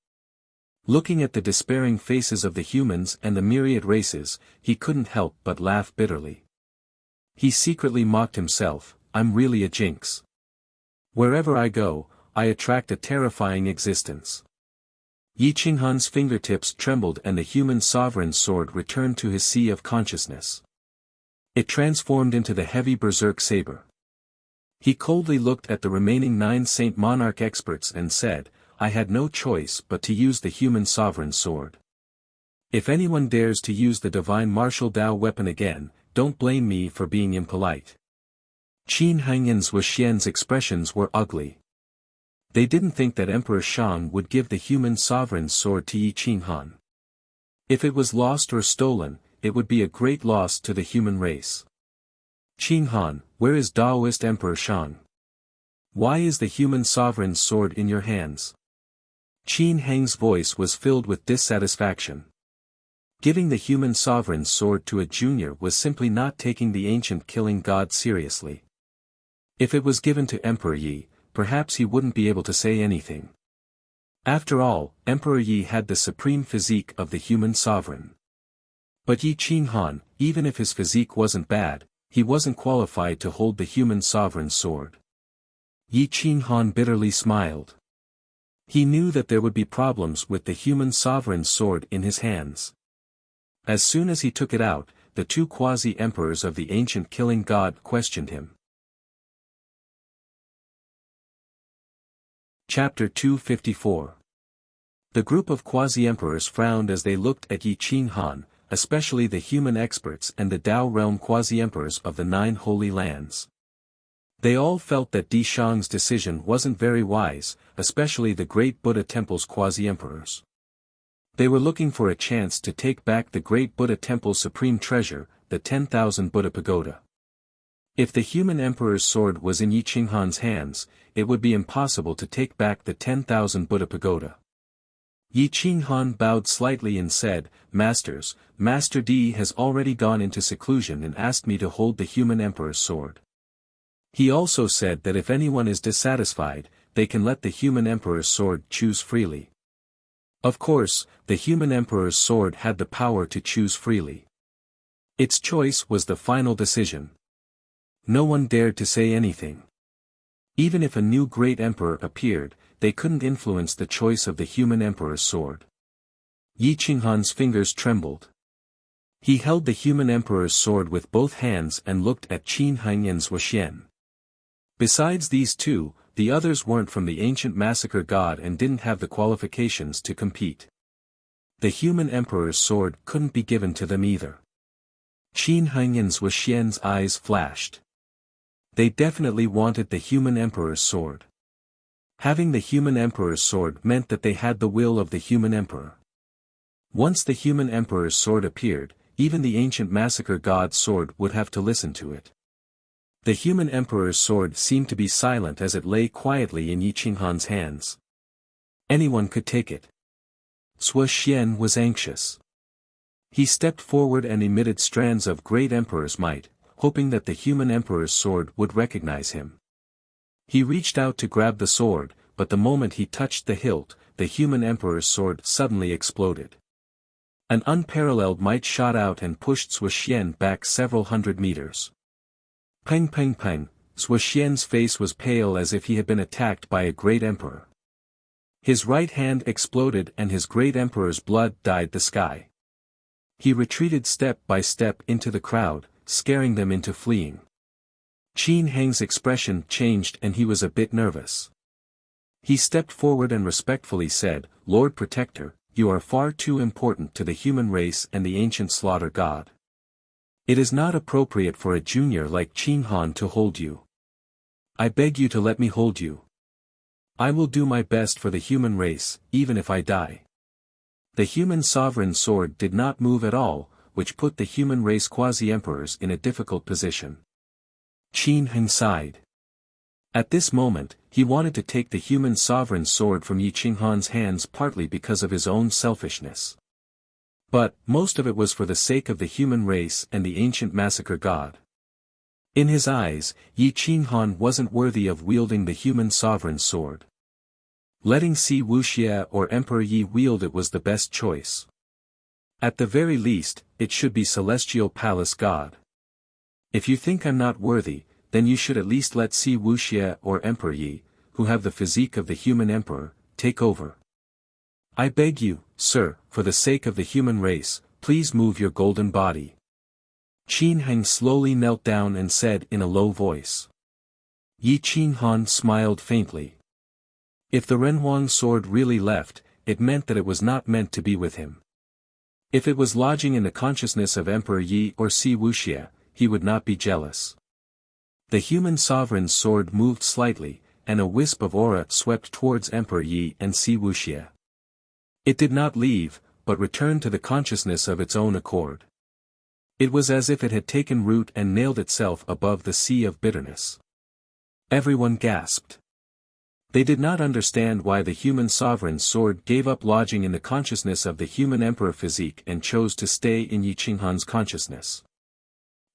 Looking at the despairing faces of the humans and the myriad races, he couldn't help but laugh bitterly. He secretly mocked himself, I'm really a jinx. Wherever I go, I attract a terrifying existence. Yi Qinghan's fingertips trembled and the human sovereign's sword returned to his sea of consciousness. It transformed into the heavy berserk saber. He coldly looked at the remaining 9 Saint Monarch experts and said, I had no choice but to use the human sovereign's sword. If anyone dares to use the divine martial Tao weapon again, don't blame me for being impolite. Qin Hangyan's Wuxian's expressions were ugly. They didn't think that Emperor Shang would give the human sovereign's sword to Yi Qinghan. If it was lost or stolen, it would be a great loss to the human race. Qin Han, where is Daoist Emperor Shang? Why is the human sovereign's sword in your hands? Qin Heng's voice was filled with dissatisfaction. Giving the human sovereign's sword to a junior was simply not taking the ancient killing god seriously. If it was given to Emperor Yi, perhaps he wouldn't be able to say anything. After all, Emperor Yi had the supreme physique of the human sovereign. But Yi Qin Han, even if his physique wasn't bad, he wasn't qualified to hold the human sovereign's sword. Yi Qin Han bitterly smiled. He knew that there would be problems with the human sovereign's sword in his hands. As soon as he took it out, the two quasi-emperors of the ancient killing god questioned him. Chapter 254. The group of quasi-emperors frowned as they looked at Yi Qin Han, especially the human experts and the Tao realm quasi-emperors of the 9 holy lands. They all felt that Di Shang's decision wasn't very wise, especially the great Buddha temple's quasi-emperors. They were looking for a chance to take back the great Buddha temple's supreme treasure, the 10,000 Buddha pagoda. If the human emperor's sword was in Yi Qin Han's hands, it would be impossible to take back the 10,000 Buddha pagoda. Yi Qin Han bowed slightly and said, Masters, Master Di has already gone into seclusion and asked me to hold the human emperor's sword. He also said that if anyone is dissatisfied, they can let the human emperor's sword choose freely. Of course, the human emperor's sword had the power to choose freely. Its choice was the final decision. No one dared to say anything. Even if a new great emperor appeared, they couldn't influence the choice of the human emperor's sword. Yi Qin Han's fingers trembled. He held the human emperor's sword with both hands and looked at Qin Hanyin's Wuxian. Besides these two, the others weren't from the ancient massacre god and didn't have the qualifications to compete. The human emperor's sword couldn't be given to them either. Qin Hanyin's Wuxian's eyes flashed. They definitely wanted the human emperor's sword. Having the human emperor's sword meant that they had the will of the human emperor. Once the human emperor's sword appeared, even the ancient massacre god's sword would have to listen to it. The human emperor's sword seemed to be silent as it lay quietly in Yi Qin Han's hands. Anyone could take it. Sui Xian was anxious. He stepped forward and emitted strands of great emperor's might, hoping that the human emperor's sword would recognize him. He reached out to grab the sword, but the moment he touched the hilt, the human emperor's sword suddenly exploded. An unparalleled might shot out and pushed Sui Xian back several hundred meters. Peng peng peng, Sui Xian's face was pale as if he had been attacked by a great emperor. His right hand exploded and his great emperor's blood dyed the sky. He retreated step by step into the crowd, scaring them into fleeing. Qin Heng's expression changed and he was a bit nervous. He stepped forward and respectfully said, Lord Protector, you are far too important to the human race and the ancient slaughter god. It is not appropriate for a junior like Qin Han to hold you. I beg you to let me hold you. I will do my best for the human race, even if I die. The human sovereign sword did not move at all, which put the human race quasi-emperors in a difficult position. Qin Heng sighed. At this moment, he wanted to take the human sovereign sword from Yi Qin Han's hands partly because of his own selfishness. But, most of it was for the sake of the human race and the ancient massacre god. In his eyes, Yi Qin Han wasn't worthy of wielding the human sovereign sword. Letting Si Wuxia or Emperor Yi wield it was the best choice. At the very least, it should be Celestial Palace God. If you think I'm not worthy, then you should at least let Si Wuxia or Emperor Yi, who have the physique of the human emperor, take over. I beg you, sir, for the sake of the human race, please move your golden body. Qin Heng slowly knelt down and said in a low voice. Yi Qin Han smiled faintly. If the Renhuang sword really left, it meant that it was not meant to be with him. If it was lodging in the consciousness of Emperor Yi or Si Wuxia, he would not be jealous. The human sovereign's sword moved slightly, and a wisp of aura swept towards Emperor Yi and Si Wuxia. It did not leave, but returned to the consciousness of its own accord. It was as if it had taken root and nailed itself above the sea of bitterness. Everyone gasped. They did not understand why the human sovereign's sword gave up lodging in the consciousness of the human emperor physique and chose to stay in Yi Qinghan's consciousness.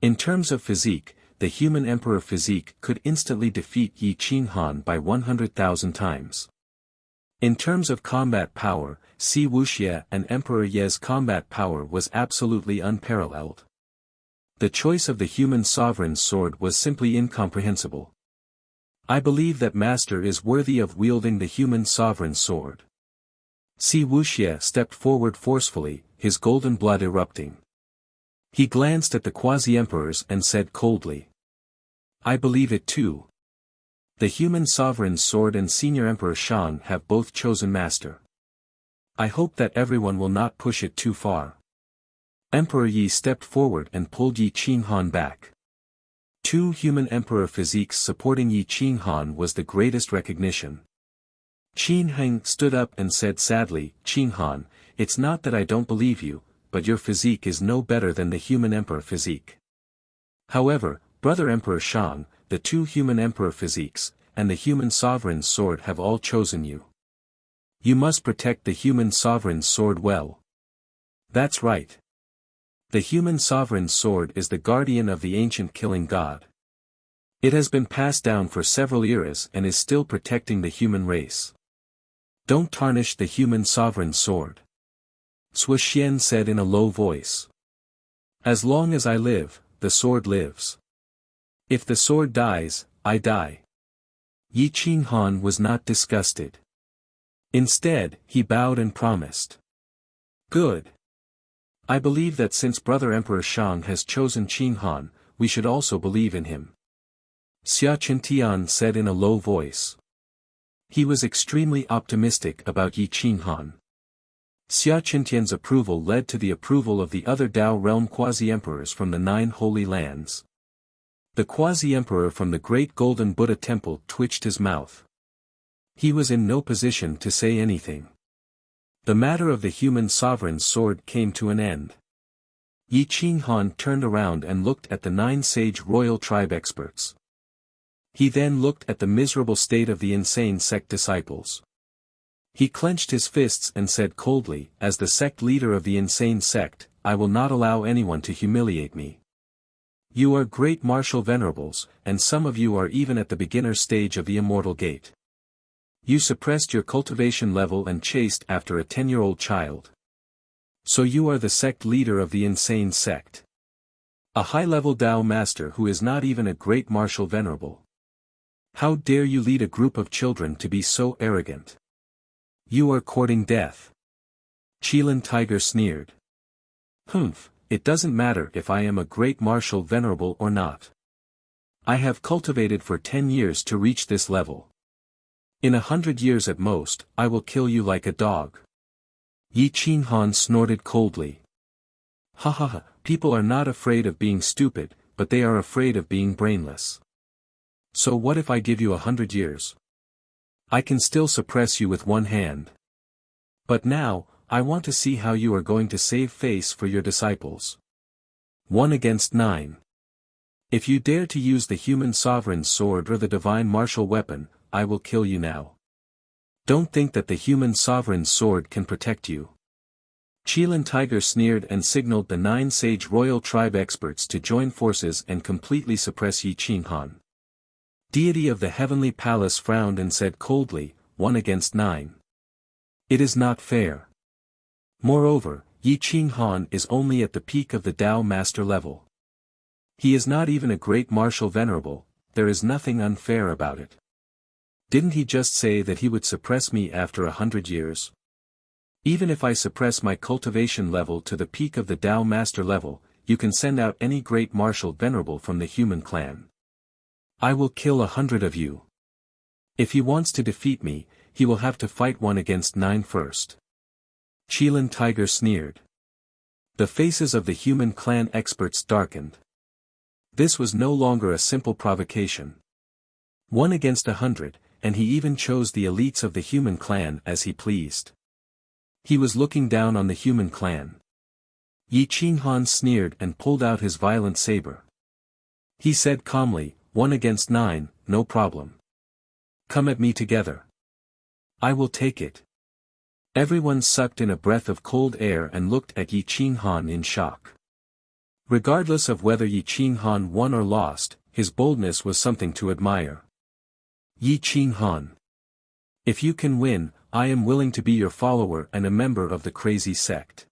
In terms of physique, the human emperor physique could instantly defeat Yi Qinghan by 100,000 times. In terms of combat power, Si Wuxia and Emperor Ye's combat power was absolutely unparalleled. The choice of the human sovereign's sword was simply incomprehensible. I believe that master is worthy of wielding the human sovereign's sword. Si Wuxia stepped forward forcefully, his golden blood erupting. He glanced at the quasi-emperors and said coldly, "I believe it too. The human sovereign's sword and senior emperor Shang have both chosen master. I hope that everyone will not push it too far." Emperor Yi stepped forward and pulled Yi Qinghan back. Two human emperor physiques supporting Yi Qinghan was the greatest recognition. Qin Heng stood up and said sadly, "Qinghan, it's not that I don't believe you, but your physique is no better than the human emperor physique. However, brother Emperor Shang, the two human emperor physiques, and the human sovereign's sword have all chosen you. You must protect the human sovereign's sword well." "That's right. The human sovereign's sword is the guardian of the ancient killing god. It has been passed down for several eras and is still protecting the human race. Don't tarnish the human sovereign's sword." Sui Xian said in a low voice. "As long as I live, the sword lives. If the sword dies, I die." Yi Qinghan was not disgusted. Instead, he bowed and promised. "Good. I believe that since brother Emperor Shang has chosen Qinghan, we should also believe in him." Xia Qintian said in a low voice. He was extremely optimistic about Yi Qinghan. Xia Qintian's approval led to the approval of the other Dao realm quasi-emperors from the 9 holy lands. The quasi-emperor from the Great Golden Buddha Temple twitched his mouth. He was in no position to say anything. The matter of the human sovereign's sword came to an end. Yi Qinghan turned around and looked at the 9 sage royal tribe experts. He then looked at the miserable state of the insane sect disciples. He clenched his fists and said coldly, "As the sect leader of the insane sect, I will not allow anyone to humiliate me. You are great martial venerables, and some of you are even at the beginner stage of the immortal gate. You suppressed your cultivation level and chased after a 10-year-old child. So you are the sect leader of the insane sect. A high-level Dao master who is not even a great martial venerable. How dare you lead a group of children to be so arrogant? You are courting death." Qilin Tiger sneered. "Humph, it doesn't matter if I am a great martial venerable or not. I have cultivated for 10 years to reach this level. In 100 years at most, I will kill you like a dog." Yi Qinghan snorted coldly. "Ha ha ha, people are not afraid of being stupid, but they are afraid of being brainless. So what if I give you 100 years? I can still suppress you with one hand. But now, I want to see how you are going to save face for your disciples. 1 against 9. If you dare to use the human sovereign's sword or the divine martial weapon, I will kill you now. Don't think that the human sovereign's sword can protect you." Qilin Tiger sneered and signaled the 9 sage royal tribe experts to join forces and completely suppress Yi Qinghan. Deity of the heavenly palace frowned and said coldly, 1 against 9. It is not fair. Moreover, Yi Qinghan is only at the peak of the Dao master level. He is not even a great martial venerable, there is nothing unfair about it. Didn't he just say that he would suppress me after 100 years? Even if I suppress my cultivation level to the peak of the Dao master level, you can send out any great martial venerable from the human clan. I will kill 100 of you. If he wants to defeat me, he will have to fight 1 against 9 first." Qilin Tiger sneered. The faces of the human clan experts darkened. This was no longer a simple provocation. 1 against 100, and he even chose the elites of the human clan as he pleased. He was looking down on the human clan. Yi Qinghan sneered and pulled out his violent saber. He said calmly, 1 against 9, no problem. Come at me together. I will take it. Everyone sucked in a breath of cold air and looked at Yi Qinghan in shock. Regardless of whether Yi Qinghan won or lost, his boldness was something to admire. Yi Qinghan. If you can win, I am willing to be your follower and a member of the crazy sect.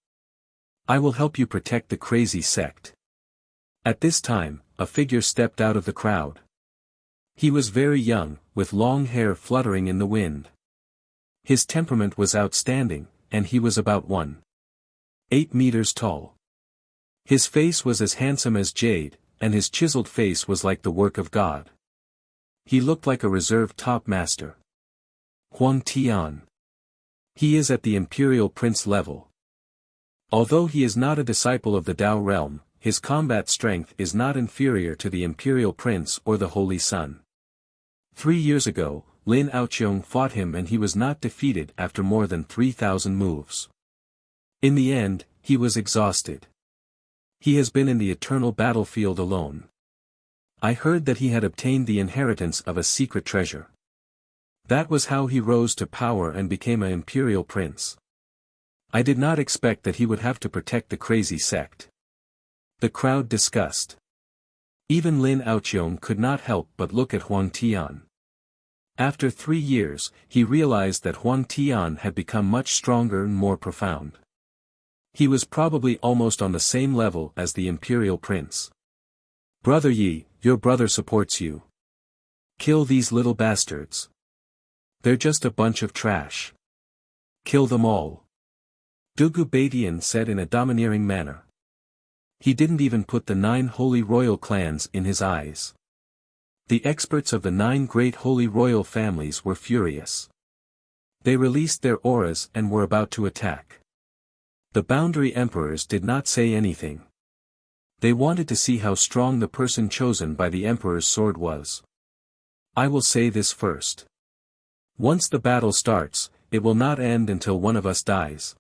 I will help you protect the crazy sect. At this time, a figure stepped out of the crowd. He was very young, with long hair fluttering in the wind. His temperament was outstanding, and he was about 1.8 meters tall. His face was as handsome as jade, and his chiseled face was like the work of God. He looked like a reserve top master. Huang Tian. He is at the imperial prince level. Although he is not a disciple of the Tao realm, his combat strength is not inferior to the imperial prince or the holy sun. 3 years ago, Lin Aoqiong fought him and he was not defeated after more than 3,000 moves. In the end, he was exhausted. He has been in the eternal battlefield alone. I heard that he had obtained the inheritance of a secret treasure. That was how he rose to power and became an imperial prince. I did not expect that he would have to protect the crazy sect. The crowd discussed. Even Lin Aoqiong could not help but look at Huang Tian. After 3 years, he realized that Huang Tian had become much stronger and more profound. He was probably almost on the same level as the imperial prince. Brother Yi, your brother supports you. Kill these little bastards. They're just a bunch of trash. Kill them all. Dugu Badian said in a domineering manner. He didn't even put the 9 holy royal clans in his eyes. The experts of the 9 great holy royal families were furious. They released their auras and were about to attack. The boundary emperors did not say anything. They wanted to see how strong the person chosen by the emperor's sword was. I will say this first. Once the battle starts, it will not end until one of us dies.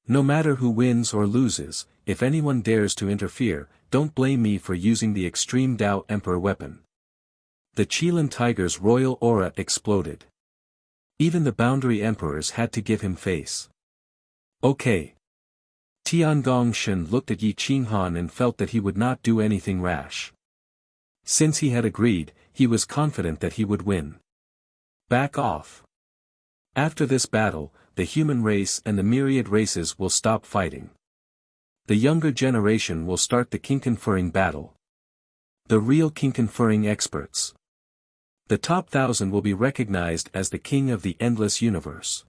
No matter who wins or loses, if anyone dares to interfere, don't blame me for using the extreme Tao Emperor weapon. The Qilin Tiger's royal aura exploded. Even the boundary emperors had to give him face. Okay. Tiangong Shen looked at Yi Qinghan and felt that he would not do anything rash. Since he had agreed, he was confident that he would win. Back off. After this battle, the human race and the myriad races will stop fighting. The younger generation will start the king-conferring battle. The real king-conferring experts. The top 1,000 will be recognized as the king of the endless universe.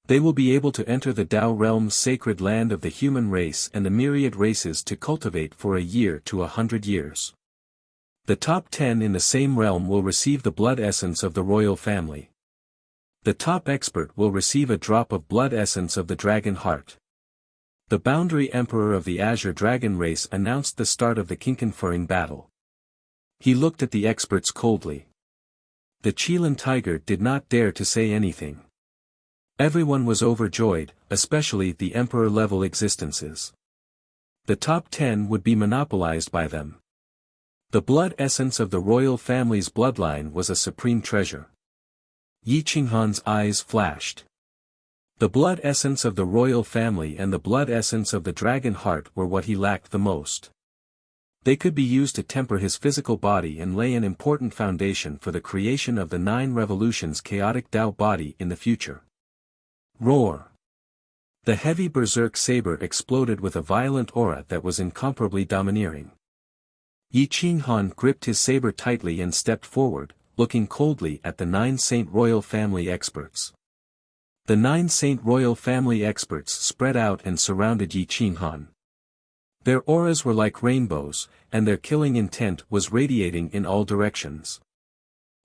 They will be able to enter the Tao realm's sacred land of the human race and the myriad races to cultivate for a year to 100 years. The top 10 in the same realm will receive the blood essence of the royal family. The top expert will receive a drop of blood essence of the dragon heart. The boundary emperor of the Azure Dragon race announced the start of the king-conferring battle. He looked at the experts coldly. The Qilin Tiger did not dare to say anything. Everyone was overjoyed, especially the emperor-level existences. The top 10 would be monopolized by them. The blood essence of the royal family's bloodline was a supreme treasure. Yi Qinghan's eyes flashed. The blood essence of the royal family and the blood essence of the dragon heart were what he lacked the most. They could be used to temper his physical body and lay an important foundation for the creation of the 9 revolutions chaotic Tao body in the future. Roar! The heavy berserk saber exploded with a violent aura that was incomparably domineering. Yi Qinghan gripped his saber tightly and stepped forward, looking coldly at the 9 Saint Royal Family experts. The 9 Saint Royal Family experts spread out and surrounded Yi Qinghan. Their auras were like rainbows, and their killing intent was radiating in all directions.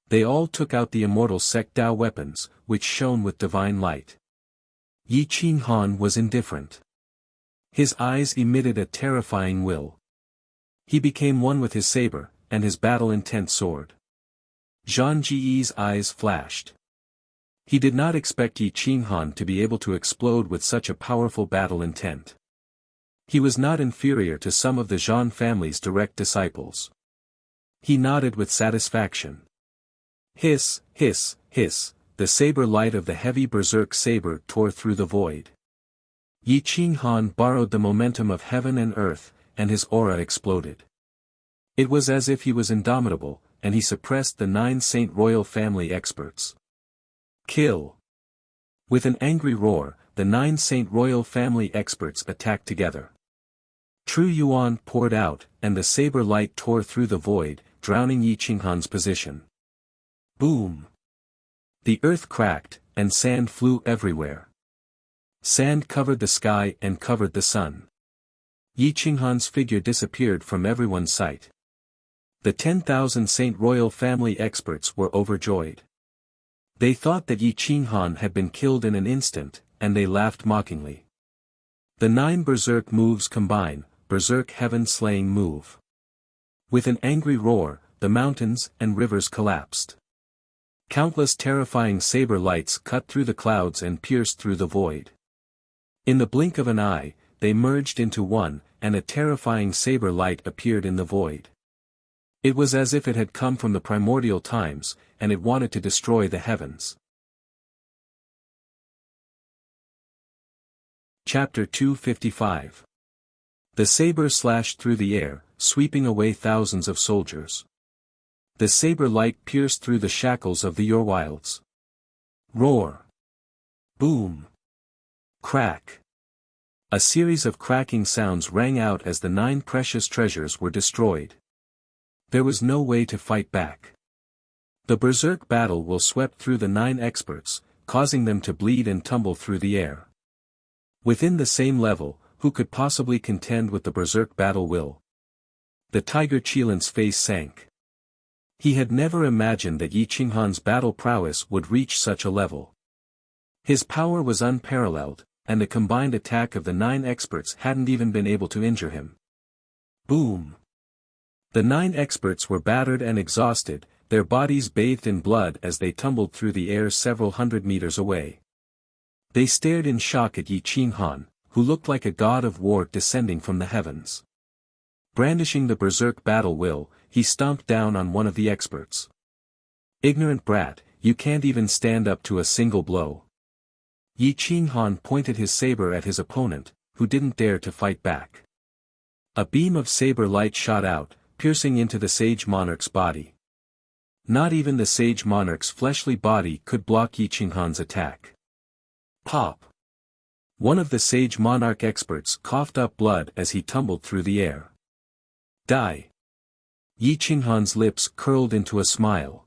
They all took out the immortal sect Tao weapons, which shone with divine light. Yi Qinghan was indifferent. His eyes emitted a terrifying will. He became one with his saber, and his battle-intent soared. Zhang Jiyi's eyes flashed. He did not expect Yi Qinghan to be able to explode with such a powerful battle intent. He was not inferior to some of the Zhan family's direct disciples. He nodded with satisfaction. Hiss, hiss, hiss, the saber light of the heavy berserk saber tore through the void. Yi Qinghan borrowed the momentum of heaven and earth, and his aura exploded. It was as if he was indomitable, and he suppressed the 9 Saint Royal family experts. Kill! With an angry roar, the 9 Saint Royal family experts attacked together. True Yuan poured out, and the saber light tore through the void, drowning Yi Qinghan's position. Boom! The earth cracked, and sand flew everywhere. Sand covered the sky and covered the sun. Yi Qinghan's figure disappeared from everyone's sight. The 10,000 Saint Royal family experts were overjoyed. They thought that Yi Qinghan had been killed in an instant, and they laughed mockingly. The 9 berserk moves combine, berserk heaven-slaying move. With an angry roar, the mountains and rivers collapsed. Countless terrifying saber lights cut through the clouds and pierced through the void. In the blink of an eye, they merged into one, and a terrifying saber light appeared in the void. It was as if it had come from the primordial times, and it wanted to destroy the heavens. Chapter 255. The saber slashed through the air, sweeping away thousands of soldiers. The saber light pierced through the shackles of the Yorwilds. Roar! Boom! Crack! A series of cracking sounds rang out as the 9 precious treasures were destroyed. There was no way to fight back. The berserk battle will swept through the 9 experts, causing them to bleed and tumble through the air. Within the same level, who could possibly contend with the berserk battle will? The Tiger Qilin's face sank. He had never imagined that Yi Qinghan's battle prowess would reach such a level. His power was unparalleled, and the combined attack of the 9 experts hadn't even been able to injure him. Boom! The 9 experts were battered and exhausted, their bodies bathed in blood as they tumbled through the air several hundred meters away. They stared in shock at Yi Qinghan, who looked like a god of war descending from the heavens. Brandishing the berserk battle will, he stomped down on one of the experts. Ignorant brat, you can't even stand up to a single blow. Yi Qinghan pointed his saber at his opponent, who didn't dare to fight back. A beam of saber light shot out, piercing into the sage monarch's body. Not even the sage monarch's fleshly body could block Yi Qinghan's attack. Pop! One of the sage monarch experts coughed up blood as he tumbled through the air. Die! Yi Qinghan's lips curled into a smile.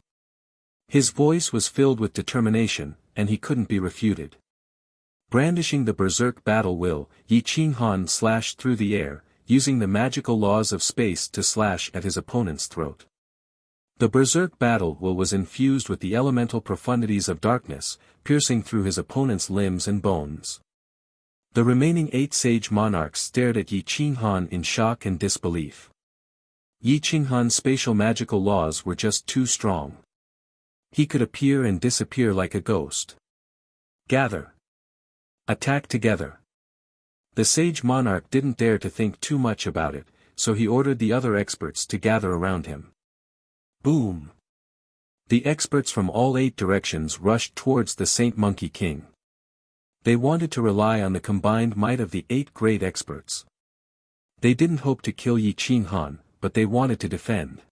His voice was filled with determination, and he couldn't be refuted. Brandishing the berserk battle will, Yi Qinghan slashed through the air, using the magical laws of space to slash at his opponent's throat. The berserk battle will was infused with the elemental profundities of darkness, piercing through his opponent's limbs and bones. The remaining 8 sage monarchs stared at Yi Qinghan in shock and disbelief. Yi Qinghan's spatial magical laws were just too strong. He could appear and disappear like a ghost. Gather! Attack together! The sage monarch didn't dare to think too much about it, so he ordered the other experts to gather around him. Boom! The experts from all 8 directions rushed towards the Saint Monkey King. They wanted to rely on the combined might of the 8 great experts. They didn't hope to kill Yi Qinghan, but they wanted to defend.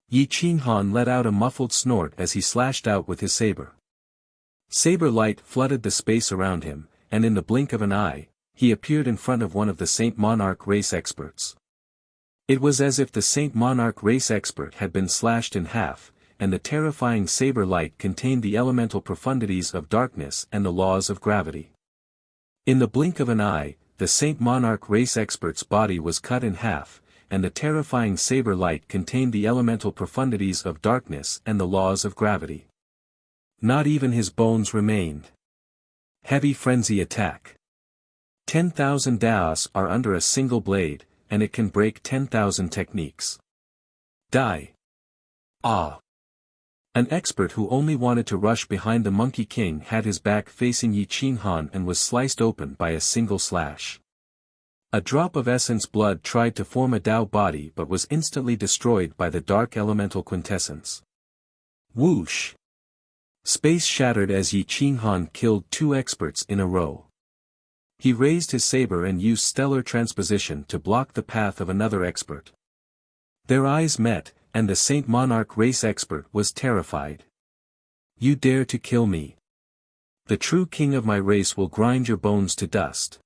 Yi Qinghan let out a muffled snort as he slashed out with his saber. Saber light flooded the space around him, and in the blink of an eye, he appeared in front of one of the Saint Monarch race experts. It was as if the Saint Monarch race expert had been slashed in half, and the terrifying saber light contained the elemental profundities of darkness and the laws of gravity. In the blink of an eye, the Saint Monarch race expert's body was cut in half, and the terrifying saber light contained the elemental profundities of darkness and the laws of gravity. Not even his bones remained. Heavy frenzy attack. 10,000 Daos are under a single blade, and it can break 10,000 techniques. Die. Ah. An expert who only wanted to rush behind the Monkey King had his back facing Yi Qinghan and was sliced open by a single slash. A drop of essence blood tried to form a Tao body but was instantly destroyed by the dark elemental quintessence. Whoosh! Space shattered as Yi Qinghan killed 2 experts in a row. He raised his saber and used stellar transposition to block the path of another expert. Their eyes met, and the Saint Monarch race expert was terrified. You dare to kill me? The true king of my race will grind your bones to dust.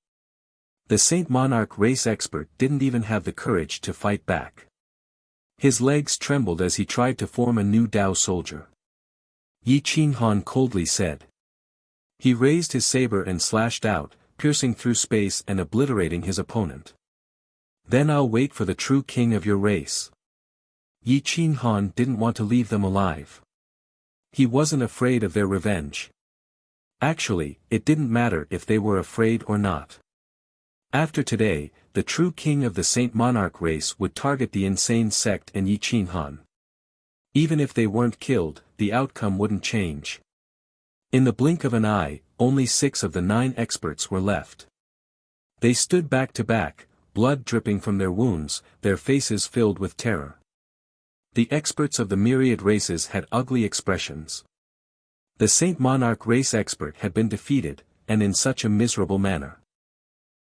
The Saint Monarch race expert didn't even have the courage to fight back. His legs trembled as he tried to form a new Tao soldier. Yi Qinghan coldly said. He raised his saber and slashed out, piercing through space and obliterating his opponent. Then I'll wait for the true king of your race. Yi Qinghan didn't want to leave them alive. He wasn't afraid of their revenge. Actually, it didn't matter if they were afraid or not. After today, the true king of the Saint Monarch race would target the insane sect and Yi Qinghan. Even if they weren't killed, the outcome wouldn't change. In the blink of an eye, only 6 of the 9 experts were left. They stood back to back, blood dripping from their wounds, their faces filled with terror. The experts of the myriad races had ugly expressions. The Saint Monarch race expert had been defeated, and in such a miserable manner.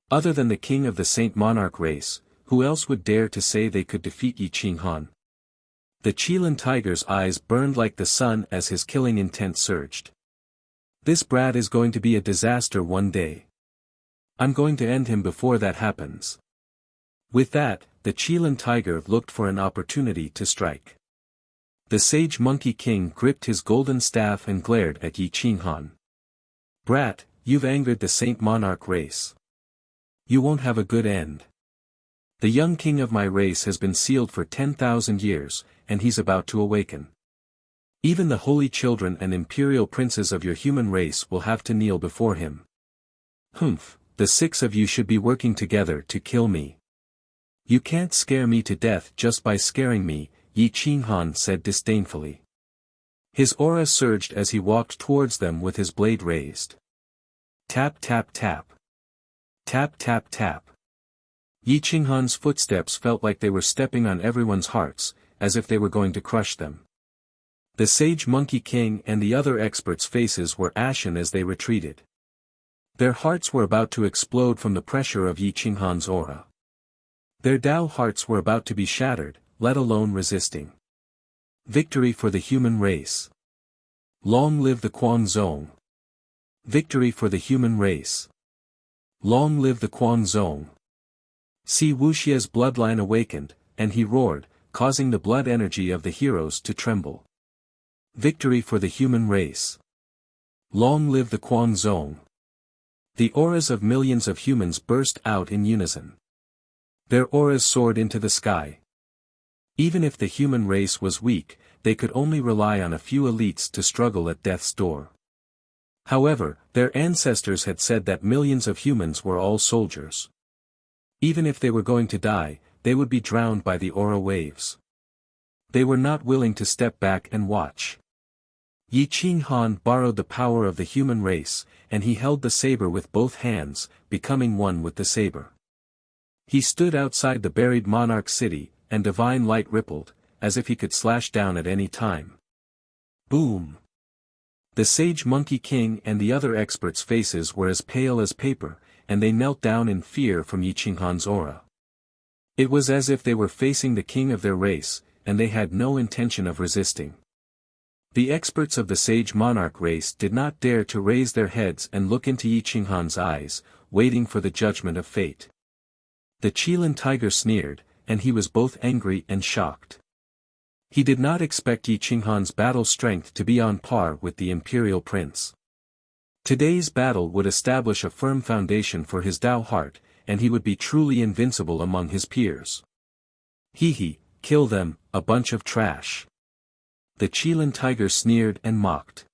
Other than the king of the Saint Monarch race, who else would dare to say they could defeat Yi Qinghan? The Qilin tiger's eyes burned like the sun as his killing intent surged. This brat is going to be a disaster one day. I'm going to end him before that happens. With that, the Qilin tiger looked for an opportunity to strike. The sage monkey king gripped his golden staff and glared at Yi Qinghan. Brat, you've angered the Saint Monarch race. You won't have a good end. The young king of my race has been sealed for 10,000 years, and he's about to awaken. Even the holy children and imperial princes of your human race will have to kneel before him. Humph, the 6 of you should be working together to kill me. You can't scare me to death just by scaring me, Yi Qinghan said disdainfully. His aura surged as he walked towards them with his blade raised. Tap tap tap. Tap tap tap. Yi Qinghan's footsteps felt like they were stepping on everyone's hearts, as if they were going to crush them. The sage monkey king and the other experts' faces were ashen as they retreated. Their hearts were about to explode from the pressure of Yi Qinghan's aura. Their Tao hearts were about to be shattered, let alone resisting. Victory for the human race. Long live the Guangzong. Victory for the human race. Long live the Guangzong. See Wuxia's bloodline awakened, and he roared, causing the blood energy of the heroes to tremble. Victory for the human race. Long live the Guangzong. The auras of millions of humans burst out in unison. Their auras soared into the sky. Even if the human race was weak, they could only rely on a few elites to struggle at death's door. However, their ancestors had said that millions of humans were all soldiers. Even if they were going to die, they would be drowned by the aura waves. They were not willing to step back and watch. Yi Qinghan borrowed the power of the human race, and he held the saber with both hands, becoming one with the saber. He stood outside the buried monarch city, and divine light rippled, as if he could slash down at any time. Boom! The sage monkey king and the other experts' faces were as pale as paper, and they knelt down in fear from Yi Qinghan's aura. It was as if they were facing the king of their race, and they had no intention of resisting. The experts of the sage monarch race did not dare to raise their heads and look into Yi Qinghan's eyes, waiting for the judgment of fate. The Qilin tiger sneered, and he was both angry and shocked. He did not expect Yi Qinghan's battle strength to be on par with the imperial prince. Today's battle would establish a firm foundation for his Tao heart, and he would be truly invincible among his peers. Hee, kill them, a bunch of trash. The Qilin tiger sneered and mocked.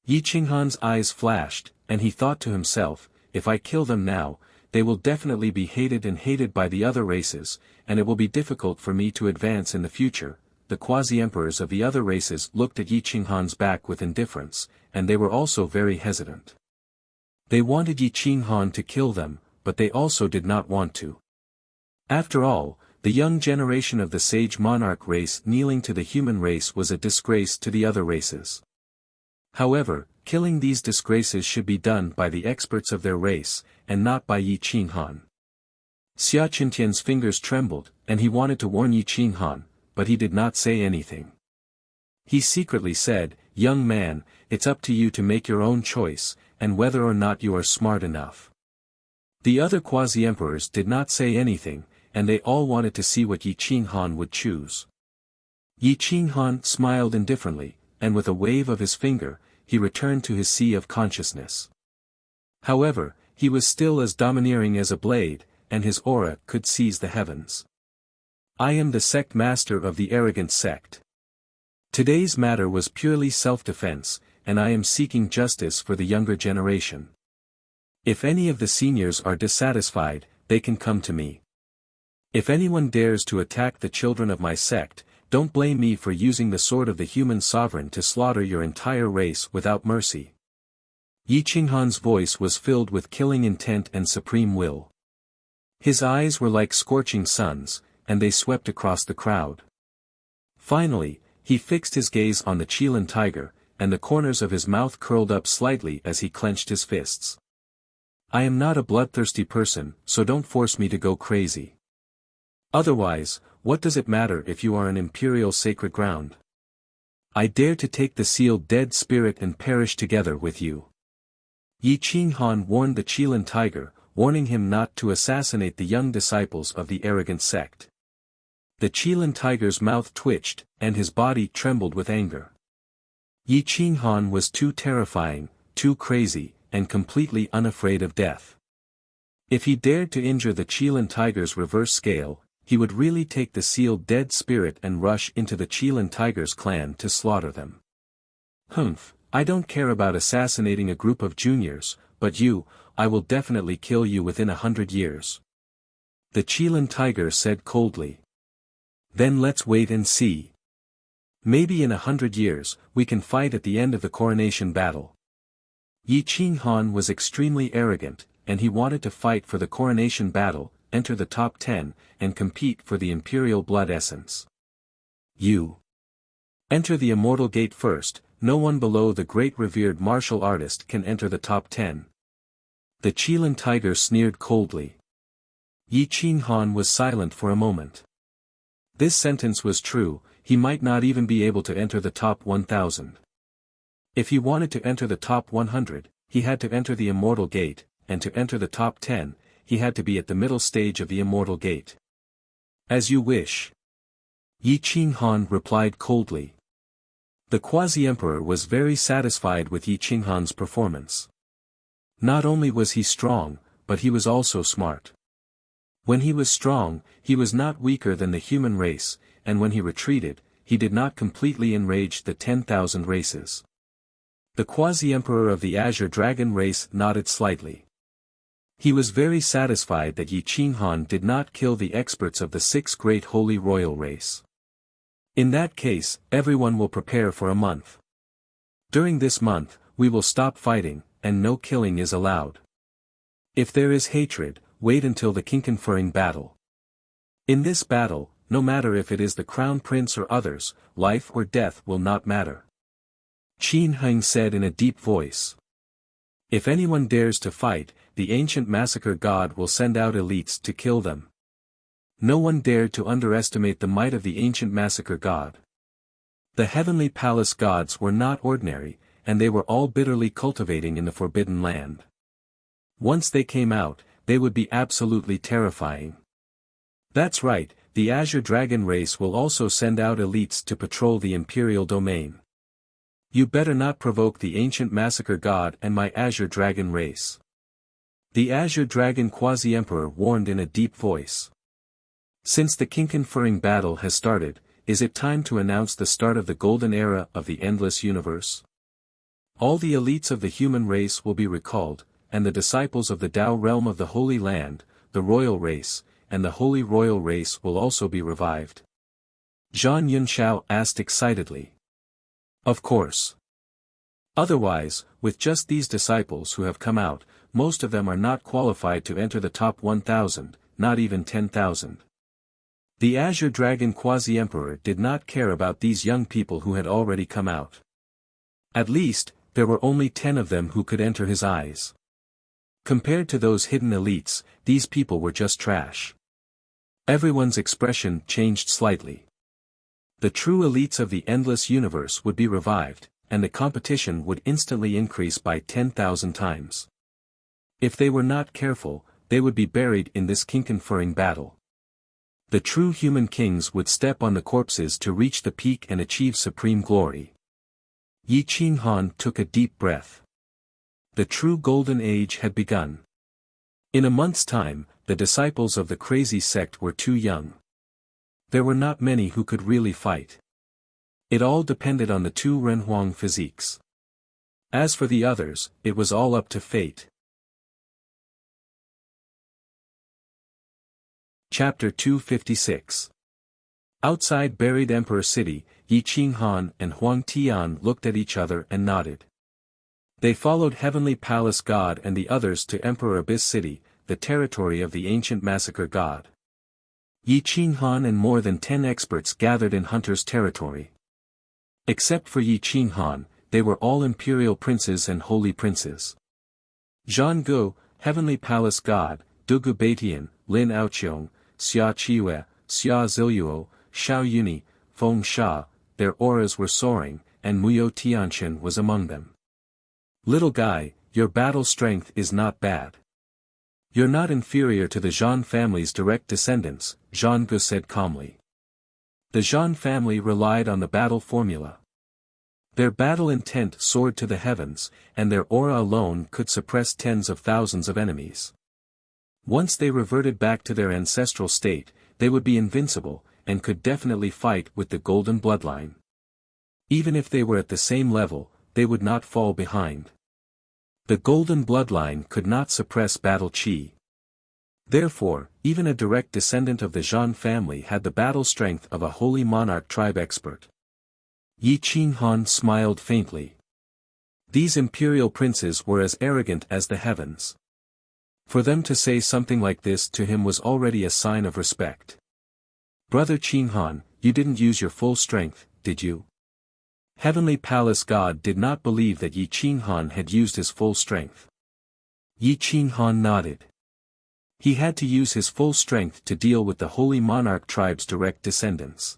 Yi Qinghan's eyes flashed, and he thought to himself, if I kill them now, they will definitely be hated by the other races, and it will be difficult for me to advance in the future. The quasi-emperors of the other races looked at Yi Qinghan's back with indifference, and they were also very hesitant. They wanted Yi Qinghan to kill them, but they also did not want to. After all, the young generation of the sage monarch race kneeling to the human race was a disgrace to the other races. However, killing these disgraces should be done by the experts of their race, and not by Yi Qinghan. Xia Qintian's fingers trembled, and he wanted to warn Yi Qinghan, but he did not say anything. He secretly said, "Young man, it's up to you to make your own choice, and whether or not you are smart enough." The other quasi-emperors did not say anything, and they all wanted to see what Yi Qinghan would choose. Yi Qinghan smiled indifferently, and with a wave of his finger, he returned to his sea of consciousness. However, he was still as domineering as a blade, and his aura could seize the heavens. "I am the sect master of the arrogant sect. Today's matter was purely self-defense, and I am seeking justice for the younger generation. If any of the seniors are dissatisfied, they can come to me. If anyone dares to attack the children of my sect, don't blame me for using the sword of the human sovereign to slaughter your entire race without mercy." Yi Qinghan's voice was filled with killing intent and supreme will. His eyes were like scorching suns, and they swept across the crowd. Finally, he fixed his gaze on the Qilin tiger, and the corners of his mouth curled up slightly as he clenched his fists. "I am not a bloodthirsty person, so don't force me to go crazy. Otherwise, what does it matter if you are an imperial sacred ground? I dare to take the sealed dead spirit and perish together with you." Yi Qinghan warned the Qilin tiger, warning him not to assassinate the young disciples of the arrogant sect. The Qilin tiger's mouth twitched, and his body trembled with anger. Yi Qinghan was too terrifying, too crazy, and completely unafraid of death. If he dared to injure the Qilin tiger's reverse scale, he would really take the sealed dead spirit and rush into the Qilin tiger's clan to slaughter them. "Humph, I don't care about assassinating a group of juniors, but you, I will definitely kill you within 100 years. The Qilin tiger said coldly. "Then let's wait and see. Maybe in 100 years, we can fight at the end of the coronation battle." Yi Qinghan was extremely arrogant, and he wanted to fight for the coronation battle, enter the top 10, and compete for the imperial blood essence. "You enter the immortal gate first, no one below the great revered martial artist can enter the top 10. The Qilin tiger sneered coldly. Yi Qinghan was silent for a moment. This sentence was true, he might not even be able to enter the top 1,000. If he wanted to enter the top 100, he had to enter the immortal gate, and to enter the top 10, he had to be at the middle stage of the immortal gate. "As you wish." Yi Qinghan replied coldly. The quasi-emperor was very satisfied with Yi Qinghan's performance. Not only was he strong, but he was also smart. When he was strong, he was not weaker than the human race, and when he retreated, he did not completely enrage the 10,000 races. The quasi-emperor of the Azure Dragon race nodded slightly. He was very satisfied that Yi Qinghan did not kill the experts of the 6 great holy royal race. In that case, everyone will prepare for a month. During this month, we will stop fighting, and no killing is allowed. If there is hatred, wait until the king-conferring battle. In this battle, no matter if it is the crown prince or others, life or death will not matter. Qin Heng said in a deep voice. If anyone dares to fight, the ancient massacre god will send out elites to kill them. No one dared to underestimate the might of the ancient massacre god. The heavenly palace gods were not ordinary, and they were all bitterly cultivating in the forbidden land. Once they came out, they would be absolutely terrifying. That's right, the Azure Dragon race will also send out elites to patrol the imperial domain. You better not provoke the ancient massacre god and my Azure Dragon race. The Azure Dragon Quasi-Emperor warned in a deep voice. Since the king-conferring battle has started, is it time to announce the start of the golden era of the endless universe? All the elites of the human race will be recalled, and the disciples of the Tao realm of the Holy Land, the royal race, and the holy royal race will also be revived. Zhang Yunxiao asked excitedly. Of course. Otherwise, with just these disciples who have come out, most of them are not qualified to enter the top 1,000, not even 10,000. The Azure Dragon Quasi-Emperor did not care about these young people who had already come out. At least, there were only 10 of them who could enter his eyes. Compared to those hidden elites, these people were just trash. Everyone's expression changed slightly. The true elites of the endless universe would be revived, and the competition would instantly increase by 10,000 times. If they were not careful, they would be buried in this king-conferring battle. The true human kings would step on the corpses to reach the peak and achieve supreme glory. Yi Qinghan took a deep breath. The true golden age had begun. In a month's time, the disciples of the crazy sect were too young. There were not many who could really fight. It all depended on the two Renhuang physiques. As for the others, it was all up to fate. Chapter 256. Outside buried Emperor City, Yi Qinghan and Huang Tian looked at each other and nodded. They followed Heavenly Palace God and the others to Emperor Abyss City, the territory of the ancient massacre god. Yi Qinghan and more than 10 experts gathered in Hunter's territory. Except for Yi Qinghan, they were all imperial princes and holy princes. Zhang Gu, Heavenly Palace God, Dugu Baitian, Lin Aoqiong, Xia Qiwe, Xia Ziluo, Xiao Yuni, Feng Sha, their auras were soaring, and Muyo Tianqian was among them. Little guy, your battle strength is not bad. You're not inferior to the Zhan family's direct descendants, Zhang Gu said calmly. The Zhan family relied on the battle formula. Their battle intent soared to the heavens, and their aura alone could suppress tens of thousands of enemies. Once they reverted back to their ancestral state, they would be invincible, and could definitely fight with the golden bloodline. Even if they were at the same level, they would not fall behind. The golden bloodline could not suppress battle chi. Therefore, even a direct descendant of the Zhan family had the battle strength of a holy monarch tribe expert. Yi Qinghan smiled faintly. These imperial princes were as arrogant as the heavens. For them to say something like this to him was already a sign of respect. Brother Qinghan, you didn't use your full strength, did you? Heavenly Palace God did not believe that Yi Qinghan had used his full strength. Yi Qinghan nodded. He had to use his full strength to deal with the holy monarch tribe's direct descendants.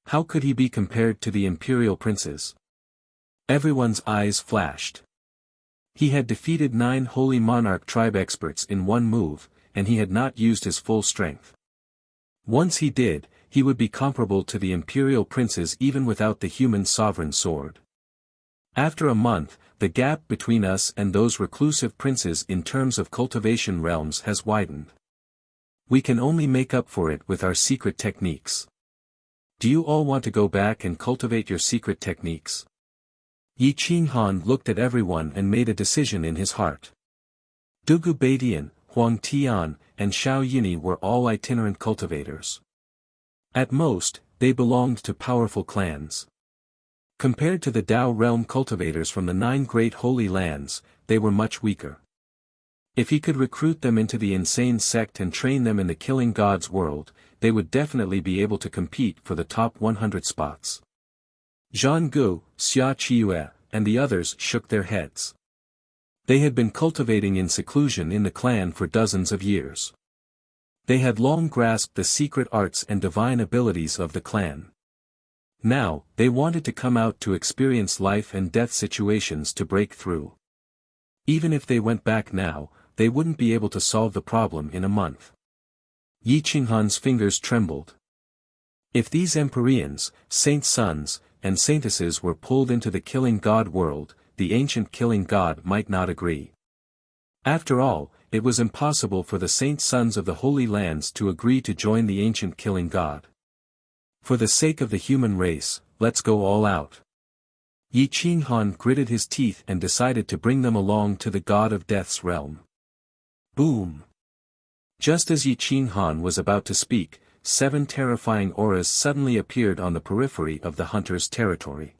How could he be compared to the imperial princes? Everyone's eyes flashed. He had defeated 9 holy monarch tribe experts in one move, and he had not used his full strength. Once he did, he would be comparable to the imperial princes even without the human sovereign sword. After a month, the gap between us and those reclusive princes in terms of cultivation realms has widened. We can only make up for it with our secret techniques. Do you all want to go back and cultivate your secret techniques? Yi Qinghan looked at everyone and made a decision in his heart. Dugu Baitian, Huang Tian, and Xiao Yuni were all itinerant cultivators. At most, they belonged to powerful clans. Compared to the Dao realm cultivators from the 9 great holy lands, they were much weaker. If he could recruit them into the insane sect and train them in the killing god's world, they would definitely be able to compete for the top 100 spots. Zhang Gu, Xia Qiwe, and the others shook their heads. They had been cultivating in seclusion in the clan for dozens of years. They had long grasped the secret arts and divine abilities of the clan. Now, they wanted to come out to experience life and death situations to break through. Even if they went back now, they wouldn't be able to solve the problem in a month. Yi Qinghan's fingers trembled. If these Empyreans, saint sons, and saintesses were pulled into the killing god world, the ancient killing god might not agree. After all, it was impossible for the saint sons of the Holy Lands to agree to join the ancient killing god. For the sake of the human race, let's go all out. Yi Qinghan gritted his teeth and decided to bring them along to the god of death's realm. Boom! Just as Yi Qinghan was about to speak, 7 terrifying auras suddenly appeared on the periphery of the hunter's territory.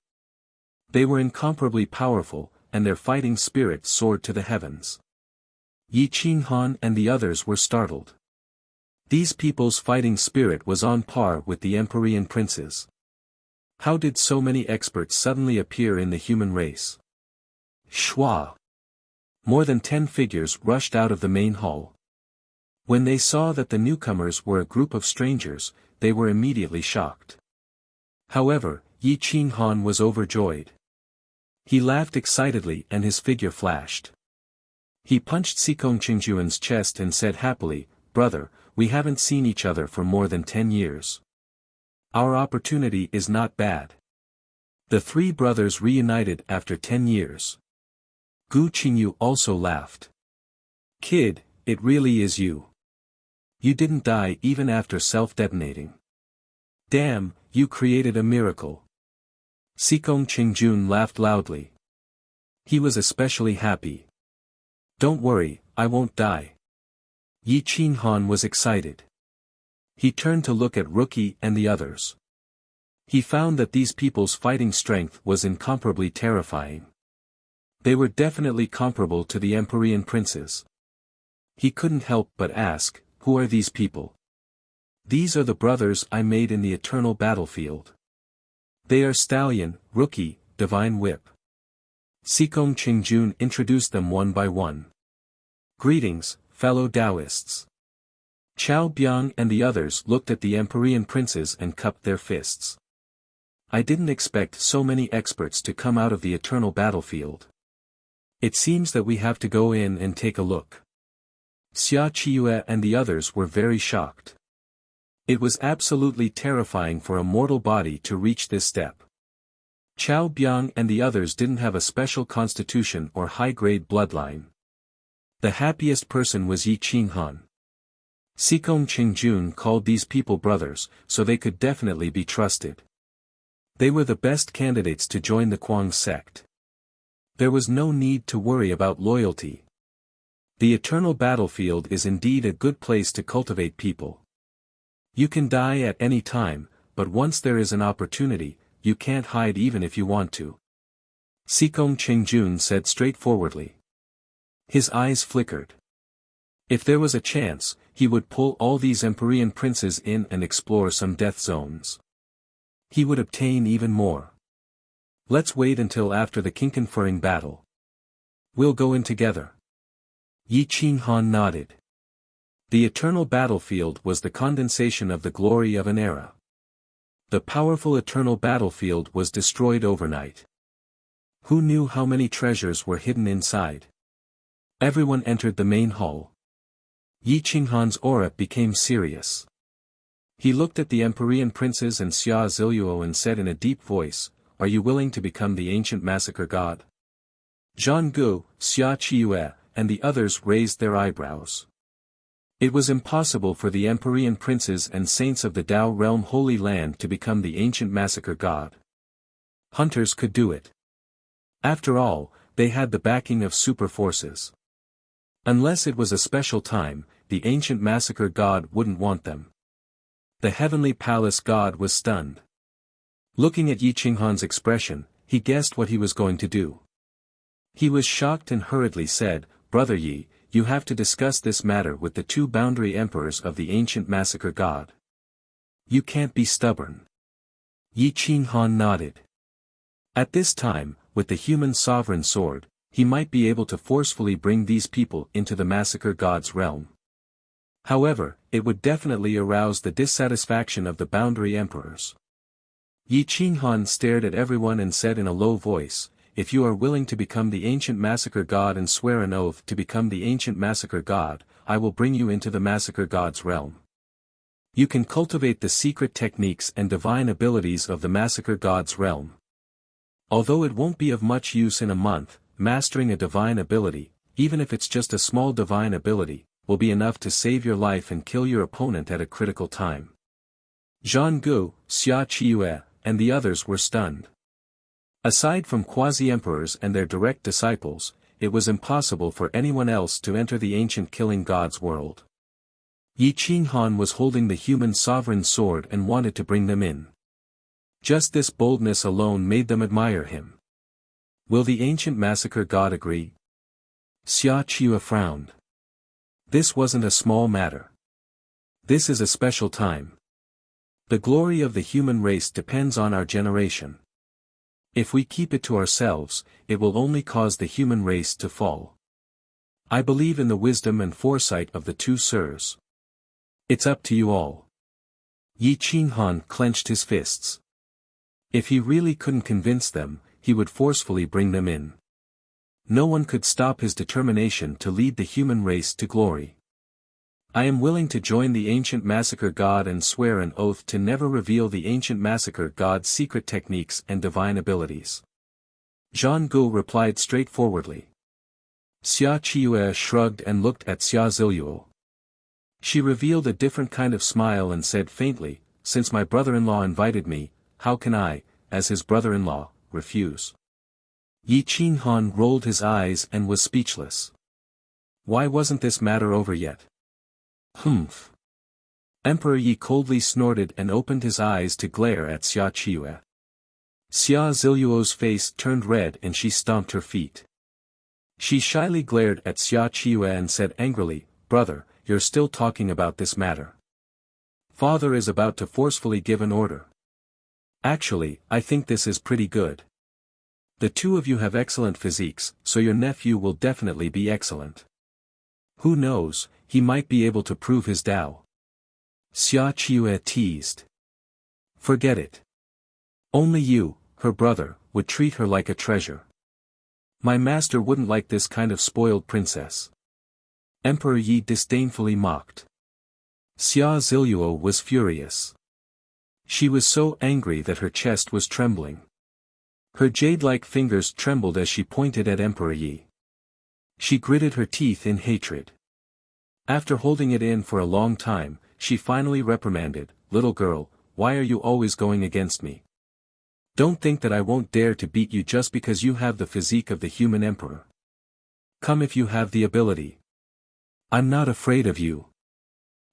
They were incomparably powerful, and their fighting spirit soared to the heavens. Yi Qinghan and the others were startled. These people's fighting spirit was on par with the Empyrean princes. How did so many experts suddenly appear in the human race? Shua! More than 10 figures rushed out of the main hall. When they saw that the newcomers were a group of strangers, they were immediately shocked. However, Yi Qinghan was overjoyed. He laughed excitedly and his figure flashed. He punched Sikong Qingjuan's chest and said happily, "Brother, we haven't seen each other for more than 10 years. Our opportunity is not bad." The three brothers reunited after 10 years. Gu Qingyu also laughed. "Kid, it really is you. You didn't die even after self-detonating. Damn, you created a miracle." Sikong Qingjun laughed loudly. He was especially happy. "Don't worry, I won't die." Yi Qinghan was excited. He turned to look at Rookie and the others. He found that these people's fighting strength was incomparably terrifying. They were definitely comparable to the Empyrean princes. He couldn't help but ask, "Who are these people?" "These are the brothers I made in the eternal battlefield. They are Stallion, Rookie, Divine Whip." Sikong Qingjun introduced them one by one. "Greetings, fellow Taoists." Chao Biang and the others looked at the Empyrean princes and cupped their fists. "I didn't expect so many experts to come out of the eternal battlefield. It seems that we have to go in and take a look." Xia Qiue and the others were very shocked. It was absolutely terrifying for a mortal body to reach this step. Chao Biang and the others didn't have a special constitution or high-grade bloodline. The happiest person was Yi Qinghan. Sikong Qingjun called these people brothers, so they could definitely be trusted. They were the best candidates to join the Kuang sect. There was no need to worry about loyalty. The eternal battlefield is indeed a good place to cultivate people. You can die at any time, but once there is an opportunity, you can't hide even if you want to. Sikong Qingjun said straightforwardly. His eyes flickered. If there was a chance, he would pull all these Empyrean princes in and explore some death zones. He would obtain even more. Let's wait until after the king-conferring battle. We'll go in together. Yi Qinghan nodded. The eternal battlefield was the condensation of the glory of an era. The powerful eternal battlefield was destroyed overnight. Who knew how many treasures were hidden inside? Everyone entered the main hall. Yi Qinghan's aura became serious. He looked at the Empyrean princes and Xia Ziluo and said in a deep voice, "Are you willing to become the ancient massacre god?" Zhang Gu, Xia Qiue, and the others raised their eyebrows. It was impossible for the Empyrean princes and saints of the Tao realm Holy Land to become the ancient massacre god. Hunters could do it. After all, they had the backing of super forces. Unless it was a special time, the ancient massacre god wouldn't want them. The heavenly palace god was stunned. Looking at Yi Qinghan's expression, he guessed what he was going to do. He was shocked and hurriedly said, "Brother Yi, you have to discuss this matter with the two boundary emperors of the ancient massacre god. You can't be stubborn." Yi Qinghan nodded. At this time, with the human sovereign sword, he might be able to forcefully bring these people into the massacre god's realm. However, it would definitely arouse the dissatisfaction of the boundary emperors. Yi Qinghan stared at everyone and said in a low voice, "If you are willing to become the ancient massacre god and swear an oath to become the ancient massacre god, I will bring you into the massacre god's realm. You can cultivate the secret techniques and divine abilities of the massacre god's realm. Although it won't be of much use in a month, mastering a divine ability, even if it's just a small divine ability, will be enough to save your life and kill your opponent at a critical time." Zhang Gu, Xia Qiue, and the others were stunned. Aside from quasi-emperors and their direct disciples, it was impossible for anyone else to enter the ancient killing god's world. Yi Qinghan was holding the human sovereign sword and wanted to bring them in. Just this boldness alone made them admire him. Will the ancient massacre god agree? Xia Qiue frowned. This wasn't a small matter. This is a special time. The glory of the human race depends on our generation. If we keep it to ourselves, it will only cause the human race to fall. I believe in the wisdom and foresight of the two sirs. It's up to you all. Yi Qinghan clenched his fists. If he really couldn't convince them, he would forcefully bring them in. No one could stop his determination to lead the human race to glory. I am willing to join the ancient massacre god and swear an oath to never reveal the ancient massacre god's secret techniques and divine abilities. Zhang Gu replied straightforwardly. Xia Qiue shrugged and looked at Xia Ziluo. She revealed a different kind of smile and said faintly, "Since my brother-in-law invited me, how can I, as his brother-in-law, refuse?" Yi Qinghan rolled his eyes and was speechless. Why wasn't this matter over yet? Humph. Emperor Yi coldly snorted and opened his eyes to glare at Xia Qiue. Xia Ziluo's face turned red and she stomped her feet. She shyly glared at Xia Qiue and said angrily, "Brother, you're still talking about this matter. Father is about to forcefully give an order. Actually, I think this is pretty good. The two of you have excellent physiques, so your nephew will definitely be excellent. Who knows, he might be able to prove his Tao." Xia Qiue teased. "Forget it. Only you, her brother, would treat her like a treasure. My master wouldn't like this kind of spoiled princess." Emperor Yi disdainfully mocked. Xia Ziluo was furious. She was so angry that her chest was trembling. Her jade-like fingers trembled as she pointed at Emperor Yi. She gritted her teeth in hatred. After holding it in for a long time, she finally reprimanded, "Little girl, why are you always going against me? Don't think that I won't dare to beat you just because you have the physique of the human emperor. Come if you have the ability. I'm not afraid of you."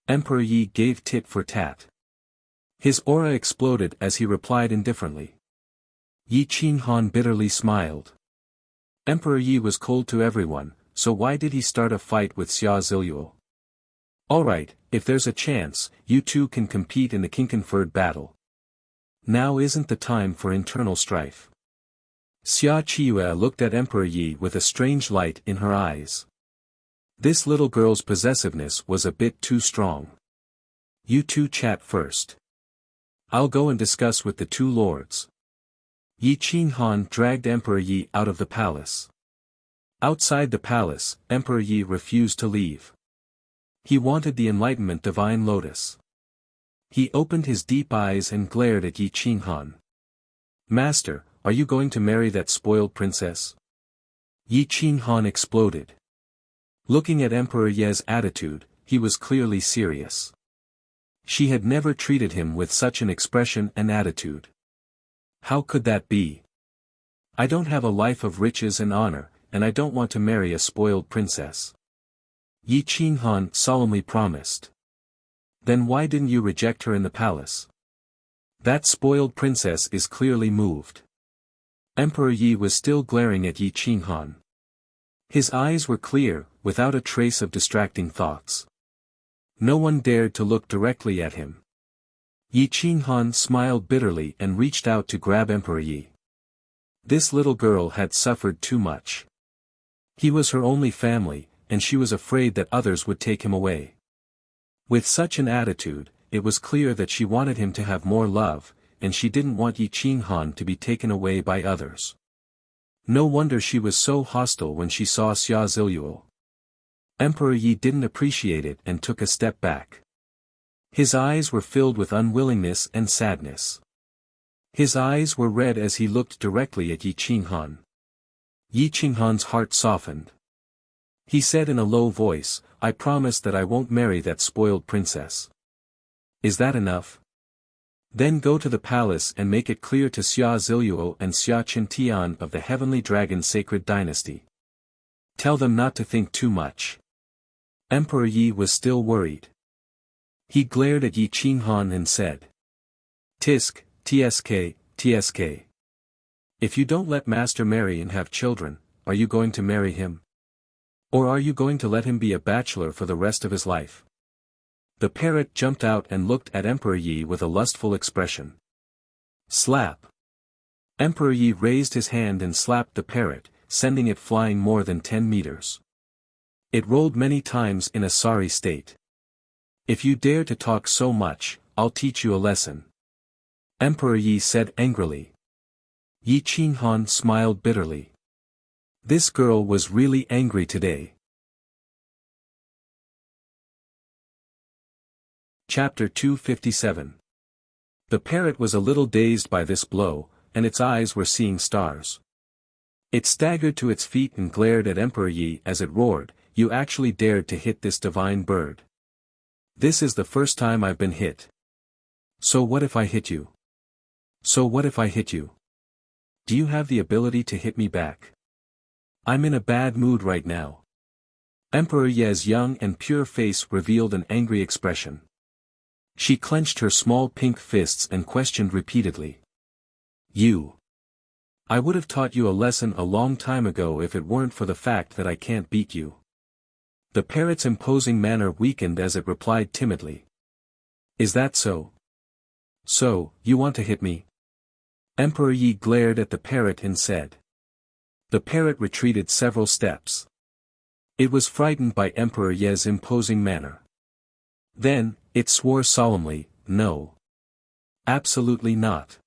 Emperor Yi gave tit for tat. His aura exploded as he replied indifferently. Yi Qinghan bitterly smiled. Emperor Yi was cold to everyone, so why did he start a fight with Xia Ziluo? Alright, if there's a chance, you two can compete in the king-conferred battle. Now isn't the time for internal strife. Xia Qiue looked at Emperor Yi with a strange light in her eyes. This little girl's possessiveness was a bit too strong. You two chat first. I'll go and discuss with the two lords. Yi Qinghan dragged Emperor Yi out of the palace. Outside the palace, Emperor Yi refused to leave. He wanted the enlightenment divine lotus. He opened his deep eyes and glared at Yi Qinghan. "Master, are you going to marry that spoiled princess?" Yi Qinghan exploded. Looking at Emperor Ye's attitude, he was clearly serious. She had never treated him with such an expression and attitude. How could that be? I don't have a life of riches and honor, and I don't want to marry a spoiled princess. Yi Qinghan solemnly promised. Then why didn't you reject her in the palace? That spoiled princess is clearly moved. Emperor Yi was still glaring at Yi Qinghan. His eyes were clear, without a trace of distracting thoughts. No one dared to look directly at him. Yi Qinghan smiled bitterly and reached out to grab Emperor Yi. This little girl had suffered too much. He was her only family, and she was afraid that others would take him away. With such an attitude, it was clear that she wanted him to have more love, and she didn't want Yi Qinghan to be taken away by others. No wonder she was so hostile when she saw Xia Ziluo. Emperor Yi didn't appreciate it and took a step back. His eyes were filled with unwillingness and sadness. His eyes were red as he looked directly at Yi Qinghan. Yi Qinghan's heart softened. He said in a low voice, "I promise that I won't marry that spoiled princess." Is that enough? Then go to the palace and make it clear to Xia Ziluo and Xia Qintian of the Heavenly Dragon Sacred Dynasty. Tell them not to think too much. Emperor Yi was still worried. He glared at Yi Qinghan and said. Tisk, tsk, tsk. If you don't let Master marry and have children, are you going to marry him? Or are you going to let him be a bachelor for the rest of his life? The parrot jumped out and looked at Emperor Yi with a lustful expression. Slap! Emperor Yi raised his hand and slapped the parrot, sending it flying more than 10 meters. It rolled many times in a sorry state. If you dare to talk so much, I'll teach you a lesson. Emperor Yi said angrily. Yi Qinghan smiled bitterly. This girl was really angry today. Chapter 257. The parrot was a little dazed by this blow, and its eyes were seeing stars. It staggered to its feet and glared at Emperor Yi as it roared, "You actually dared to hit this divine bird. This is the first time I've been hit. So what if I hit you? So what if I hit you? Do you have the ability to hit me back? I'm in a bad mood right now." Emperor Ye's young and pure face revealed an angry expression. She clenched her small pink fists and questioned repeatedly. "You. I would have taught you a lesson a long time ago if it weren't for the fact that I can't beat you." The parrot's imposing manner weakened as it replied timidly. "Is that so? So, you want to hit me?" Emperor Yi glared at the parrot and said. The parrot retreated several steps. It was frightened by Emperor Ye's imposing manner. Then, it swore solemnly, "No. Absolutely not.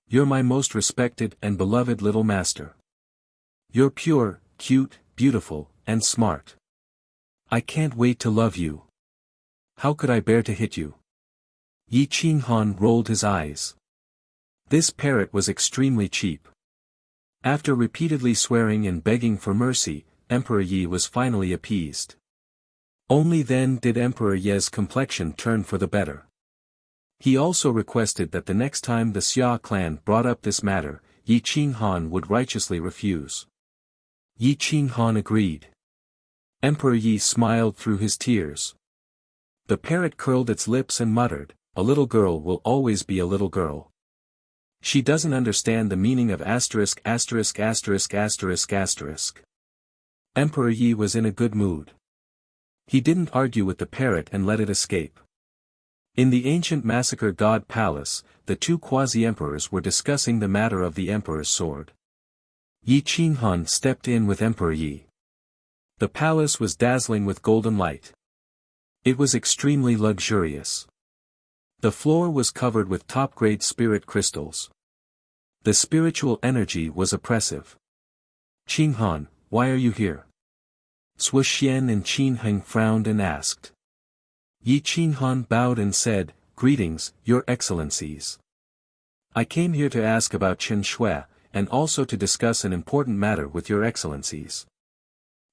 You're my most respected and beloved little master. You're pure, cute, beautiful, and smart. I can't wait to love you. How could I bear to hit you?" Yi Qinghan rolled his eyes. This parrot was extremely cheap. After repeatedly swearing and begging for mercy, Emperor Yi was finally appeased. Only then did Emperor Ye's complexion turn for the better. He also requested that the next time the Xia clan brought up this matter, Yi Qinghan would righteously refuse. Yi Qinghan agreed. Emperor Yi smiled through his tears. The parrot curled its lips and muttered, "A little girl will always be a little girl. She doesn't understand the meaning of asterisk asterisk asterisk asterisk asterisk." Emperor Yi was in a good mood. He didn't argue with the parrot and let it escape. In the ancient massacre god palace, the two quasi-emperors were discussing the matter of the emperor's sword. Yi Qinghan stepped in with Emperor Yi. The palace was dazzling with golden light. It was extremely luxurious. The floor was covered with top-grade spirit crystals. The spiritual energy was oppressive. "Qinghan, why are you here?" Shuxian and Qin Heng frowned and asked. Yi Qinghan bowed and said, "Greetings, your excellencies. I came here to ask about Chen Shui, and also to discuss an important matter with your excellencies."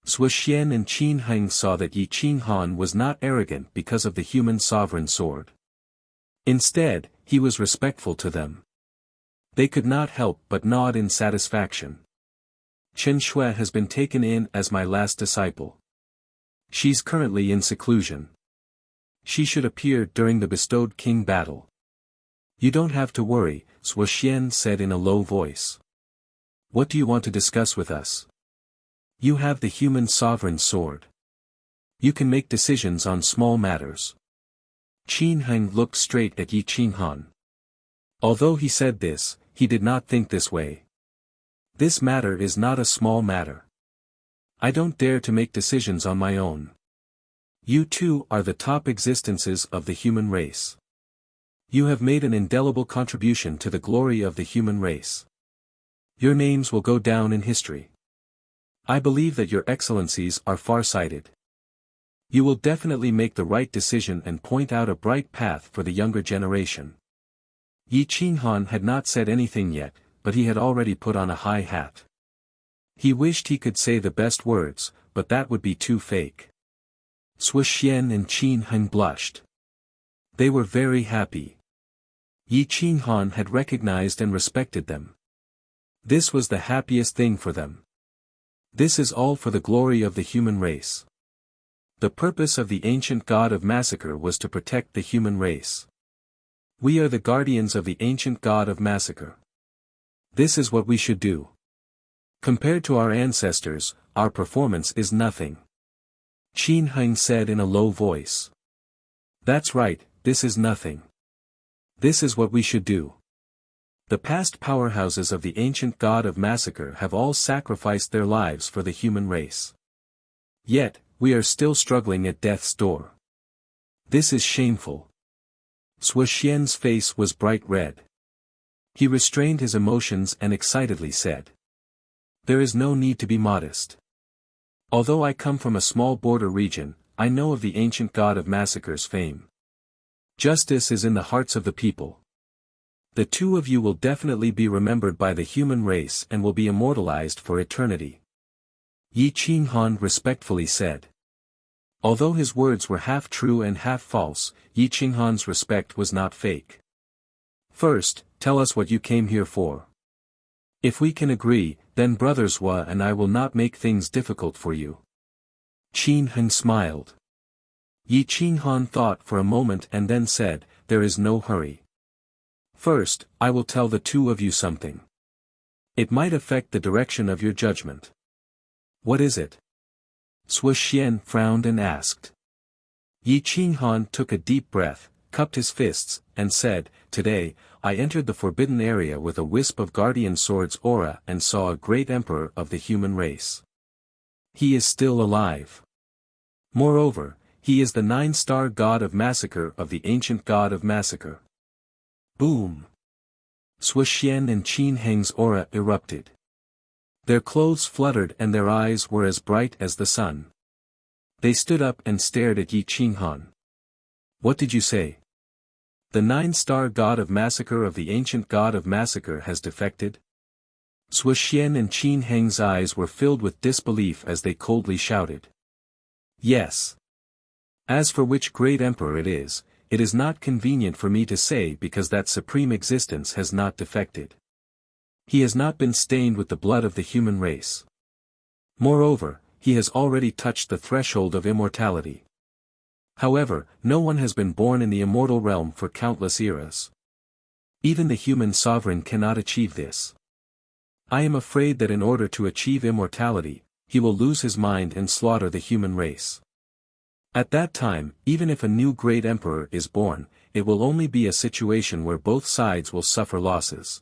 Shuxian and Qin Heng saw that Yi Qinghan was not arrogant because of the human sovereign sword. Instead, he was respectful to them. They could not help but nod in satisfaction. "Chen Shui has been taken in as my last disciple. She's currently in seclusion. She should appear during the bestowed king battle." "You don't have to worry," Shuxian said in a low voice. "What do you want to discuss with us? You have the human sovereign sword. You can make decisions on small matters." Qin Heng looked straight at Yi Qinghan. Although he said this, he did not think this way. This matter is not a small matter. I don't dare to make decisions on my own. You two are the top existences of the human race. You have made an indelible contribution to the glory of the human race. Your names will go down in history. I believe that your excellencies are far-sighted. You will definitely make the right decision and point out a bright path for the younger generation. Yi Qinghan had not said anything yet, but he had already put on a high hat. He wished he could say the best words, but that would be too fake. Shuxian and Qin Heng blushed. They were very happy. Yi Qinghan had recognized and respected them. This was the happiest thing for them. This is all for the glory of the human race. The purpose of the ancient god of massacre was to protect the human race. We are the guardians of the ancient god of massacre. This is what we should do. Compared to our ancestors, our performance is nothing. Qin Heng said in a low voice. That's right, this is nothing. This is what we should do. The past powerhouses of the ancient god of massacre have all sacrificed their lives for the human race. Yet, we are still struggling at death's door. This is shameful. Sui Xian's face was bright red. He restrained his emotions and excitedly said. There is no need to be modest. Although I come from a small border region, I know of the ancient god of massacre's fame. Justice is in the hearts of the people. The two of you will definitely be remembered by the human race and will be immortalized for eternity. Yi Qinghan respectfully said. Although his words were half true and half false, Yi Qinghan's respect was not fake. First, tell us what you came here for. If we can agree, then brothers Hua and I will not make things difficult for you. Qin Heng smiled. Yi Qinghan thought for a moment and then said, there is no hurry. First, I will tell the two of you something. It might affect the direction of your judgment. What is it? Sui Xian frowned and asked. Yi Qinghan took a deep breath, cupped his fists, and said, Today, I entered the forbidden area with a wisp of guardian sword's aura and saw a great emperor of the human race. He is still alive. Moreover, he is the 9-star god of massacre of the ancient god of massacre. Boom! Sui Xian and Qin Heng's aura erupted. Their clothes fluttered and their eyes were as bright as the sun. They stood up and stared at Yi Qinghan. What did you say? The 9-star god of massacre of the ancient god of massacre has defected? Sui Xian and Qin Heng's eyes were filled with disbelief as they coldly shouted. Yes. As for which great emperor it is not convenient for me to say because that supreme existence has not defected. He has not been stained with the blood of the human race. Moreover, he has already touched the threshold of immortality. However, no one has been born in the immortal realm for countless eras. Even the human sovereign cannot achieve this. I am afraid that in order to achieve immortality, he will lose his mind and slaughter the human race. At that time, even if a new great emperor is born, it will only be a situation where both sides will suffer losses.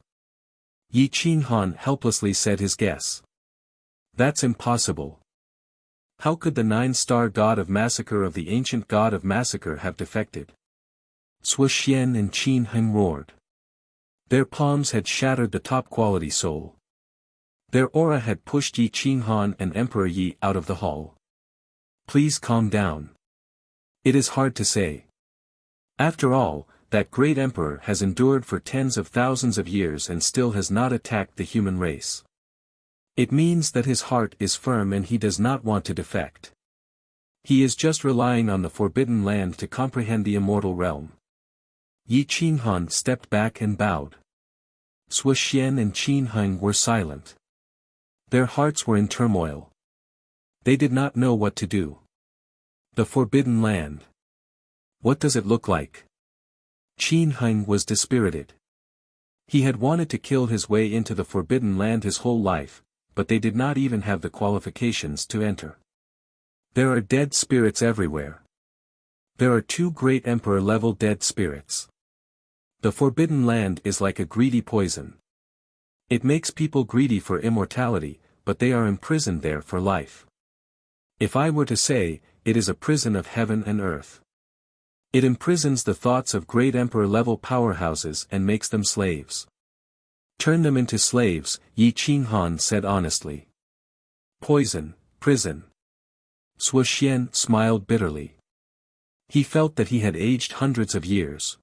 Yi Qinghan helplessly said his guess. That's impossible. How could the 9-star god of massacre of the ancient god of massacre have defected? Sui Xian and Qin Heng roared. Their palms had shattered the top-quality soul. Their aura had pushed Yi Qinghan and Emperor Yi out of the hall. Please calm down. It is hard to say. After all, that great emperor has endured for tens of thousands of years and still has not attacked the human race. It means that his heart is firm and he does not want to defect. He is just relying on the forbidden land to comprehend the immortal realm. Yi Qinghan stepped back and bowed. Sui Xian and Qin Heng were silent. Their hearts were in turmoil. They did not know what to do. The forbidden land. What does it look like? Qin Heng was dispirited. He had wanted to kill his way into the forbidden land his whole life, but they did not even have the qualifications to enter. There are dead spirits everywhere. There are 2 great emperor-level dead spirits. The forbidden land is like a greedy poison. It makes people greedy for immortality, but they are imprisoned there for life. If I were to say, it is a prison of heaven and earth. It imprisons the thoughts of great emperor-level powerhouses and makes them slaves. Turn them into slaves, Yi Qinghan said honestly. Poison, prison. Sui Xian smiled bitterly. He felt that he had aged hundreds of years.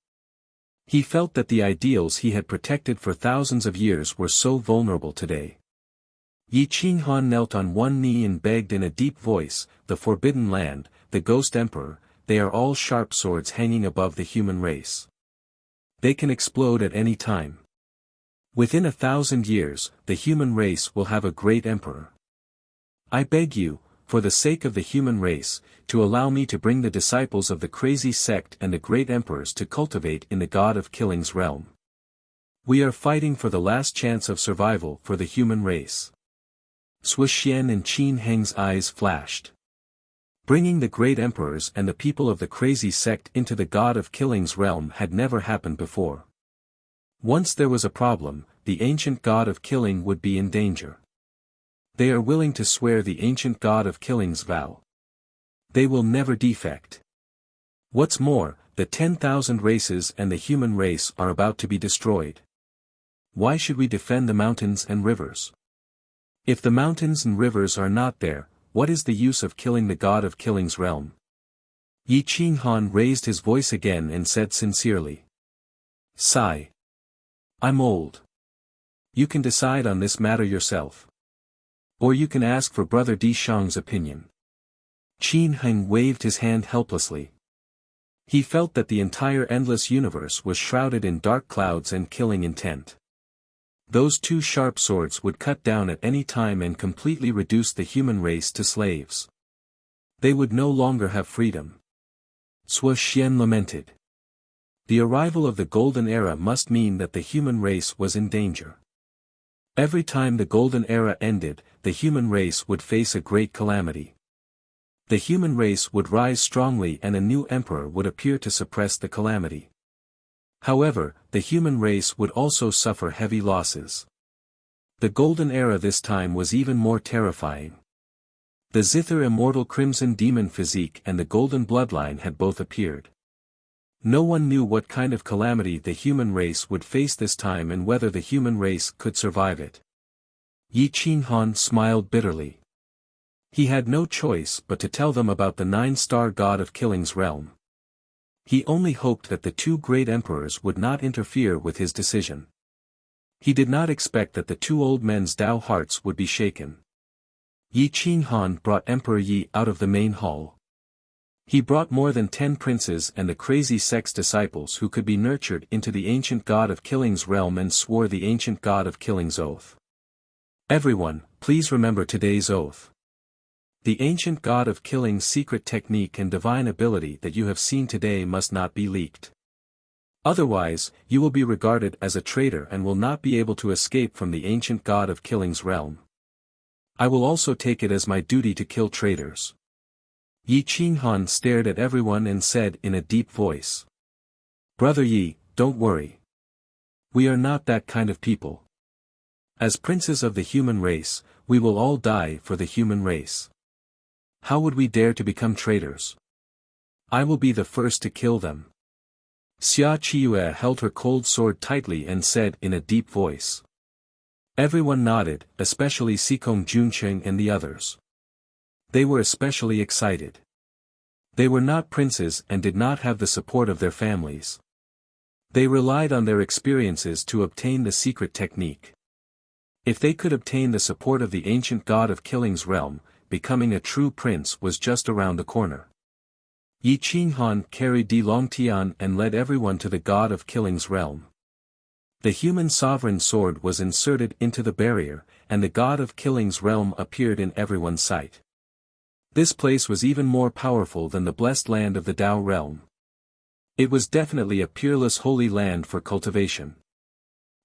He felt that the ideals he had protected for thousands of years were so vulnerable today. Yi Qinghan knelt on one knee and begged in a deep voice, the forbidden land, the ghost emperor, they are all sharp swords hanging above the human race. They can explode at any time. Within 1,000 years, the human race will have a great emperor. I beg you, for the sake of the human race, to allow me to bring the disciples of the crazy sect and the great emperors to cultivate in the God of Killing's realm. We are fighting for the last chance of survival for the human race. Shuxian and Qin Heng's eyes flashed. Bringing the great emperors and the people of the crazy sect into the God of Killing's realm had never happened before. Once there was a problem, the ancient God of Killing would be in danger. They are willing to swear the ancient God of Killing's vow. They will never defect. What's more, the 10,000 races and the human race are about to be destroyed. Why should we defend the mountains and rivers? If the mountains and rivers are not there, what is the use of killing the God of Killing's realm? Yi Qinghan raised his voice again and said sincerely. Sigh. I'm old. You can decide on this matter yourself. Or you can ask for Brother Di Shang's opinion. Qin Heng waved his hand helplessly. He felt that the entire endless universe was shrouded in dark clouds and killing intent. Those two sharp swords would cut down at any time and completely reduce the human race to slaves. They would no longer have freedom. Sui Xian lamented. The arrival of the Golden Era must mean that the human race was in danger. Every time the Golden Era ended, the human race would face a great calamity. The human race would rise strongly and a new emperor would appear to suppress the calamity. However, the human race would also suffer heavy losses. The Golden Era this time was even more terrifying. The Zither immortal Crimson Demon physique and the Golden Bloodline had both appeared. No one knew what kind of calamity the human race would face this time and whether the human race could survive it. Yi Qinghan smiled bitterly. He had no choice but to tell them about the 9-star God of Killing's realm. He only hoped that the two great emperors would not interfere with his decision. He did not expect that the two old men's Tao hearts would be shaken. Yi Qinghan brought Emperor Yi out of the main hall. He brought more than 10 princes and the crazy sect's disciples who could be nurtured into the ancient God of Killing's realm and swore the ancient God of Killing's oath. Everyone, please remember today's oath. The ancient God of Killing's secret technique and divine ability that you have seen today must not be leaked. Otherwise, you will be regarded as a traitor and will not be able to escape from the ancient God of Killing's realm. I will also take it as my duty to kill traitors. Yi Qinghan stared at everyone and said in a deep voice. Brother Yi, don't worry. We are not that kind of people. As princes of the human race, we will all die for the human race. How would we dare to become traitors? I will be the first to kill them. Xia Qiue held her cold sword tightly and said in a deep voice. Everyone nodded, especially Sikong Juncheng and the others. They were especially excited. They were not princes and did not have the support of their families. They relied on their experiences to obtain the secret technique. If they could obtain the support of the ancient God of Killing's realm, becoming a true prince was just around the corner. Yi Qinghan carried Di Longtian and led everyone to the God of Killing's realm. The human sovereign sword was inserted into the barrier, and the God of Killing's realm appeared in everyone's sight. This place was even more powerful than the blessed land of the Tao realm. It was definitely a peerless holy land for cultivation.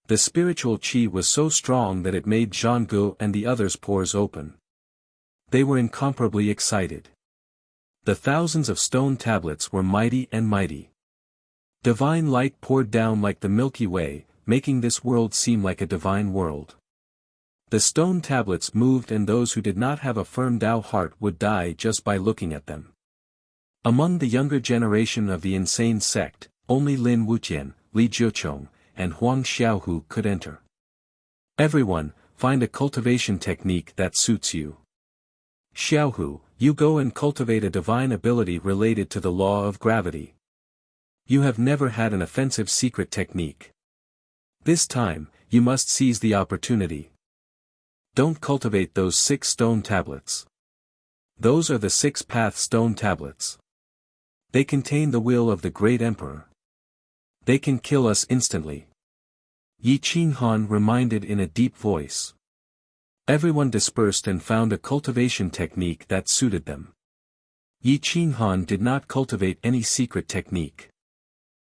The spiritual qi was so strong that it made Zhanggu and the others' pores open. They were incomparably excited. The thousands of stone tablets were mighty and mighty. Divine light poured down like the Milky Way, making this world seem like a divine world. The stone tablets moved and those who did not have a firm Tao heart would die just by looking at them. Among the younger generation of the insane sect, only Lin Wuqian, Li Jiuchong, and Huang Xiaohu could enter. Everyone, find a cultivation technique that suits you. Xiaohu, you go and cultivate a divine ability related to the law of gravity. You have never had an offensive secret technique. This time, you must seize the opportunity. Don't cultivate those 6 stone tablets. Those are the 6-path stone tablets. They contain the will of the great emperor. They can kill us instantly. Yi Qinghan reminded in a deep voice. Everyone dispersed and found a cultivation technique that suited them. Yi Qinghan did not cultivate any secret technique.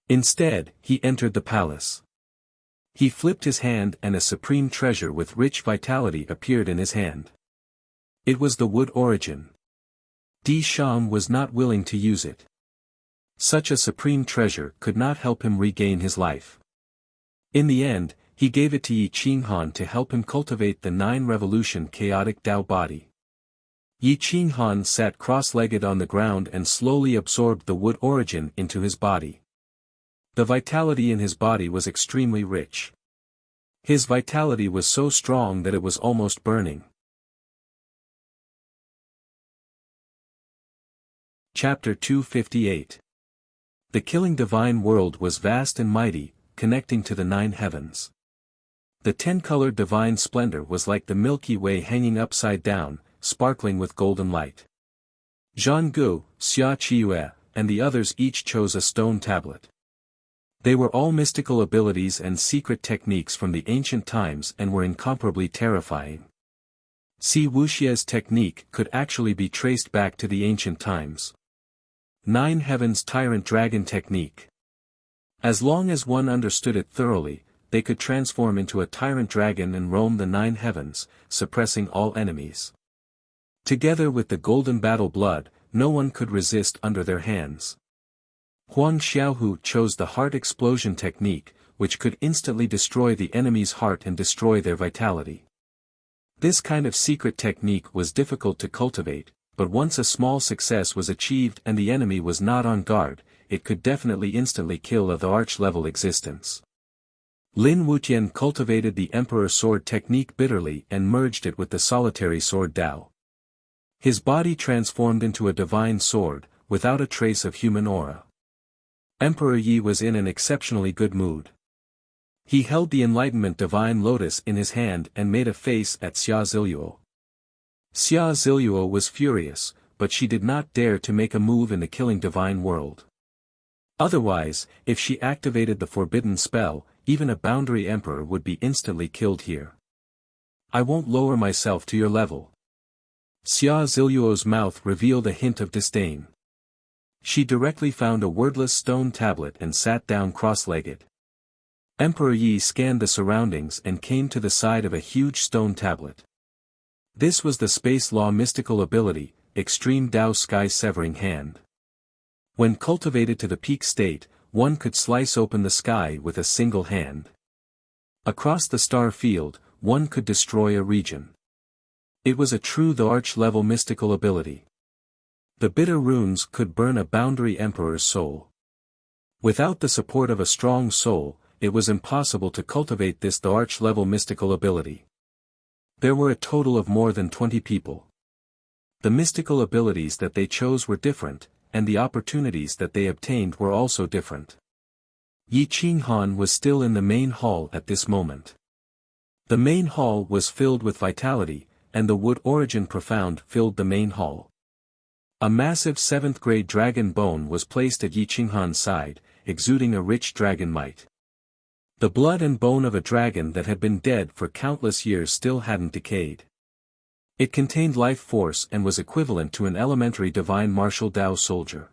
Instead, he entered the palace. He flipped his hand and a supreme treasure with rich vitality appeared in his hand. It was the wood origin. Di Shang was not willing to use it. Such a supreme treasure could not help him regain his life. In the end, he gave it to Yi Qinghan to help him cultivate the 9-revolution chaotic Tao body. Yi Qinghan sat cross-legged on the ground and slowly absorbed the wood origin into his body. The vitality in his body was extremely rich. His vitality was so strong that it was almost burning. Chapter 258. The killing divine world was vast and mighty, connecting to the 9 heavens. The 10-colored divine splendor was like the Milky Way hanging upside down, sparkling with golden light. Zhang Gu, Xia Qiue, and the others each chose a stone tablet. They were all mystical abilities and secret techniques from the ancient times and were incomparably terrifying. Si Wuxia's technique could actually be traced back to the ancient times. 9 Heavens Tyrant Dragon Technique. As long as one understood it thoroughly, they could transform into a tyrant dragon and roam the 9 heavens, suppressing all enemies. Together with the golden battle blood, no one could resist under their hands. Huang Xiaohu chose the heart explosion technique, which could instantly destroy the enemy's heart and destroy their vitality. This kind of secret technique was difficult to cultivate, but once a small success was achieved and the enemy was not on guard, it could definitely instantly kill the arch-level existence. Lin Wutian cultivated the Emperor Sword technique bitterly and merged it with the solitary sword Dao. His body transformed into a divine sword, without a trace of human aura. Emperor Yi was in an exceptionally good mood. He held the Enlightenment Divine Lotus in his hand and made a face at Xia Ziluo. Xia Ziluo was furious, but she did not dare to make a move in the killing divine world. Otherwise, if she activated the forbidden spell, even a boundary emperor would be instantly killed here. I won't lower myself to your level. Xia Ziluo's mouth revealed a hint of disdain. She directly found a wordless stone tablet and sat down cross-legged. Emperor Yi scanned the surroundings and came to the side of a huge stone tablet. This was the Space Law mystical ability, Extreme Dao Sky Severing Hand. When cultivated to the peak state, one could slice open the sky with a single hand. Across the star field, one could destroy a region. It was a true arch-level mystical ability. The bitter runes could burn a boundary emperor's soul. Without the support of a strong soul, it was impossible to cultivate this arch-level mystical ability. There were a total of more than 20 people. The mystical abilities that they chose were different, and the opportunities that they obtained were also different. Yi Qinghan was still in the main hall at this moment. The main hall was filled with vitality, and the wood origin profound filled the main hall. A massive 7th-grade dragon bone was placed at Yi Qinghan's side, exuding a rich dragon might. The blood and bone of a dragon that had been dead for countless years still hadn't decayed. It contained life force and was equivalent to an elementary divine martial Dao soldier.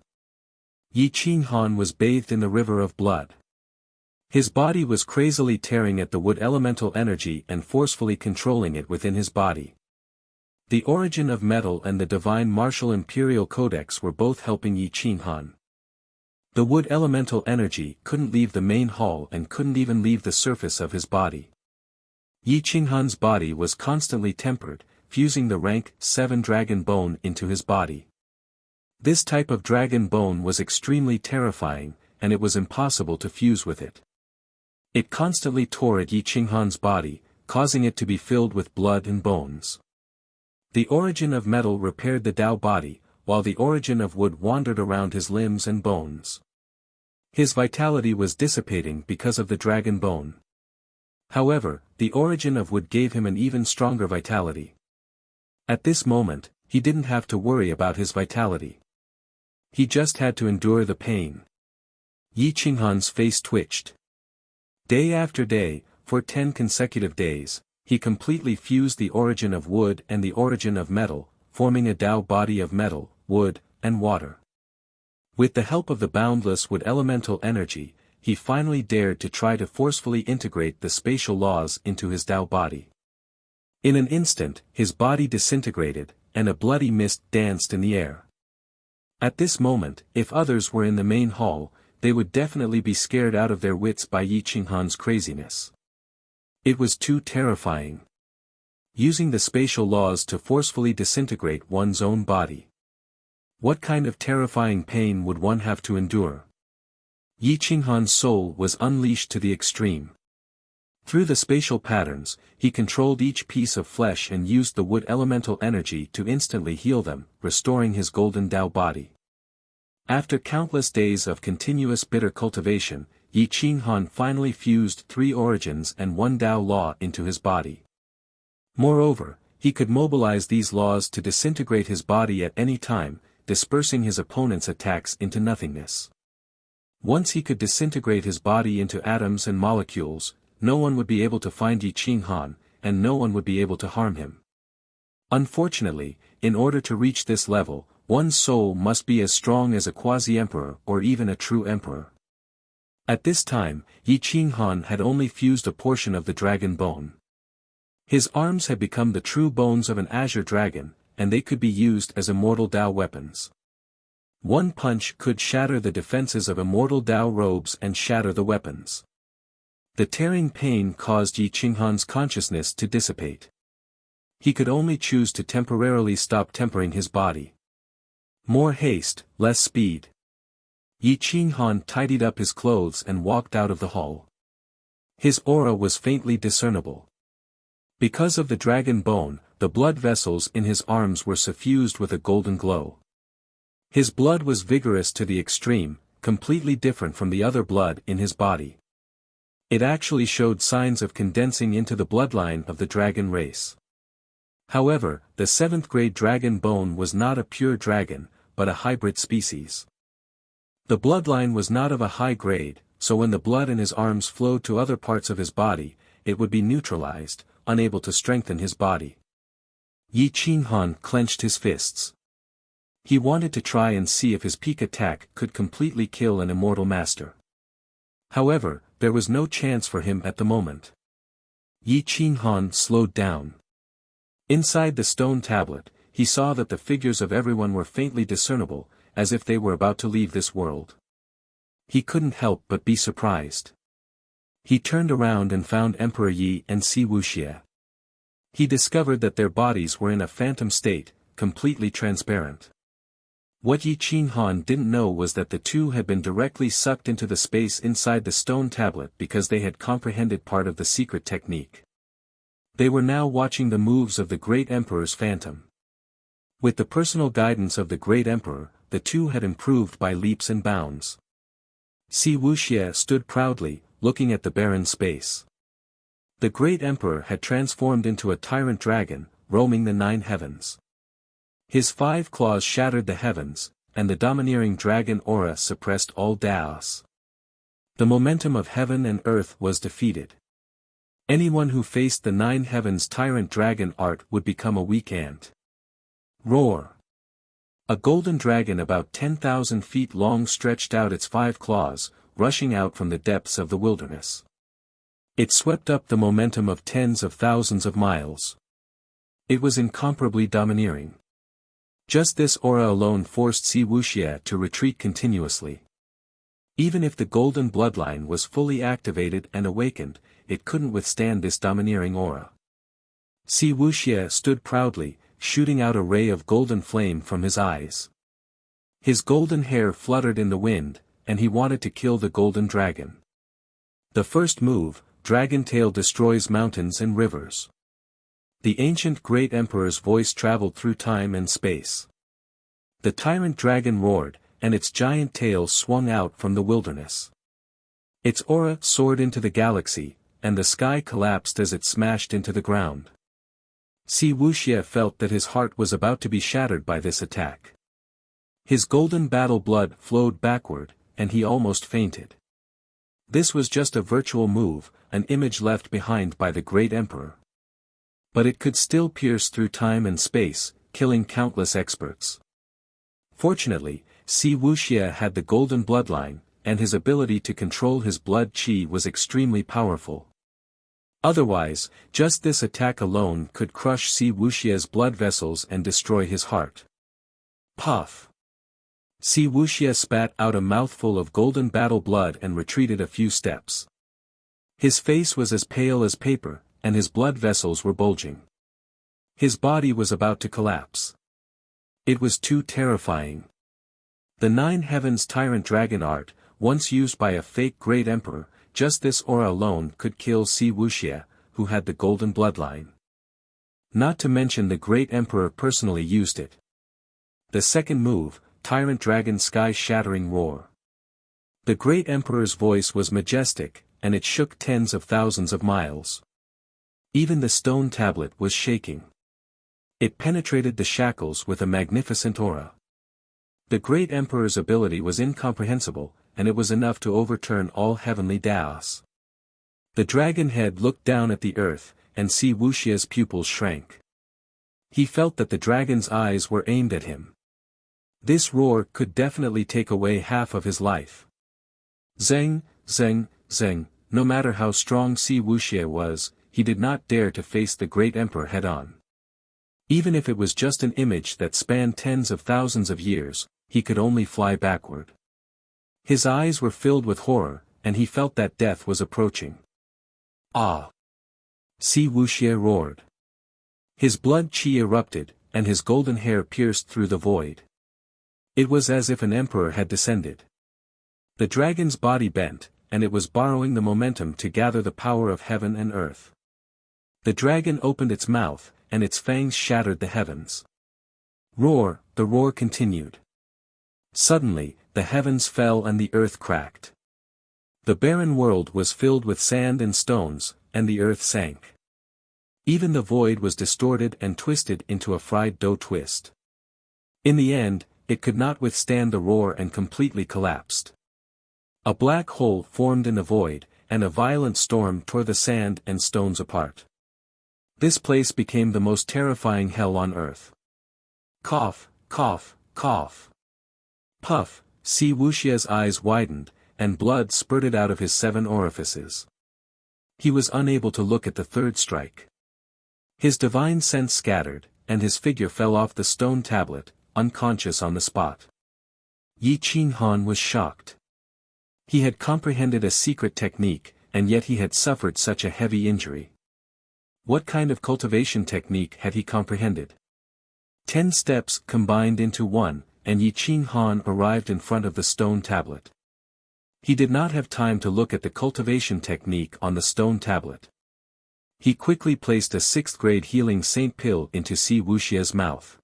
Yi Qinghan was bathed in the river of blood. His body was crazily tearing at the wood elemental energy and forcefully controlling it within his body. The origin of metal and the divine martial imperial codex were both helping Yi Qinghan. The wood elemental energy couldn't leave the main hall and couldn't even leave the surface of his body. Yi Qinghan's body was constantly tempered, fusing the rank 7 dragon bone into his body. This type of dragon bone was extremely terrifying, and it was impossible to fuse with it. It constantly tore at Yi Qinghan's body, causing it to be filled with blood and bones. The origin of metal repaired the Dao body, while the origin of wood wandered around his limbs and bones. His vitality was dissipating because of the dragon bone. However, the origin of wood gave him an even stronger vitality. At this moment, he didn't have to worry about his vitality. He just had to endure the pain. Yi Qinghan's face twitched. Day after day, for 10 consecutive days, he completely fused the origin of wood and the origin of metal, forming a Dao body of metal, wood, and water. With the help of the boundless wood elemental energy, he finally dared to try to forcefully integrate the spatial laws into his Dao body. In an instant, his body disintegrated, and a bloody mist danced in the air. At this moment, if others were in the main hall, they would definitely be scared out of their wits by Yi Qinghan's craziness. It was too terrifying. Using the spatial laws to forcefully disintegrate one's own body. What kind of terrifying pain would one have to endure? Yi Qinghan's soul was unleashed to the extreme. Through the spatial patterns, he controlled each piece of flesh and used the wood elemental energy to instantly heal them, restoring his golden Tao body. After countless days of continuous bitter cultivation, Yi Qinghan finally fused 3 origins and 1 Tao law into his body. Moreover, he could mobilize these laws to disintegrate his body at any time, dispersing his opponent's attacks into nothingness. Once he could disintegrate his body into atoms and molecules, no one would be able to find Yi Qinghan, and no one would be able to harm him. Unfortunately, in order to reach this level, one's soul must be as strong as a quasi-emperor or even a true emperor. At this time, Yi Qinghan had only fused a portion of the dragon bone. His arms had become the true bones of an azure dragon, and they could be used as immortal Tao weapons. One punch could shatter the defenses of immortal Tao robes and shatter the weapons. The tearing pain caused Yi Qinghan's consciousness to dissipate. He could only choose to temporarily stop tempering his body. More haste, less speed. Yi Qinghan tidied up his clothes and walked out of the hall. His aura was faintly discernible. Because of the dragon bone, the blood vessels in his arms were suffused with a golden glow. His blood was vigorous to the extreme, completely different from the other blood in his body. It actually showed signs of condensing into the bloodline of the dragon race. However, the 7th-grade dragon bone was not a pure dragon, but a hybrid species. The bloodline was not of a high grade, so when the blood in his arms flowed to other parts of his body, it would be neutralized, unable to strengthen his body. Yi Qinghan clenched his fists. He wanted to try and see if his peak attack could completely kill an immortal master. However, there was no chance for him at the moment. Yi Qinghan slowed down. Inside the stone tablet, he saw that the figures of everyone were faintly discernible, as if they were about to leave this world. He couldn't help but be surprised. He turned around and found Emperor Yi and Si Wuxia. He discovered that their bodies were in a phantom state, completely transparent. What Yi Qinghan didn't know was that the two had been directly sucked into the space inside the stone tablet because they had comprehended part of the secret technique. They were now watching the moves of the Great Emperor's phantom. With the personal guidance of the Great Emperor, the two had improved by leaps and bounds. Si Wuxia stood proudly, looking at the barren space. The Great Emperor had transformed into a tyrant dragon, roaming the 9 heavens. His 5 claws shattered the heavens, and the domineering dragon aura suppressed all Taos. The momentum of heaven and earth was defeated. Anyone who faced the 9 heavens tyrant dragon art would become a weak ant. Roar! A golden dragon about 10,000 feet long stretched out its 5 claws, rushing out from the depths of the wilderness. It swept up the momentum of tens of thousands of miles. It was incomparably domineering. Just this aura alone forced Si Wuxia to retreat continuously. Even if the golden bloodline was fully activated and awakened, it couldn't withstand this domineering aura. Si Wuxia stood proudly, shooting out a ray of golden flame from his eyes. His golden hair fluttered in the wind, and he wanted to kill the golden dragon. The first move, Dragon Tail, destroys mountains and rivers. The ancient Great Emperor's voice traveled through time and space. The tyrant dragon roared, and its giant tail swung out from the wilderness. Its aura soared into the galaxy, and the sky collapsed as it smashed into the ground. Si Wuxia felt that his heart was about to be shattered by this attack. His golden battle blood flowed backward, and he almost fainted. This was just a virtual move, an image left behind by the Great Emperor. But it could still pierce through time and space, killing countless experts. Fortunately, Si Wuxia had the golden bloodline, and his ability to control his blood qi was extremely powerful. Otherwise, just this attack alone could crush Wuxia's blood vessels and destroy his heart. Puff! Wuxia spat out a mouthful of golden battle blood and retreated a few steps. His face was as pale as paper, and his blood vessels were bulging. His body was about to collapse. It was too terrifying. The Nine Heavens Tyrant Dragon art, once used by a fake Great Emperor, just this aura alone could kill Wuxia, who had the golden bloodline. Not to mention the Great Emperor personally used it. The second move, Tyrant Dragon Sky-Shattering Roar. The Great Emperor's voice was majestic, and it shook tens of thousands of miles. Even the stone tablet was shaking. It penetrated the shackles with a magnificent aura. The Great Emperor's ability was incomprehensible, and it was enough to overturn all heavenly Daos. The dragon head looked down at the earth, and Wuxia's pupils shrank. He felt that the dragon's eyes were aimed at him. This roar could definitely take away half of his life. Zeng, zeng, zeng, no matter how strong Wuxia was, he did not dare to face the Great Emperor head-on. Even if it was just an image that spanned tens of thousands of years, he could only fly backward. His eyes were filled with horror, and he felt that death was approaching. Ah! Wuxia roared. His blood qi erupted, and his golden hair pierced through the void. It was as if an emperor had descended. The dragon's body bent, and it was borrowing the momentum to gather the power of heaven and earth. The dragon opened its mouth, and its fangs shattered the heavens. Roar, the roar continued. Suddenly, the heavens fell and the earth cracked. The barren world was filled with sand and stones, and the earth sank. Even the void was distorted and twisted into a fried dough twist. In the end, it could not withstand the roar and completely collapsed. A black hole formed in the void, and a violent storm tore the sand and stones apart. This place became the most terrifying hell on earth. Cough, cough, cough. Puff! Wuxia's eyes widened, and blood spurted out of his 7 orifices. He was unable to look at the third strike. His divine sense scattered, and his figure fell off the stone tablet, unconscious on the spot. Yi Qinghan was shocked. He had comprehended a secret technique, and yet he had suffered such a heavy injury. What kind of cultivation technique had he comprehended? 10 steps combined into one, and Yi Qinghan arrived in front of the stone tablet. He did not have time to look at the cultivation technique on the stone tablet. He quickly placed a 6th-grade healing saint pill into Wuxia's mouth.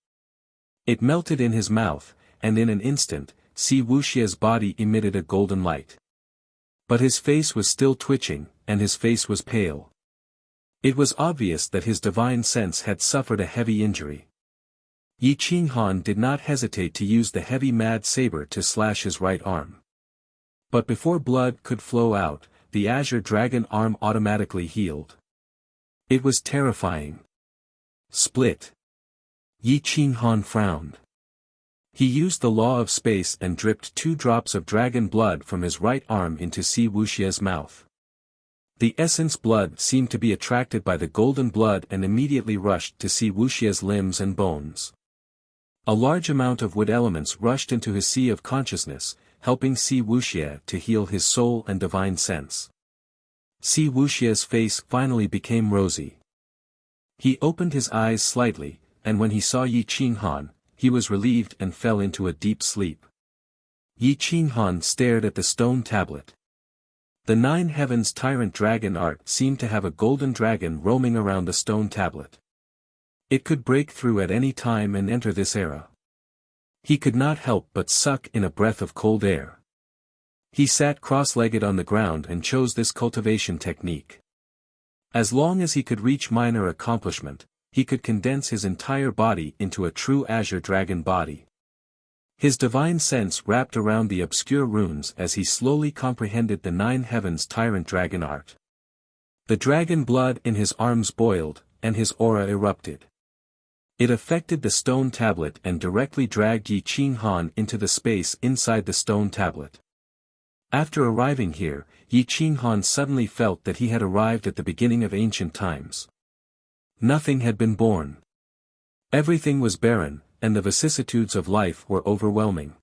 It melted in his mouth, and in an instant, Wuxia's body emitted a golden light. But his face was still twitching, and his face was pale. It was obvious that his divine sense had suffered a heavy injury. Yi Qinghan did not hesitate to use the heavy mad saber to slash his right arm. But before blood could flow out, the azure dragon arm automatically healed. It was terrifying. Split. Yi Qinghan frowned. He used the law of space and dripped 2 drops of dragon blood from his right arm into Wuxia's mouth. The essence blood seemed to be attracted by the golden blood and immediately rushed to Wuxia's limbs and bones. A large amount of wood elements rushed into his sea of consciousness, helping Wuxia to heal his soul and divine sense. Wuxia's face finally became rosy. He opened his eyes slightly, and when he saw Yi Qinghan, he was relieved and fell into a deep sleep. Yi Qinghan stared at the stone tablet. The 9 Heavens Tyrant Dragon art seemed to have a golden dragon roaming around the stone tablet. It could break through at any time and enter this era. He could not help but suck in a breath of cold air. He sat cross-legged on the ground and chose this cultivation technique. As long as he could reach minor accomplishment, he could condense his entire body into a true azure dragon body. His divine sense wrapped around the obscure runes as he slowly comprehended the 9 Heavens Tyrant Dragon art. The dragon blood in his arms boiled, and his aura erupted. It affected the stone tablet and directly dragged Yi Qinghan into the space inside the stone tablet. After arriving here, Yi Qinghan suddenly felt that he had arrived at the beginning of ancient times. Nothing had been born. Everything was barren, and the vicissitudes of life were overwhelming.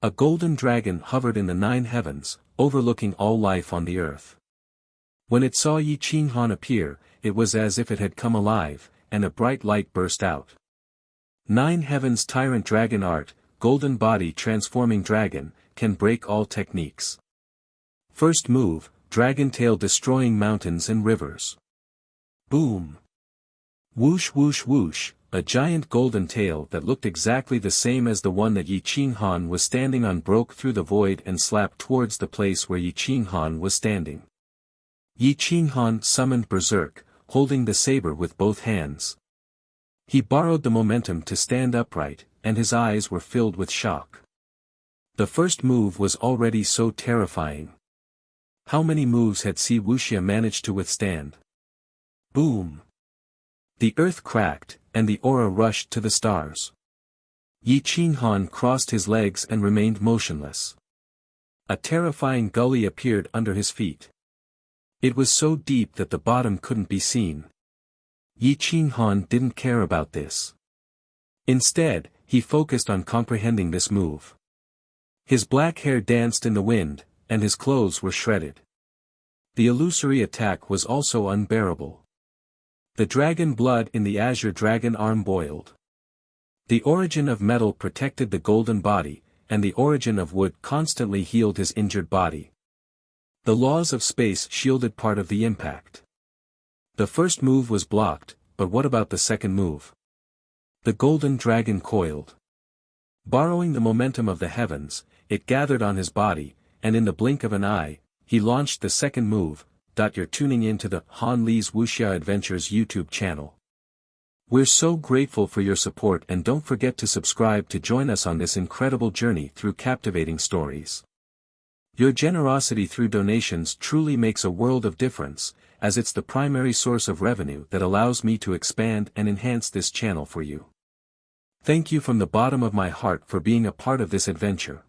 A golden dragon hovered in the 9 heavens, overlooking all life on the earth. When it saw Yi Qinghan appear, it was as if it had come alive, and a bright light burst out. 9 heavens tyrant dragon art, golden body transforming dragon, can break all techniques. First move, dragon tail destroying mountains and rivers. Boom! Whoosh whoosh whoosh, a giant golden tail that looked exactly the same as the one that Yi Qinghan was standing on broke through the void and slapped towards the place where Yi Qinghan was standing. Yi Qinghan summoned Berserk, holding the saber with both hands. He borrowed the momentum to stand upright, and his eyes were filled with shock. The first move was already so terrifying. How many moves had Wuxia managed to withstand? Boom! The earth cracked, and the aura rushed to the stars. Yi Qinghan crossed his legs and remained motionless. A terrifying gully appeared under his feet. It was so deep that the bottom couldn't be seen. Yi Qinghan didn't care about this. Instead, he focused on comprehending this move. His black hair danced in the wind, and his clothes were shredded. The illusory attack was also unbearable. The dragon blood in the azure dragon arm boiled. The origin of metal protected the golden body, and the origin of wood constantly healed his injured body. The laws of space shielded part of the impact. The first move was blocked, but what about the second move? The golden dragon coiled. Borrowing the momentum of the heavens, it gathered on his body, and in the blink of an eye, he launched the second move. You're tuning in to the Han Li's Wuxia Adventures YouTube channel. We're so grateful for your support, and don't forget to subscribe to join us on this incredible journey through captivating stories. Your generosity through donations truly makes a world of difference, as it's the primary source of revenue that allows me to expand and enhance this channel for you. Thank you from the bottom of my heart for being a part of this adventure.